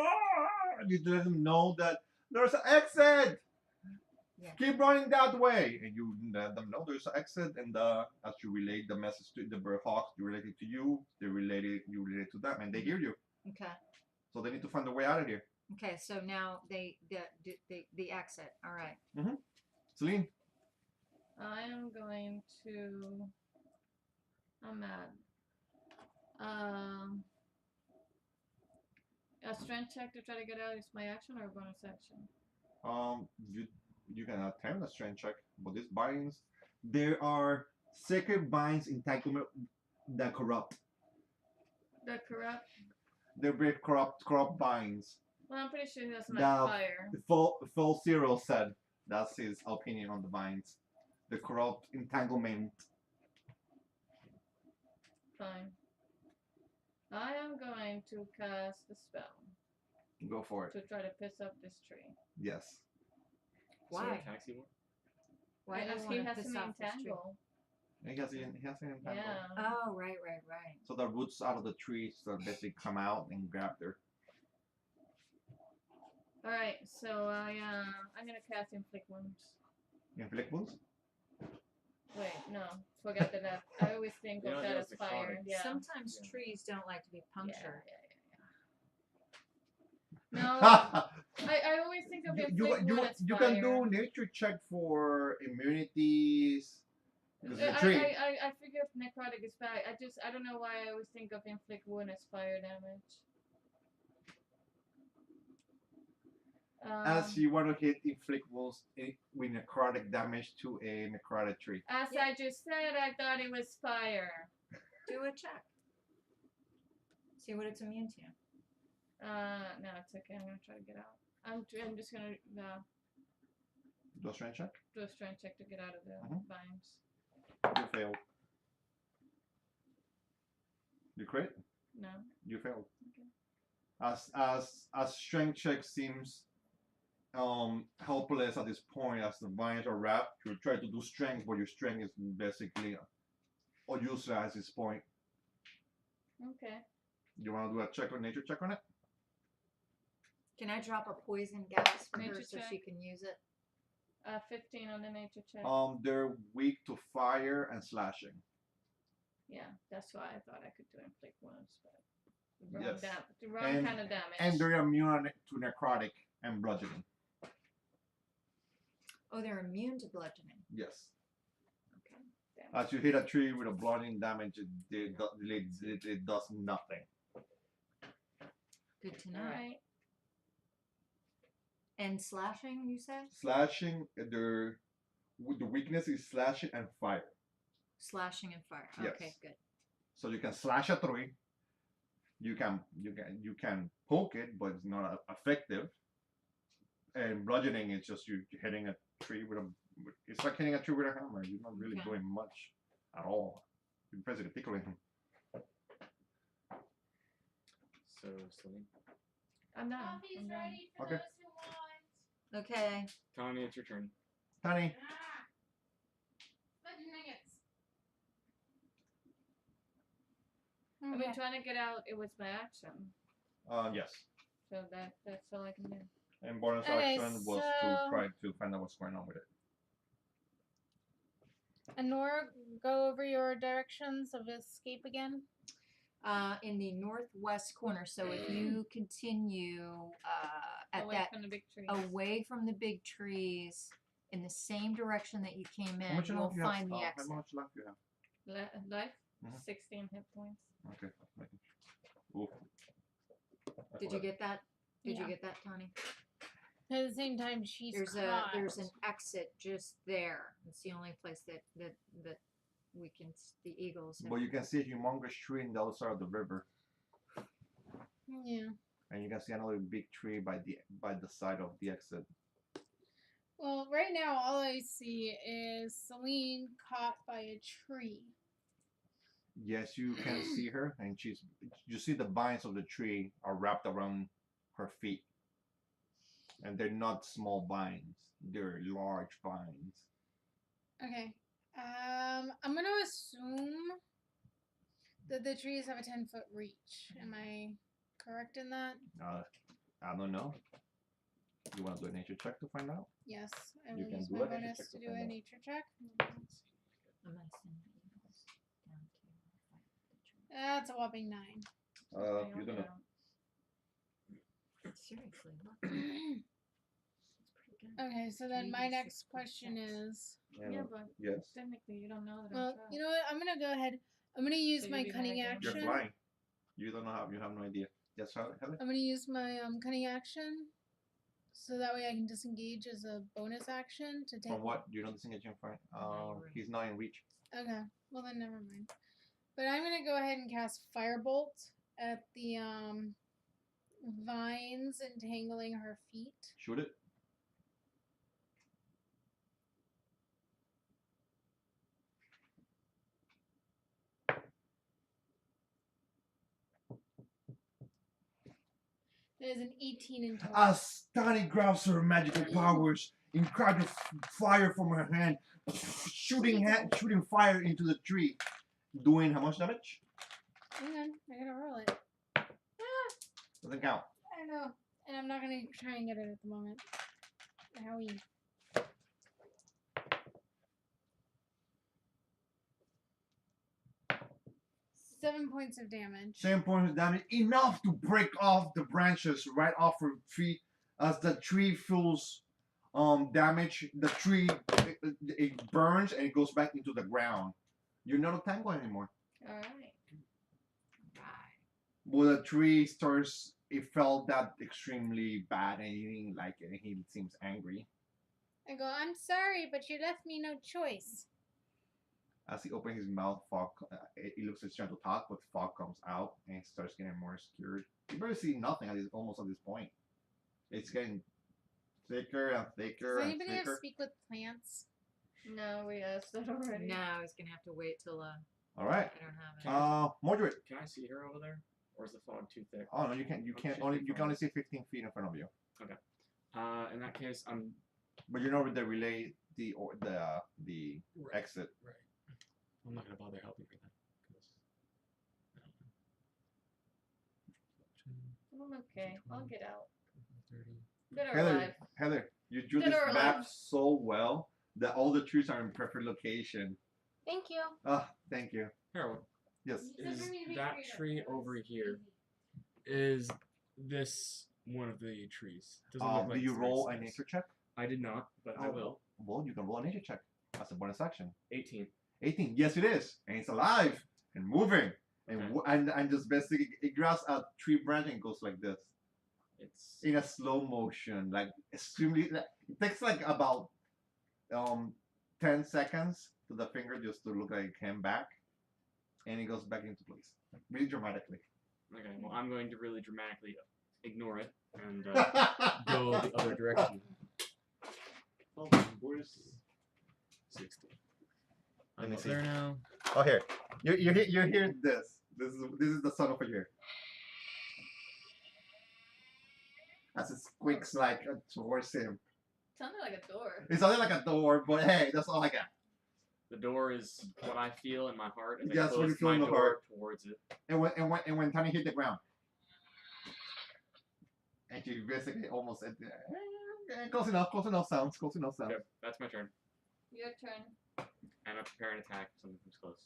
you let them know that there's an exit. Yeah. Keep running that way, and you let them know there's an exit. And as you relay the message to the bird hawks, you relate it to you. You relate it to them, and they hear you. Okay. So they need to find a way out of here. Okay. So now the exit. All right. Celine, I am going to. I'm mad. A strength check to try to get out is my action or a bonus action? you can attempt a strength check, but these binds, there are sacred binds entanglement that corrupt. The corrupt. They're very corrupt binds. Well, I'm pretty sure he doesn't The have fire. Full Zero said that's his opinion on the binds. The corrupt entanglement. Fine. I am going to cast a spell Go for it. to try to piss up this tree. Yes. So it Why? attacks you more? Why do Because you he want to has piss an off this tree? entangle. He has an entangle. Yeah. Oh, right. So the roots out of the trees basically come out and grab her. All right. So I'm gonna cast inflict wounds. Inflict wounds? Wait, no. Forgot that. I always think You of know, that that's as fire. necrotic. Yeah. Sometimes Yeah. trees don't like to be punctured. Yeah. No. I always think of inflict wound as you fire. can do nature check for immunities. This is a tree. I figure if necrotic is fire. I don't know why I always think of inflict wound as fire damage. As you want to hit inflict wounds with necrotic damage to a necrotic tree. As Yeah. I just said, I thought it was fire. Do a check. See what it's immune to. No, it's okay. I'm gonna try to get out. I'm just gonna Do a strength check. do a strength check to get out of the Mhm. vines. You failed. You crit? No. You failed. Okay. As strength check seems helpless at this point as the vines are wrapped, you try to do strength, but your strength is basically useless at this point. Okay. You want to do a check on nature check on it? Can I drop a poison gas for her Nature so check. she can use it? 15 on the nature check. They're weak to fire and slashing. Yeah, that's why I thought I could do inflict wounds, but the wrong, Yes. the wrong And- kind of damage. And they're immune to necrotic and bludgeoning. Oh, they're immune to bludgeoning. Yes. Okay. As you hit a tree with a bludgeoning damage, it does nothing. Good to know. All right. And slashing, you said? Slashing, the weakness is slashing and fire. Slashing and fire. Yes. Okay, good. So you can slash a tree. You can poke it, but it's not effective. And bludgeoning is just you hitting a tree with a. It's like hitting a tree with a hammer. You're not really Okay. doing much at all. You're basically tickling him. So, Celine. I'm done. Coffee's I'm done. ready for Okay. those who want. Okay. Tony, it's your turn. Honey, Ah. Fudge nuggets. I've Okay. been trying to get out. It was my action, yes. so that's all I can do. And bonus Okay, action was to so- try to find out what's going on with it. And Nora, go over your directions of escape again. In the northwest corner. So if you continue at Away that from the big tree. away from the big trees in the same direction that you came How in, much you'll life you have? find the How exit. much life you have? Life, Mhm. 16 hit points. Okay. Making sure. Oof. That's Did what you I- get that? Did Yeah. you get that, Tony? At the same time, she's There's caught. an exit just there. It's the only place that we can the eagles. have- But you can see a humongous tree on the other side of the river, Yeah. and you can see another big tree by the side of the exit. Well, right now, all I see is Celine caught by a tree. Yes, you can see her, and you see the vines of the tree are wrapped around her feet, and they're not small vines; they're large vines. Okay. I'm gonna assume that the trees have a 10-foot reach. Am I correct in that? I don't know. You want to do a nature check to find out? Yes. I You will can use do my a nature bonus check to to do find a out. nature check. I'm gonna send the eagles down to fight the tree. That's a whopping 9. You don't know. Seriously, look. It's pretty good. Okay, so then Three my to next 6 question points. is, Yeah, but Yes. technically you don't know that well, I'm trapped. you know what? I'm gonna go ahead. I'm gonna use So my you'll be cunning back in. You're action. flying. You don't know how. You have no idea. Yes, Heather. I'm gonna use my cunning action, so that way I can disengage as a bonus action to take. From what? You don't disengage him from. you're right. He's not in reach. Okay, well then never mind. But I'm gonna go ahead and cast Firebolt at the vines entangling her feet. Shoot it. That is an 18 in total. As Tani grabs her magical powers, incredible fire from her hand, shooting fire into the tree, doing how much damage? Hang on, I gotta roll it. Doesn't count. I know, and I'm not gonna try and get it at the moment. Howie. Seven points of damage. 7 points of damage, enough to break off the branches right off her feet. As the tree feels damage, the tree it burns and it goes back into the ground. You're not a tangle anymore. All right. Well, the tree starts. It felt that extremely bad, and he didn't like it. And he seems angry. I go, I'm sorry, but you left me no choice. As he opens his mouth, fog. He looks like he's trying to talk, but fog comes out, and he starts getting more scared. You barely see nothing almost at this point. It's getting thicker and thicker Does and anybody have thicker. speak with plants? No, we asked that already. No, I was gonna have to wait till All right. I don't have it. Mordred. Can I see her over there, or is the fog too thick? Oh no, you can't. You can't. She's Only big you can only fog. see 15 feet in front of you. In that case, I'm But you know with the relay, the right. exit. Right. I'm not gonna bother helping her then. 'cause I don't know. I'm okay. I'll get out. 30. Dead or alive. Heather, you drew Dead this or map alive. so well that all the trees are in perfect location. Thank you. Ah, thank you. Harold, Yes. is that tree over here? Is this one of the trees? Doesn't look like Do you it's roll very a nice. nature check? I did not, but I will. Well, you can roll a nature check. That's a bonus action. 18. 18. Yes, it is, and it's alive and moving, and Okay. and just basically it grabs a tree branch and goes like this It's in a slow motion, like extremely. Like, it takes like about 10 seconds to the finger just to look like it came back, and it goes back into place really dramatically. Okay, well, I'm going to really dramatically ignore it and go the other direction. Hold on, where's 60. Let I'm me up see. there now. Oh, here. You hear this. This is the sound of a year. As it squeaks like towards him. Sounded like a door. It sounded like a door, but hey, that's all I got. the door is what I feel in my heart as I That's what you close feel my in the door heart. towards it. And when Tiny hit the ground, and she basically almost said, close enough sounds, close enough sounds. Yep, that's my turn. Your turn. And I prepare an attack if something comes close.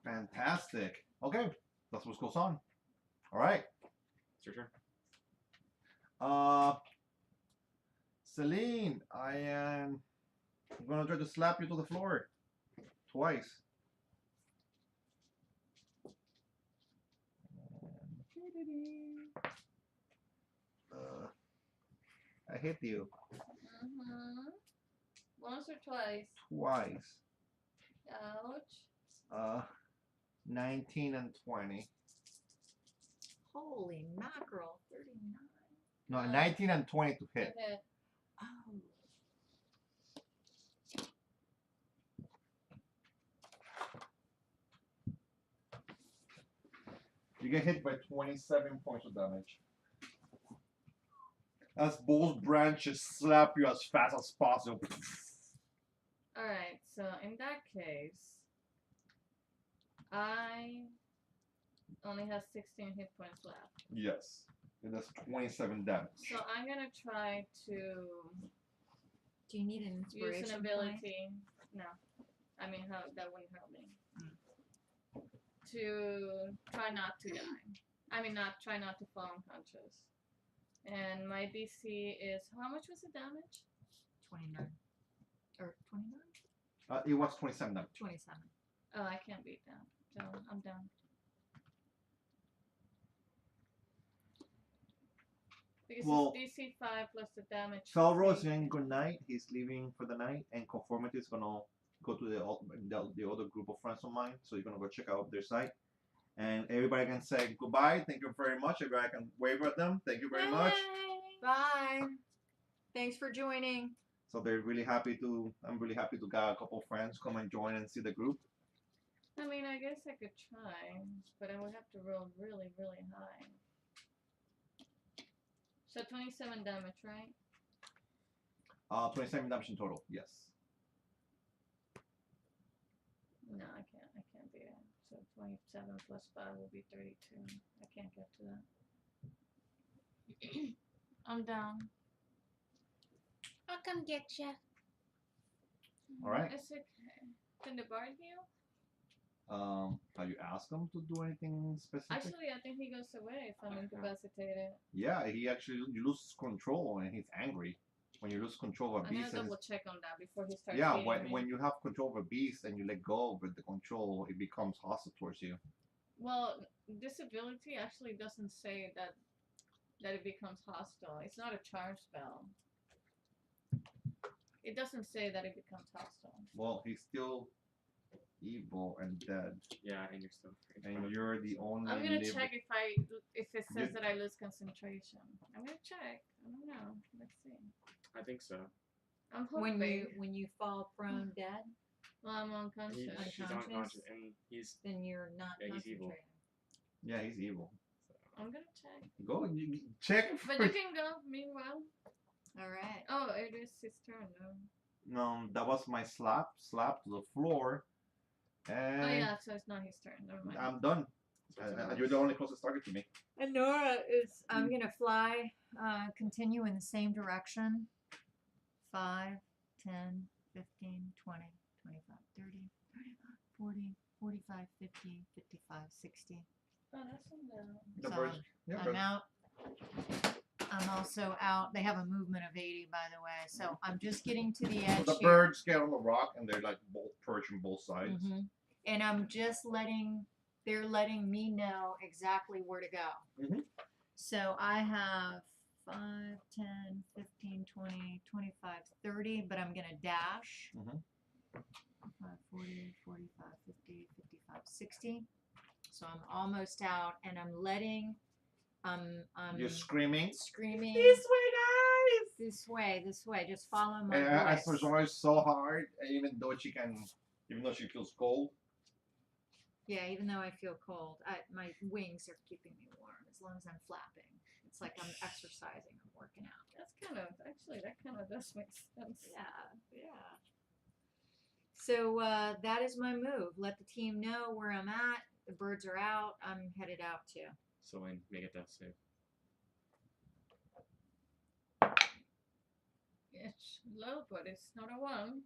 Fantastic. Okay, that's what goes on. All right. It's your turn. Celine, I am gonna try to slap you to the floor twice. I hit you Mm-hmm. Once or twice. twice. Ouch. 19 and 20. Holy mackerel, 39. No, 19 and 20 to hit. Okay. Oh. You get hit by 27 points of damage. As both branches slap you as fast as possible. Alright, so in that case, I only have 16 hit points left. Yes. And that's 27 damage. So I'm gonna try to Do you need an use inspiration an ability. No. I mean, how that wouldn't help me. To try not to die. I mean, try not to fall unconscious. And my DC is, how much was the damage? 29. Or 29? It was 27 damage. 27. Oh, I can't beat that. So I'm down. Because Well, it's DC 5 plus the damage. Felro is saying good night. He's leaving for the night, and Conformity is gonna go to the other group of friends of mine. So you're gonna go check out their site, and everybody can say goodbye. Thank you very much. Everybody can wave at them. Thank you very much. Bye. Thanks for joining. So they're really happy to. I'm really happy to get a couple of friends come and join and see the group. I mean, I guess I could try, but I would have to roll really, really high. So 27 damage, right? 27 damage in total. Yes. No, I can't do that. So 27 plus 5 will be 32. I can't get to that. I'm down. I'll come get ya. All right. It's okay. Can the bard heal? Have you asked him to do anything specific? Actually, I think he goes away if I'm incapacitated. Yeah, he actually you lose control and he's angry. When you lose control of a I'm gonna beast, and double check on that before he starts yeah, beating me. when you have control of a beast and you let go of the control, it becomes hostile towards you. Well, this ability actually doesn't say that it becomes hostile. It's not a charm spell. It doesn't say that it becomes hostile. Well, he's still evil and dead, Yeah, and you're still free. and you're the only. I'm gonna living- check if it says You- that I lose concentration. I'm gonna check. I don't know. Let's see. I think so. I'm hoping. When you fall prone dead, Well, I'm unconscious. She's Unconscious? unconscious, and he's then you're not Yeah, he's evil. concentrating. Yeah, he's evil. I'm gonna check. Go you check. But you can go. Meanwhile. All right. Oh, it is his turn. No. No, that was my slap to the floor, And Oh yeah, so it's not his turn. Never mind. I'm done. You're the only closest target to me. And Nora is, I'm going to fly, continue in the same direction. 5, 10, 15, 20, 25, 30, 35, 40, 45, 50, 55, 60. Oh, that's on The So birds. Yeah, I'm birds. out. I'm also out. They have a movement of 80, by the way. So I'm just getting to the edge The here. birds get on the rock and they're like both perched on both sides. And I'm just they're letting me know exactly where to go. So I have 5, 10, 15, 20, 25, 30, but I'm going to dash. 5, 40, 45, 50, 55, 60. So I'm almost out, and I'm letting, You're screaming. screaming. This way, guys! This way. Just follow my And I voice. push her so hard, even though she feels cold. Yeah, even though I feel cold, my wings are keeping me warm as long as I'm flapping. It's like I'm exercising, I'm working out. That's that kind of does make sense. Yeah. So that is my move. Let the team know where I'm at. The birds are out. I'm headed out too. Celine, make a death save. It's low, but it's not a 1.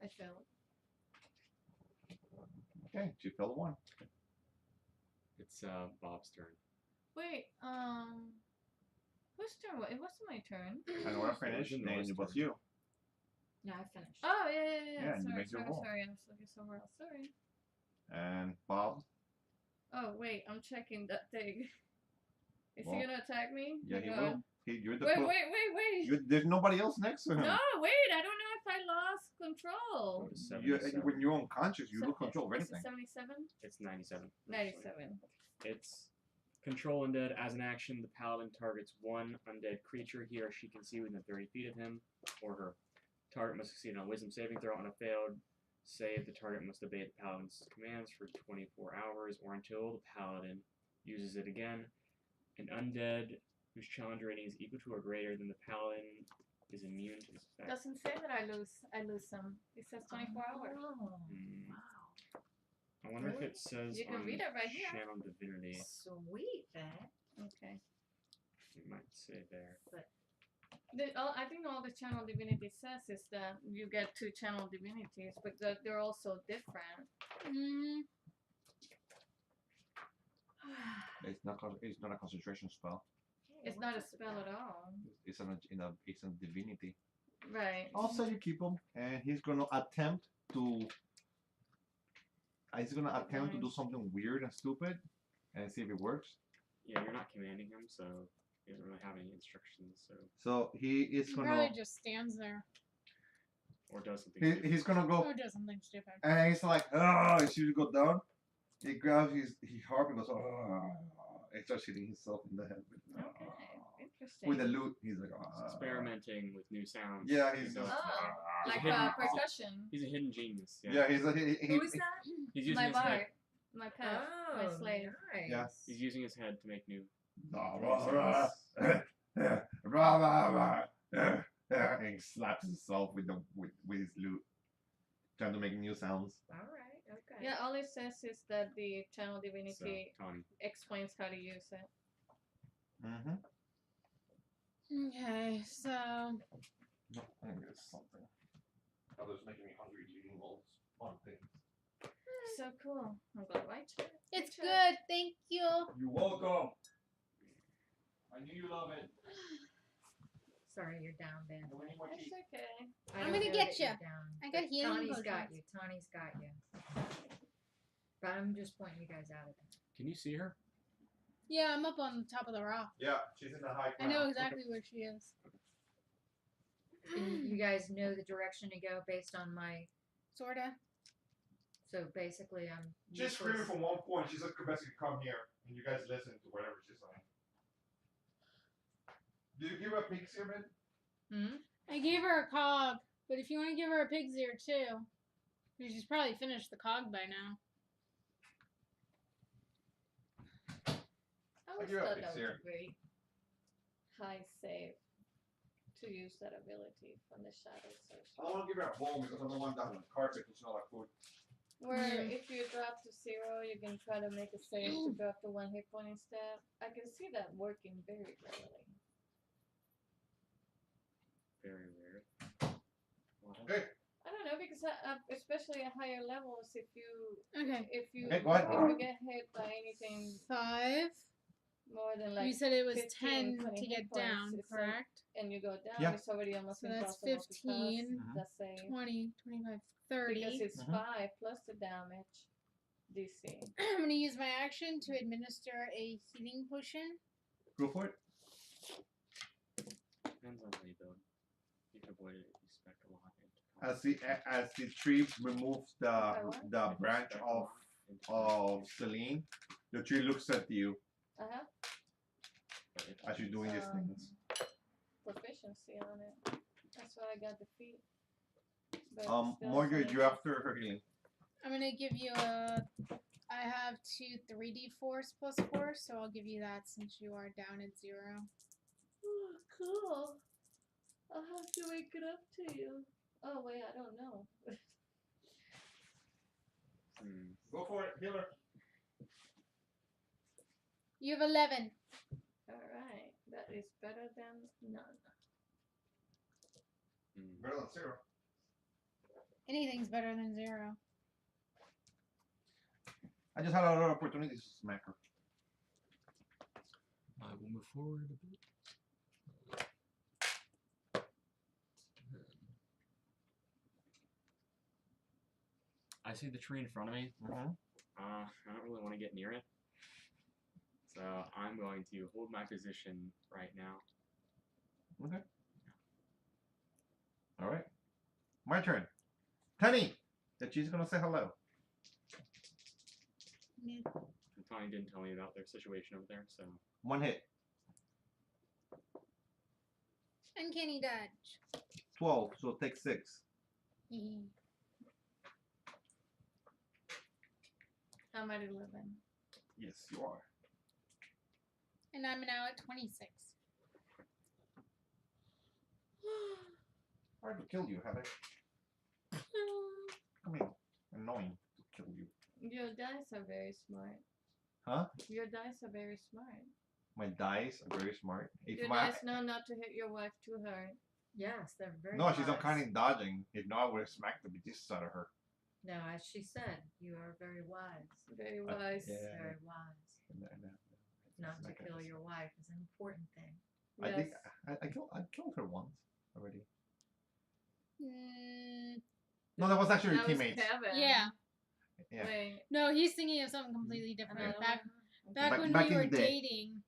I failed. Okay, she fell 1. It's Bob's turn. Wait, whose turn? It wasn't my turn. And when I finished, It was then it was turn. you. Yeah, I finished. Oh yeah. Yeah, and you Sorry, make your roll. sorry. I was looking somewhere else. Sorry. And Bob. Oh wait, I'm checking that thing. Is Well, he gonna attack me? Yeah, he Hang will. on. You're the Wait. There's nobody else next to him. No, wait. I don't know if I lost Go control. to 77. When you're unconscious, you lose control of Is it anything. 77? It's 97. 97. It's control undead. As an action, the paladin targets one undead creature he or she can see within 30 feet of him or her. Target must succeed on a wisdom saving throw. On a failed save, the target must obey the paladin's commands for 24 hours or until the paladin uses it again. An undead whose challenge rating is equal to or greater than the paladin is immune to this effect. Doesn't say that I lose some. It says 24 hours. Oh, Hmm. wow. I wonder if Really? it says You can on read it right here. Channel Divinity. Sweet, man. Okay. It might say there. I think all the channel divinity says is that you get 2 channel divinities, but they're also different. It's not a concentration spell. It's not a spell at all. It's a divinity. Right. Also, you keep him, and he's gonna attempt to. He's gonna attempt to do something weird and stupid, and see if it works. Yeah, you're not commanding him, so he doesn't really have any instructions. So he is He gonna. probably just stands there. Or does something. He's gonna go, Or does something stupid. and he's like, oh, as soon as you go down, he grabs his harp and goes, oh, and starts hitting himself in the head Okay. Interesting. with the lute. He's like, Experimenting with new sounds. Yeah, he's goes, Oh, like hidden- percussion. He's a hidden genius. Yeah, he's a, he, Who is that? He's using My his head. bard. My pet. my slave. Nice. Yeah. He's using his head to make new. and he slaps himself with his lute, trying to make new sounds. All right. Okay. Yeah, all it says is that the channel divinity So, Tawny. explains how to use it. Mm-hmm. Okay, so No, I think it's something. Others making me hungry eating all this fun things. So cool. I'm glad I checked. it's good. Thank you. You're welcome. I knew you love it. Sorry, you're down, Ben. It's okay. I I'm don't gonna know get that you're ya. down, I got but healing Tawny's got potions. you. Tawny's got you. But I'm just pointing you guys out at that. Can you see her? Yeah, I'm up on the top of the rock. Yeah, she's in the high I know exactly where she is. And you guys know the direction to go based on my. Sorta. So basically, I'm. She's screaming from one point. She says, "Basically, come here," and you guys listen to whatever she's saying. Do you give her a pixie man? I gave her a cog, but if you want to give her a pig's ear too, because she's probably finished the cog by now. I always give her a thought big that was sear. a very high save to use that ability from the shadow I search. don't want to give her a bone because I don't want that on the carpet to smell like food. Where Mm. if you drop to 0, you can try to make a save to drop to 1 hit point instead. I can see that working very rarely. Very weird. Well, Okay. I don't know because especially at higher levels, if you Okay. if you Okay, go ahead. if you get hit by anything 5. more than like you said it was 15, 10 20 to hit get points, down, it's correct? and you go down, Yeah. it's already almost So that's impossible to pass 15, Mhm. the save 20, 25, 30. because it's Mhm. 5 plus the damage DC. I'm going to use my action to administer a healing potion. Go for it. depends on how you build. You can avoid it if you spec a lot. As the tree removes the branch of Celine, the tree looks at you Uh-huh. as you're doing these things. Proficiency on it. That's why I got the feat. But still Morgan, some you're after her healing. I'm going to give you a. I have 2 3d4s plus 4, so I'll give you that since you are down at 0. Oh, cool. I'll have to wake it up to you. Oh, wait, I don't know. Go for it, healer. You have 11. Alright, that is better than none. Better than 0. Anything's better than 0. I just had a lot of opportunities to smack her. I will move forward a bit. I see the tree in front of me. Mm-hmm. I don't really want to get near it. So I'm going to hold my position right now. Okay. All right. My turn. Penny, that she's gonna say hello. Yeah. Tony didn't tell me about their situation over there, so 1 hit. Uncanny dodge. 12. So take 6. I'm at 11. Yes, you are. And I'm now at 26. Hard to kill you, have I? Come here. Annoying to kill you. Your dice are very smart. Huh? Your dice are very smart. My dice are very smart. If Your my dice know not to hit your wife too hard. Yes, they're very no, she's wise. uncanny dodging. If not, I would have smacked the bejesus out of her. No, as she said, you are very wise. Very wise. yeah. Very wise. Not to kill your wife is an important thing. I Yes. think I killed her once already. No, that was actually your That was teammates. Kevin. Yeah. Yeah. Wait. No, he's thinking of something completely different. another Back one? back Back- when back we in were the day. dating,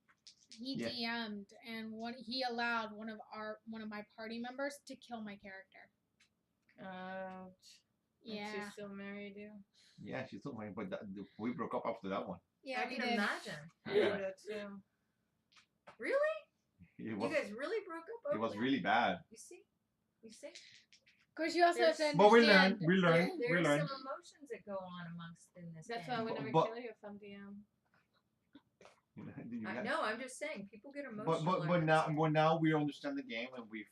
he Yeah. DM'd and he allowed one of my party members to kill my character. Ouch. And Yeah. she still married you? Yeah, she's still mine, but we broke up after that one. Yeah, I we can did. imagine. I Yeah. would have too. Really? It was You guys really broke up over it was that? really bad. You see? You see? Of course, you also have to understand. But we learned. We learned. We There's learned. some emotions that go on amongst in this That's game. why I would never But- kill you if I'm DM. I know. I'm just saying, people get emotional. But now we understand the game and we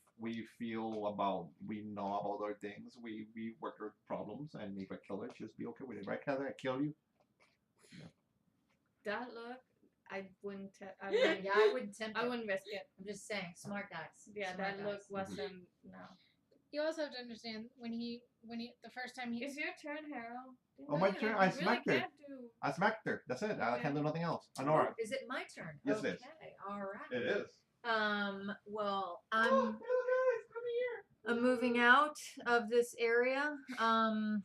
know about our things. We work our problems, and if I kill her, just be okay with it. Right, Heather? I kill you. That look, I wouldn't. I Yeah, wouldn't. I wouldn't tempt I it. wouldn't risk it. I'm just saying, smart guys. Yeah, Smart that look guys. wasn't. No. You also have to understand when he the first time he It's your turn, Harold. Oh, my You turn? really I smacked her. can't do- I smacked her. That's it. I Okay. can't do nothing else. Honora. Is it my turn? Yes, okay. it is. All right. It is. Well, I'm moving out of this area. I'm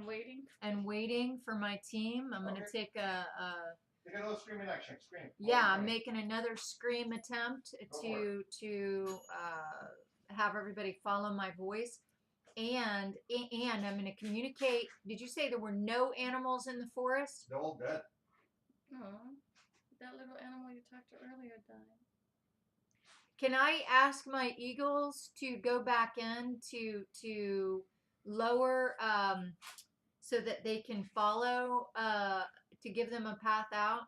waiting. And waiting for my team. I'm gonna Okay. take a Take another screaming action. Scream. yeah, I'm making another scream attempt to have everybody follow my voice, and I'm going to communicate. Did you say there were no animals in the forest? They're all dead. Oh, that little animal you talked to earlier died. Can I ask my eagles to go back in to lower so that they can follow to give them a path out?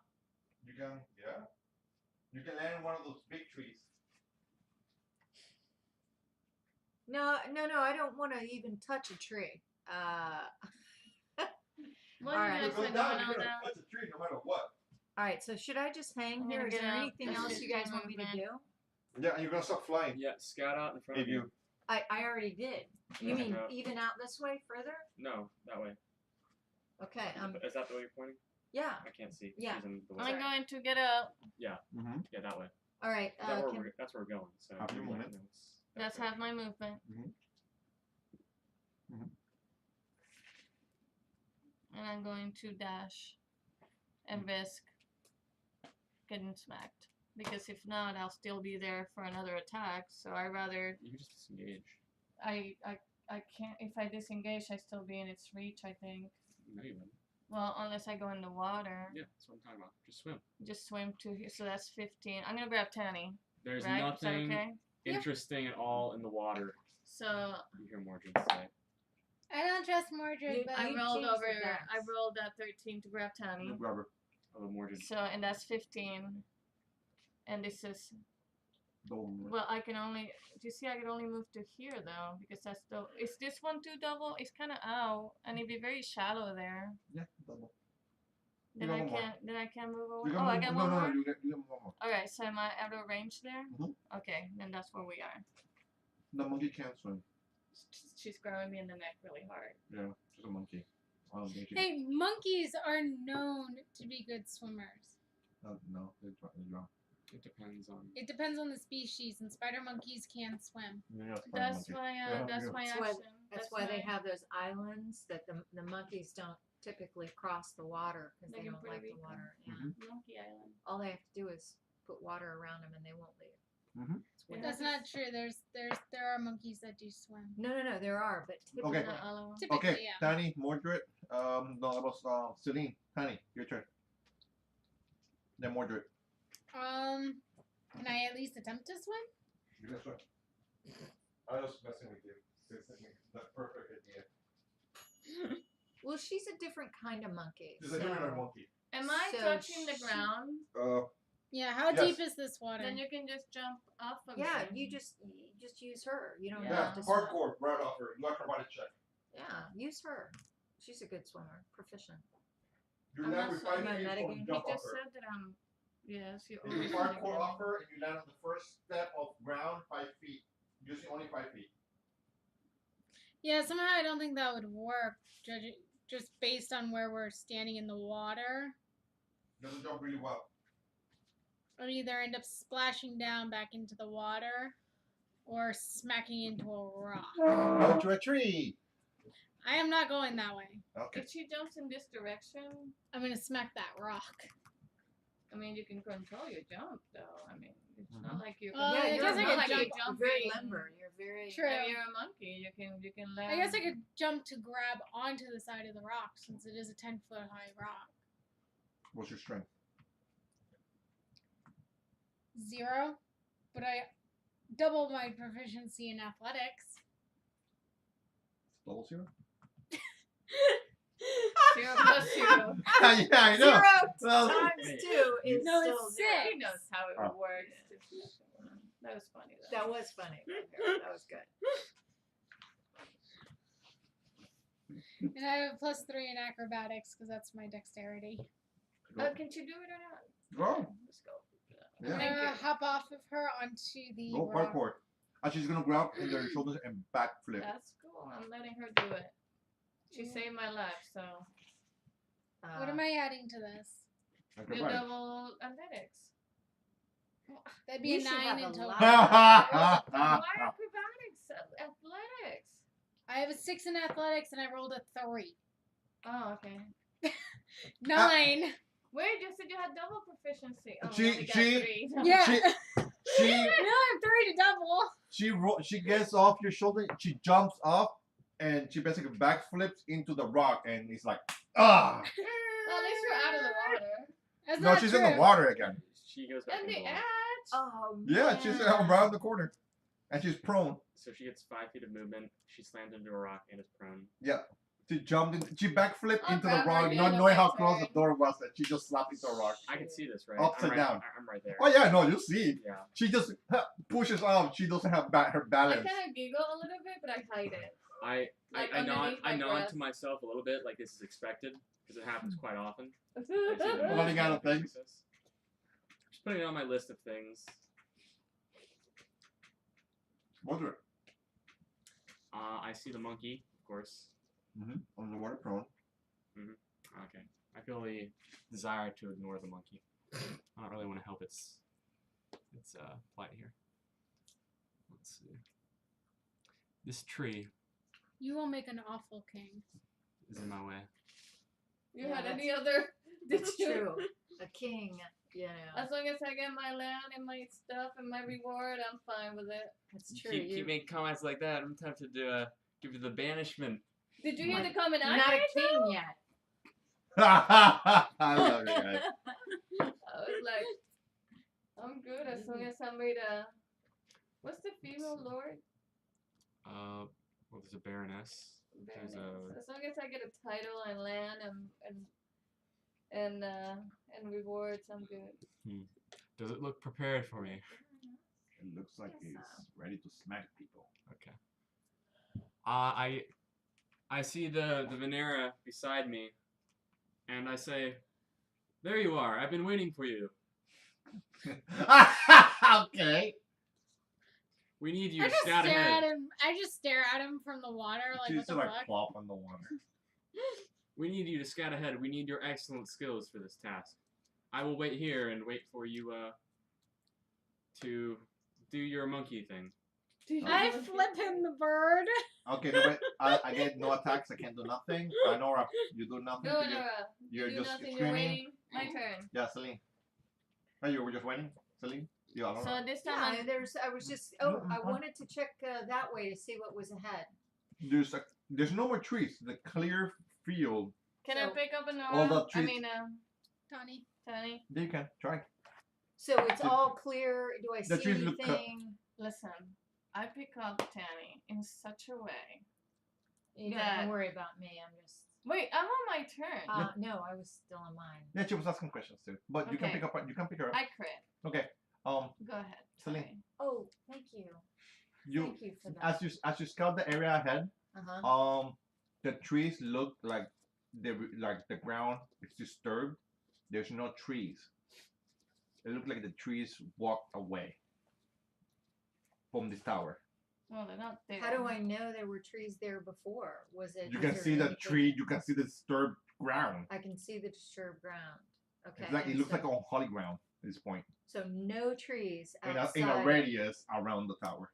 You can, yeah. You can land in one of those big trees. No, I don't want to even touch a tree. Well, Alright. you If guys it goes down, phenomenal you're gonna now. touch a tree no matter what. All right, so should I just hang I'm here? gonna Is get there out. anything That's else just you guys my want me to movement. do? Yeah, and you're gonna start flying. Yeah, scout out in front If of you. you. I already did. You No, mean no. even out this way further? No, that way. Okay. Is that the way you're pointing? Yeah. I can't see. Yeah. She's in the way. I'm going to get up. Mm-hmm. Yeah, that way. All right. That's where we're going. So Half your you movement. know it's that That's way. half my movement. And I'm going to dash and risk getting smacked. Because if not, I'll still be there for another attack. So I rather You can just disengage. I can't. If I disengage, I still be in its reach. I think. No, you wouldn't. Well, unless I go in the water. Yeah, that's what I'm talking about. Just swim. Just swim to here. So that's 15. I'm gonna grab Tanny. There's Right? Is that nothing okay? interesting at all in the water. So You hear Mordred say. I don't trust Mordred, You- but I You rolled changed the over. dice. I rolled that 13 to grab Tanny. No grabber. Oh, Mordred. So and that's 15. And this is Don't. well. I can only. Do you see? I can only move to here though because that's the. Is this one too double? It's kind of out, and it'd be very shallow there. Yeah, double. Then got I one more. can't. Then I can't move away. You Oh, I got one more. No, you get one more. All right. So am I out of range there? Mhm. Okay. Then that's where we are. The monkey can't swim. She's grabbing me in the neck really hard. Yeah, just a monkey. I don't think she. hey, monkeys are known to be good swimmers. No, they drown. It depends on. It depends on the species, and spider monkeys can swim. Yeah, it's fine, That's monkey. my. Yeah, That's yeah. my That's why- action. That's why they my- have those islands that the monkeys don't typically cross the water because Like they in don't Puerto like the Rico. water. Yeah. Mhm. Monkey Island. All they have to do is put water around them and they won't leave. Mhm. It's weird. That's not true. There are monkeys that do swim. No, there are, but typically, Okay. Not all of them. Typically, Okay, yeah. Tani, Mordred. No, that was Celine. Tani, your turn. Then Mordred. Can I at least attempt to swim? Yes, sir. I was messing with you. That's perfect idea. well, she's a different kind of monkey. She's a different so- monkey. Am I So touching the she- ground? Yeah. How Yes. deep is this water? Then you can just jump off of Yeah, me. you just use her. You don't Yeah. have to swim. Hardcore, right off her. You acrobatic check. Yeah, use her. She's a good swimmer, proficient. You I'm land not with swimming. 5 feet Metagaming. from He jump off just her. said that I'm. Yes, you If you always hardcore again. off her and you land on the first step of ground 5 feet, using only 5 feet. Yeah, somehow I don't think that would work. Just based on where we're standing in the water, Doesn't jump really well. I'd either end up splashing down back into the water, or smacking into a rock. Go to a tree. I am not going that way. Okay. If she jumps in this direction, I'm gonna smack that rock. I mean, you can control your jump, though. I mean, it's Mhm. not like you. Well, yeah, I you're guess I a could monkey. jump- You're very jumping. limber. You're very. True. If you're a monkey, you can land. I guess I could jump to grab onto the side of the rock since it is a 10-foot high rock. What's your strength? 0, but I double my proficiency in athletics. Double 0? 0 plus 0. yeah, I know. 0 Well, times 2 is No, still it's 0. 6. He knows how it Oh. works. That was funny, though. That was funny. That was good. And I have a +3 in acrobatics because that's my dexterity. Can she do it or not? Go. Let's go. Yeah. I'm Thank gonna you. hop off of her onto the Go rock. hardcore. And she's gonna grab into your shoulders and backflip. That's cool. I'm letting her do it. She saved my life, so. What am I adding to this? You Acrobatics. double athletics. That'd be You a should have 9 a in total. lot. Why acrobatics? Athletics. I have a 6 in athletics and I rolled a 3. Oh, okay. 9. Wait, you said you had double proficiency. Oh, She- we only got she- 3. Yeah. She No, I'm 3 to double. she gets off your shoulder. She jumps up and she basically backflips into the rock and it's like Well, ah. at least you're out of the water. That's No, not she's true. in the water again. She goes back And in the the water. edge. Oh, Yeah, she's man. around the corner, and she's prone. So she gets 5 feet of movement. She slams into a rock and is prone. She jumped in. She backflipped I'll into the grab her rock, again not on knowing my how close the turn. door was, that she just slapped into a rock. I can see this, right? Upside I'm right, down. I'm right there. Oh yeah, no, you see. Yeah. She just pushes out. She doesn't have her I balance. kind of giggle a little bit, but I hide it. I Like I nod underneath my nod breath. to myself a little bit, like this is expected, because it happens quite often. I see the Running monkey out of and things. Just putting it on my list of things. What's it? I see the monkey, of course. On the water prone. Okay. I feel the desire to ignore the monkey. I don't really want to help its plight here. Let's see. This tree You will make an awful king. is in my way. You Yeah, had that's- any other? Did It's you? true. A king, you know. As long as I get my land and my stuff and my reward, I'm fine with it. That's You true. keep making comments like that. I'm tempted to give you the banishment. Did you hear My- the comment? You're not a king yet. I love you guys. I was like, I'm good as long as I made a. What's the female lord? Well, there's a baroness. There's Baroness. a- As long as I get a title and land and rewards, I'm good. Does it look prepared for me? It looks like he's ready to smack people. Okay. I see the Venera beside me, and I say, "There you are. I've been waiting for you. Okay. We need you I to just scout stare ahead. at him. I just stare at him from the water, like She's what the just like fuck? plop on the water. We need you to scout ahead. We need your excellent skills for this task. I will wait here and wait for you to do your monkey thing." I flip him the bird. Okay, no, wait. I get no attacks. I can't do nothing. Nora, you do nothing. Go, to you. Nora. You're You do just nothing. You're screaming. waiting. My turn. Yeah, Celine. Oh, you were just waiting, Celine. You all So right. this time Yeah, I'm I was just. Oh, I wanted to check that way to see what was ahead. There's no more trees. The clear field. Can I So- pick up a Nora? All the I trees- mean, Tony. Tony. There you can try. So it's all clear. Do I The see trees look cut. anything? Listen, I pick up Tanny in such a way. You don't That- worry about me. I'm just. Wait, I'm on my turn. No, I was still on mine. Yeah, she was asking questions too. But you can Okay. pick up. You can pick her up. I crit. Okay. Go ahead. Celine. Tony. Oh, thank you. You Thank you for that. as you scout the area ahead. Uh-huh. The trees look like the ground is disturbed. There's no trees. It looked like the trees walked away from this tower. Well, they're not there. How do I know there were trees there before? Was it? You was can there see the indication? tree. You can see the disturbed ground. I can see the disturbed ground. Okay. It's like it and looks so, like on holy ground at this point. so no trees In outside. a radius around the tower.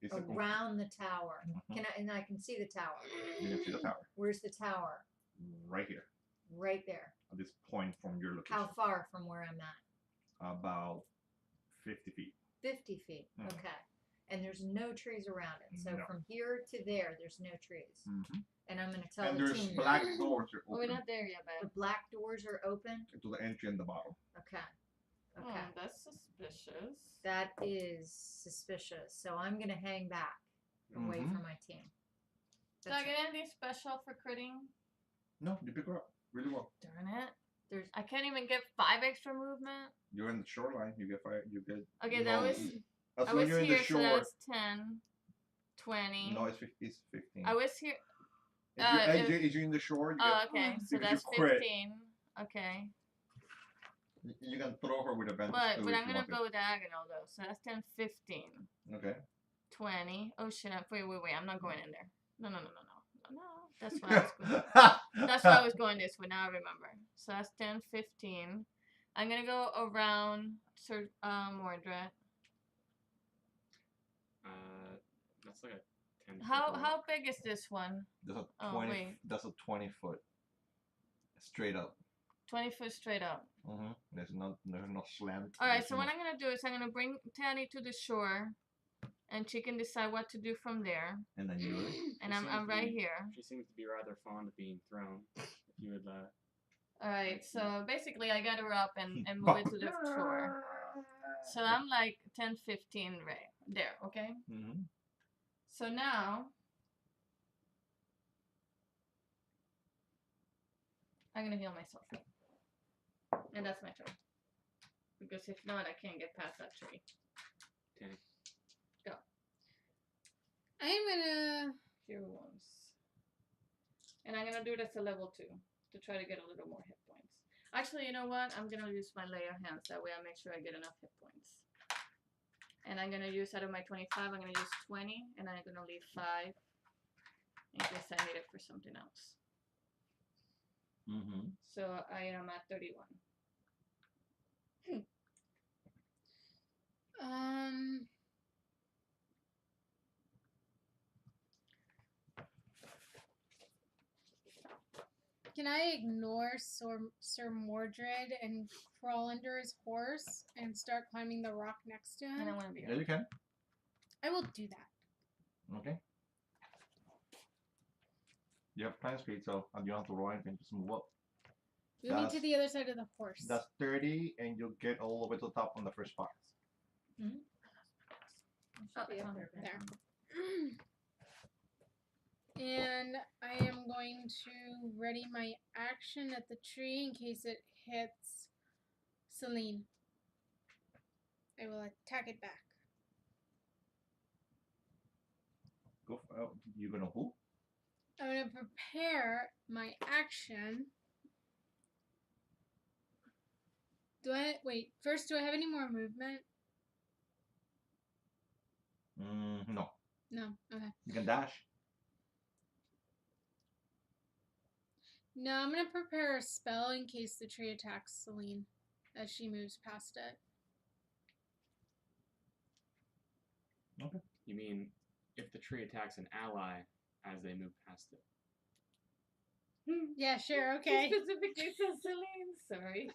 It's a around the tower. Mhm. I can see the tower. You can see the tower Where's the tower? right here Right there. at this point from your location. How far from where I'm at? About 50 feet. 50 feet. Mhm. Okay. And there's no trees around it. So No. from here to there, there's no trees. Mm-hmm. And I'm going to tell And the there's team black doors are Well, we're open not there yet, the babe. black doors are open. to the entry and the bottom. Okay. Okay. That's suspicious. That is suspicious. So I'm going to hang back away Mhm. from my team. Do I get anything special for critting? No, you pick her up really well. Darn it. There's I can't even get 5 extra movement. You're in the shoreline. You get fire. You get. Okay, you that know, was As I long was you're in here, the so shore. that's 10, 20. No, it's 15. I was here. If you're in the shore, you, Oh, okay. So Because you that's crit. 15. Okay. you can throw her with advantage. But too but if I'm you gonna want go diagonal though. So that's 10, 15, to. Okay. 20. Oh shit! Wait. I'm not going in there. No. That's why I was going. That's why I was going this way. Now I remember. So that's 10, 15. I'm gonna go around Sir Mordred. That's like a 10. How big is this one? That's a Oh, 20. wait. That's a 20-foot. Straight up. 20 foot straight up. There's no slant. All right. There's So what I'm gonna do is I'm gonna bring Tanny to the shore, and she can decide what to do from there. And then you. And She I'm seems right to be- here. She seems to be rather fond of being thrown. If you would, All right. So basically, I got her up and move it to the shore. So I'm like 10, 15 right there. Okay. Mm-hmm. So now I'm gonna heal myself. And that's my turn. Because if not, I can't get past that tree. I am gonna Cure wounds. And I'm gonna do it as a level 2 to try to get a little more hit points. Actually, you know what? I'm gonna use my lay of hands. That way I make sure I get enough hit points. And I'm gonna use out of my 25, I'm gonna use 20, and I'm gonna leave 5 in case I need it for something else. Mm-hmm. So I am at 31. Can I ignore Sir Mordred and crawl under his horse and start climbing the rock next to And I him? want to be Yeah, you can. I will do that. Okay. You have climb speed, so you don't have to roll anything. Just move up. Move me to That's- the other side of the horse. That's 30, and you'll get all the way to the top on the first pass. Oh, Be up there. there. And I am going to ready my action at the tree in case it hits Celine. I will attack it back. Go. You're gonna who? I'm going to prepare my action. Wait, first, do I have any more movement? No. No, okay. You can dash. No, I'm going to prepare a spell in case the tree attacks Celine as she moves past it. You mean if the tree attacks an ally as they move past it? Yeah, sure, He okay. specifically said Celine. Sorry.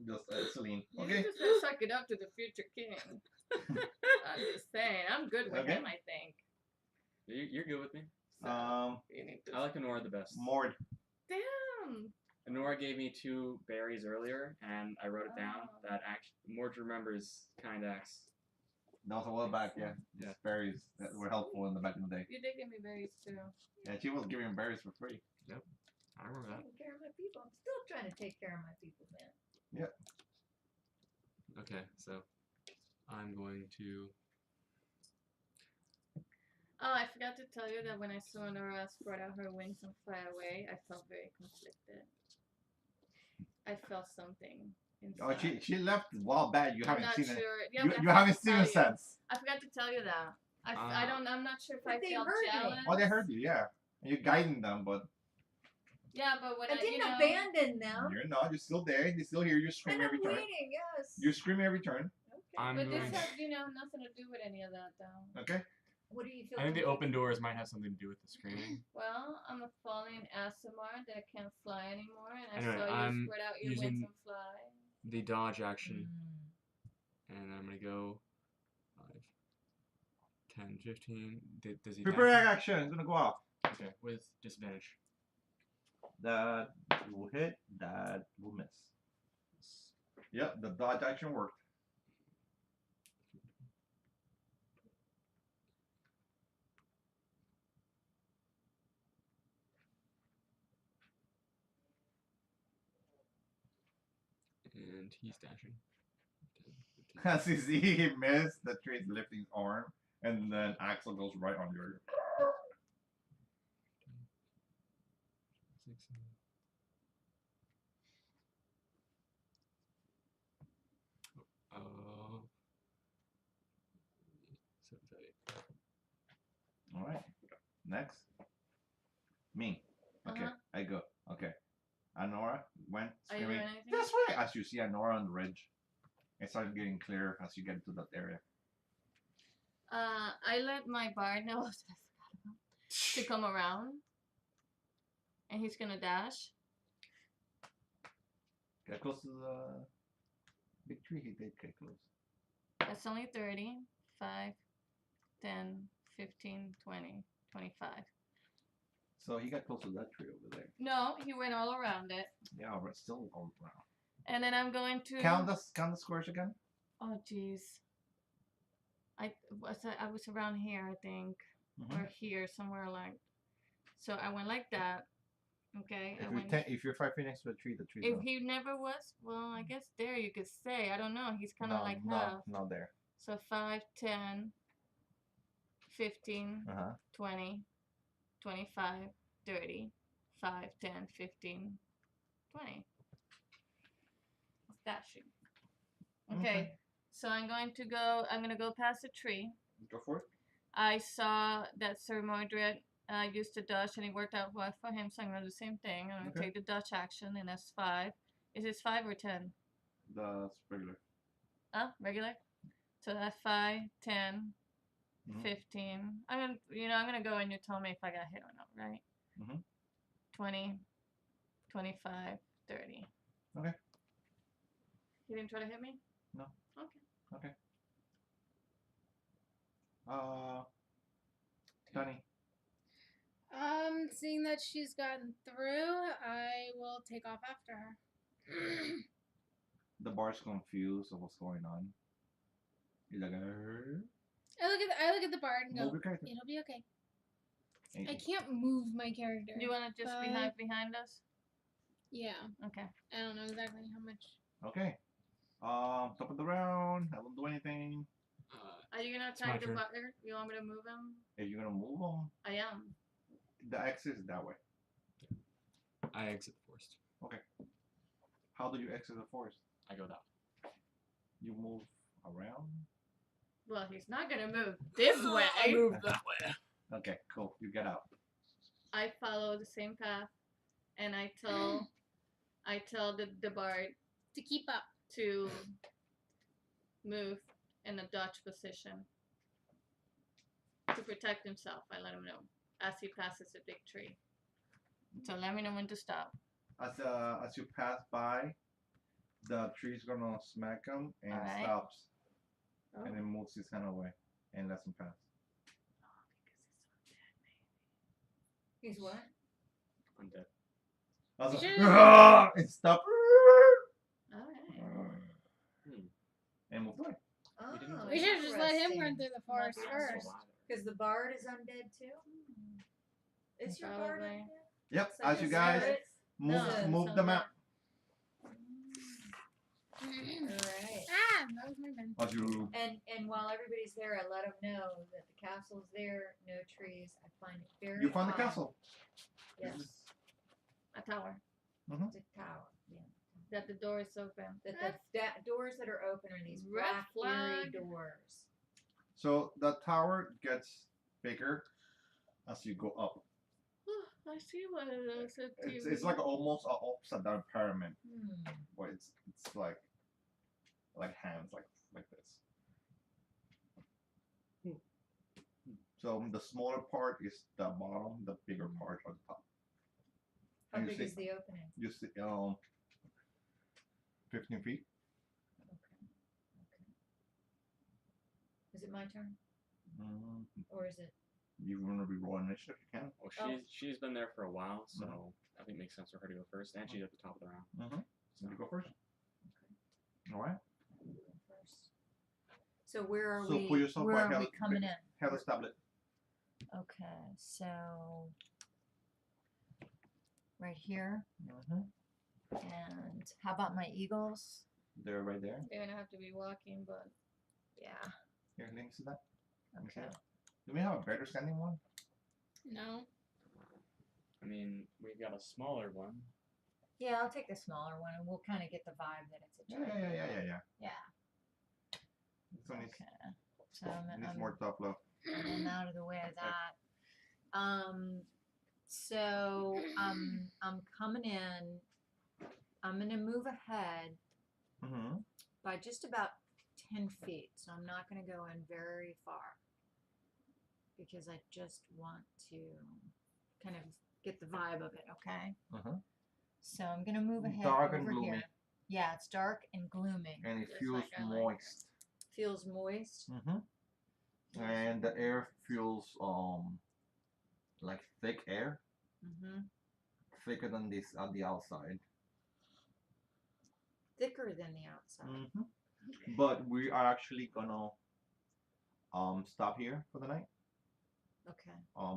Just Celine. You Okay. just gotta suck it up to the future king. I'm just saying. I'm good with Okay. him, I think. You're good with me. So, you need to... I like Honora the best. Mord. Damn! Honora gave me 2 berries earlier, and I wrote it down. Oh. That Mord remembers kind acts. That was a while back, yeah. Yeah. Berries that were helpful in the back in the day. You did give me berries too. Yeah, she was giving berries for free. I remember that. Taking care of my people. I'm still trying to take care of my people, man. Okay, so I'm going to. Oh, I forgot to tell you that when I saw Nora spread out her wings and fly away, I felt very conflicted. I felt something inside. Oh, she left a while back. You I'm haven't not seen sure. it. Yeah, You, but I you forgot haven't to seen tell it you. since. I forgot to tell you that. I'm not sure if But I they felt heard me. jealous. Oh, they heard you, yeah. And you're guiding them, but Yeah, but when I didn't abandon them. you're not. You're still there. You're still here. You're And screaming I'm every turn. waiting, yes. You're screaming every turn. Okay. I'm But this going. has, nothing to do with any of that, though. Okay. What do you feel? I think the conflicted? open doors might have something to do with the screaming. Well, I'm a falling Asimar that can't fly anymore, and I Anyway, saw you I'm spread out your wings using- and fly. The dodge action, Mm. and I'm gonna go 5, 10, 15. Does he Prepare attack? action. It's gonna go off. Okay, with disadvantage. That will hit. That will miss. Yep, the dodge action worked. And he's dashing. 10, 15. As you see, he missed. The tree's lifting his arm, and then Axel goes right on your. 6, 7. Oh. 7, 8. All right. Next. Me. Okay, Uh-huh. I go. Okay. Anora went Are you screaming. doing anything? This way. As you see Anora on the ridge, it started getting clear as you get to that area. I let my bard know that I forgot about to come around, and he's gonna dash. Get close to the big tree. He did get close. That's only 30, 5, 10, 15, 20, 25. So he got close to that tree over there. No, he went all around it. Yeah, but still all around. And then I'm going to Count the squares again. Oh jeez. I was around here, I think, Mhm. or here somewhere like. So I went like that. Okay. If I you're went. if you're 5 feet next to the tree's If not. he never was, well, I guess there you could say. I don't know. He's kind of No, like no, half. not there. So 5, 10, 15, Uh-huh. 20, 25, 30, 5, 10, 15, 20. That should. Okay. So I'm going to go past the tree. Go for it. I saw that Sir Mordred used to dodge and it worked out well for him, so I'm going to do the same thing. I'm going to Okay. take the dodge action, and that's 5. Is this 5 or 10? That's regular. Regular? So that's 5, 10, Mhm. 15. I'm gonna go and you tell me if I got hit or not, right? Mhm. 20, 25, 30. Okay. You didn't try to hit me? No. Okay. Danny. Seeing that she's gotten through, I will take off after her. The bar's confused of what's going on. He's like, I look at the bard and go, move your character. it'll be okay. And- I can't move my character. Do you wanna just but- behind us? Yeah. Okay. I don't know exactly how much. Okay. Top of the round. I won't do anything. Are you gonna It's my attack the turn. butler? You want me to move him? If you're gonna move them, I am. the exit is that way. I exit the forest. How do you exit the forest? I go down. You move around. Well, he's not gonna move this I way. move that way. Okay, cool. You get out. I follow the same path, and I tell the bard To keep up. to move in a dodge position to protect himself. I let him know as he passes a big tree. So let me know when to stop. As you pass by, the tree's gonna smack him and Alright. stops, Oh. and then moves his hand away and lets him pass. He's what? I'm dead. Also, You and stop. Alright. And move away. Oh, didn't- We should have just let him run interesting. through the forest Not first. survivor. Because the bard is undead too? Is your bard Probably. undead? Yep. It's like As a you guys spirit? move, No, move the map. Alright. Ah, that was my bend. As you And while everybody's there, I let them know that the castle's there, no trees. I find it very you find the odd. castle. Yes, A tower. it's a tower. Yeah. That the door is open. That the doors that are open are these Red black eerie flag. doors. So the tower gets bigger as you go up. I see what it is. It's like almost an upside down pyramid, Hmm. where it's like hands like this. So the smaller part is the bottom, the bigger part on top. How You big see- is the opening? You see 15 feet. Okay. Is it my turn? Mm, Or is it? you want to re-roll initiative? You can. Well, Oh. she's been there for a while, so I think it makes sense for her to go first, and she's at the top of the round. You go first. Okay. All right. I'll go first. So where are So we? put yourself where by are Hell- we coming in? Hell tablet. Okay, so right here. And how about my eagles? They're right there. They're gonna have to be walking, but Yeah. Here, let me see that. Let me see Okay. that. Do we have a better standing one? No. I mean, we've got a smaller one. Yeah, I'll take the smaller one, and we'll kind of get the vibe that it's a Yeah, giant. yeah. Yeah. This one Okay. So needs more top love. I'm out of the way of that. So I'm coming in. I'm gonna move ahead Mm-hmm. by just about 10 feet. So I'm not gonna go in very far because I just want to kind of get the vibe of it. Okay. Mhm. So I'm gonna move ahead Dark and over gloomy. here. Yeah, it's dark and gloomy. And it Just feels like I like it. moist. Feels moist. Mm-hmm. And the air feels like thick air, Mm-hmm. thicker than this on the outside. Thicker than the outside. Mm-hmm. But we are actually gonna stop here for the night. Okay.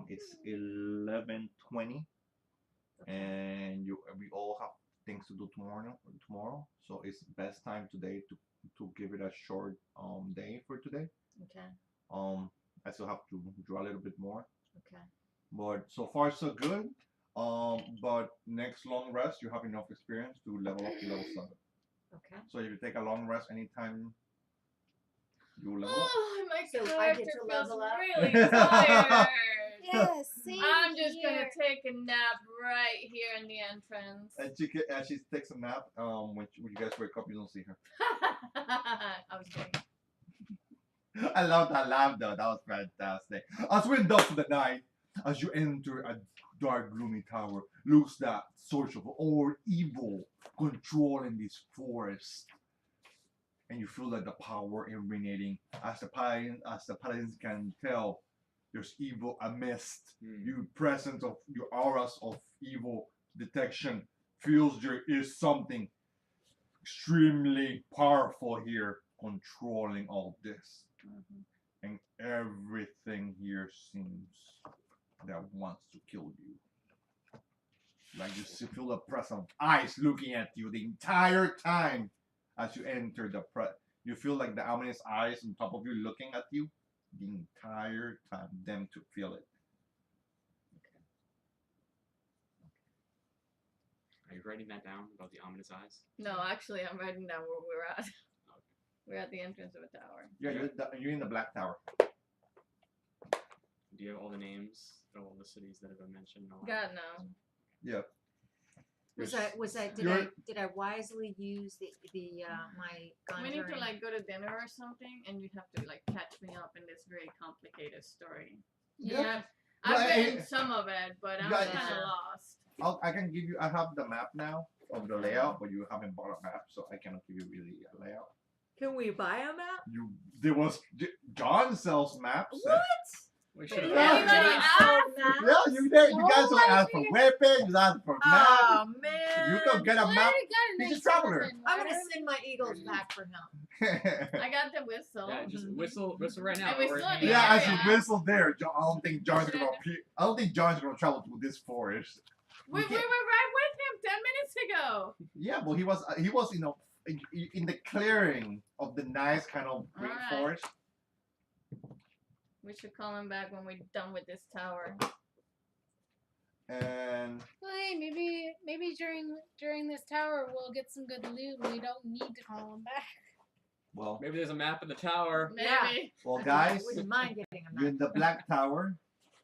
It's 11:20, Okay. and we all have things to do tomorrow. So it's best time today to give it a short day for today. Okay. I still have to draw a little bit more. Okay. But so far so good. But next long rest, you have enough experience to level up to level 7. Okay. So if you take a long rest anytime, you level up. Oh, my So I get character to feels level up? really tired. Yes, same I'm just here. gonna take a nap right here in the entrance. And she takes a nap. When you guys wake up, you don't see her. I was kidding. I love that laugh though. That was fantastic. As we end up for the night, as you enter a dark, gloomy tower, looks that source of all evil controlling this forest. And you feel like the power emanating. As the paladins can tell, there's evil amidst. Your presence of your auras of evil detection feels there is something extremely powerful here controlling all this. And everything here seems that wants to kill you. Like you feel the presence of eyes looking at you the entire time as you enter you feel like the ominous eyes on top of you looking at you the entire time, them to feel it. Are you writing that down about the ominous eyes? No, actually, I'm writing down where we're at. We're at the entrance of a tower. Yeah, you're in the Black Tower. Do you have all the names of all the cities that have been mentioned? in the line? God, no. Yeah. Did I wisely use my We need to conjuring? like go to dinner or something, and you have to like catch me up in this very complicated story. Yeah. I've Yeah, written some of it, but I'm yeah, kind of lost. I can give you. I have the map now of the layout, but you haven't bought a map, so I cannot give you really a layout. Can we buy a map? John sells maps. What? We should have. Yeah. Anybody asked? Yeah, you guys don't ask for weapons, you ask for maps. Oh man! You can get a We map. already got a He's a nice traveler. elephant. I'm gonna send my eagles back for help. I got the whistle. Yeah, just whistle right now. And whistle Or- in the Yeah, as area. you whistle there, I don't think John's gonna appear. I don't think John's gonna travel through this forest. We were right with him 10 minutes ago. Yeah, but he was in the clearing of the nice kind of green Alright. forest. We should call him back when we're done with this tower. And Well, hey, maybe during this tower we'll get some good loot. And we don't need to call him back. well, Maybe there's a map in the tower. Maybe. well, guys, I wouldn't mind getting a you're map. in the Black Tower,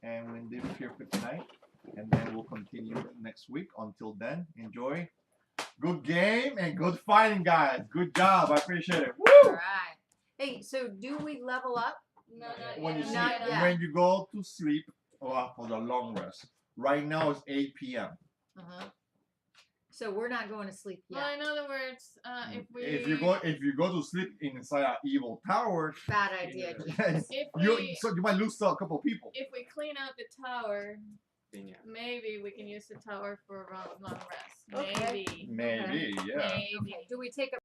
and we'll leave it here for tonight, and then we'll continue next week. Until then, enjoy. Good game and good fighting, guys. Good job. I appreciate it. All Woo! right. Hey, so do we level up? No, not When you yet. see, Not yet. when you go to sleep or for the long rest. Right now it's 8 p.m. So we're not going to sleep yet. Well, in other words, If you go to sleep inside an evil tower, Bad idea. If you might lose a couple people. if we clean out the tower, Yeah. maybe we can use the tower for a long rest. Okay. Maybe. Maybe, yeah. Maybe. Okay. Do we take a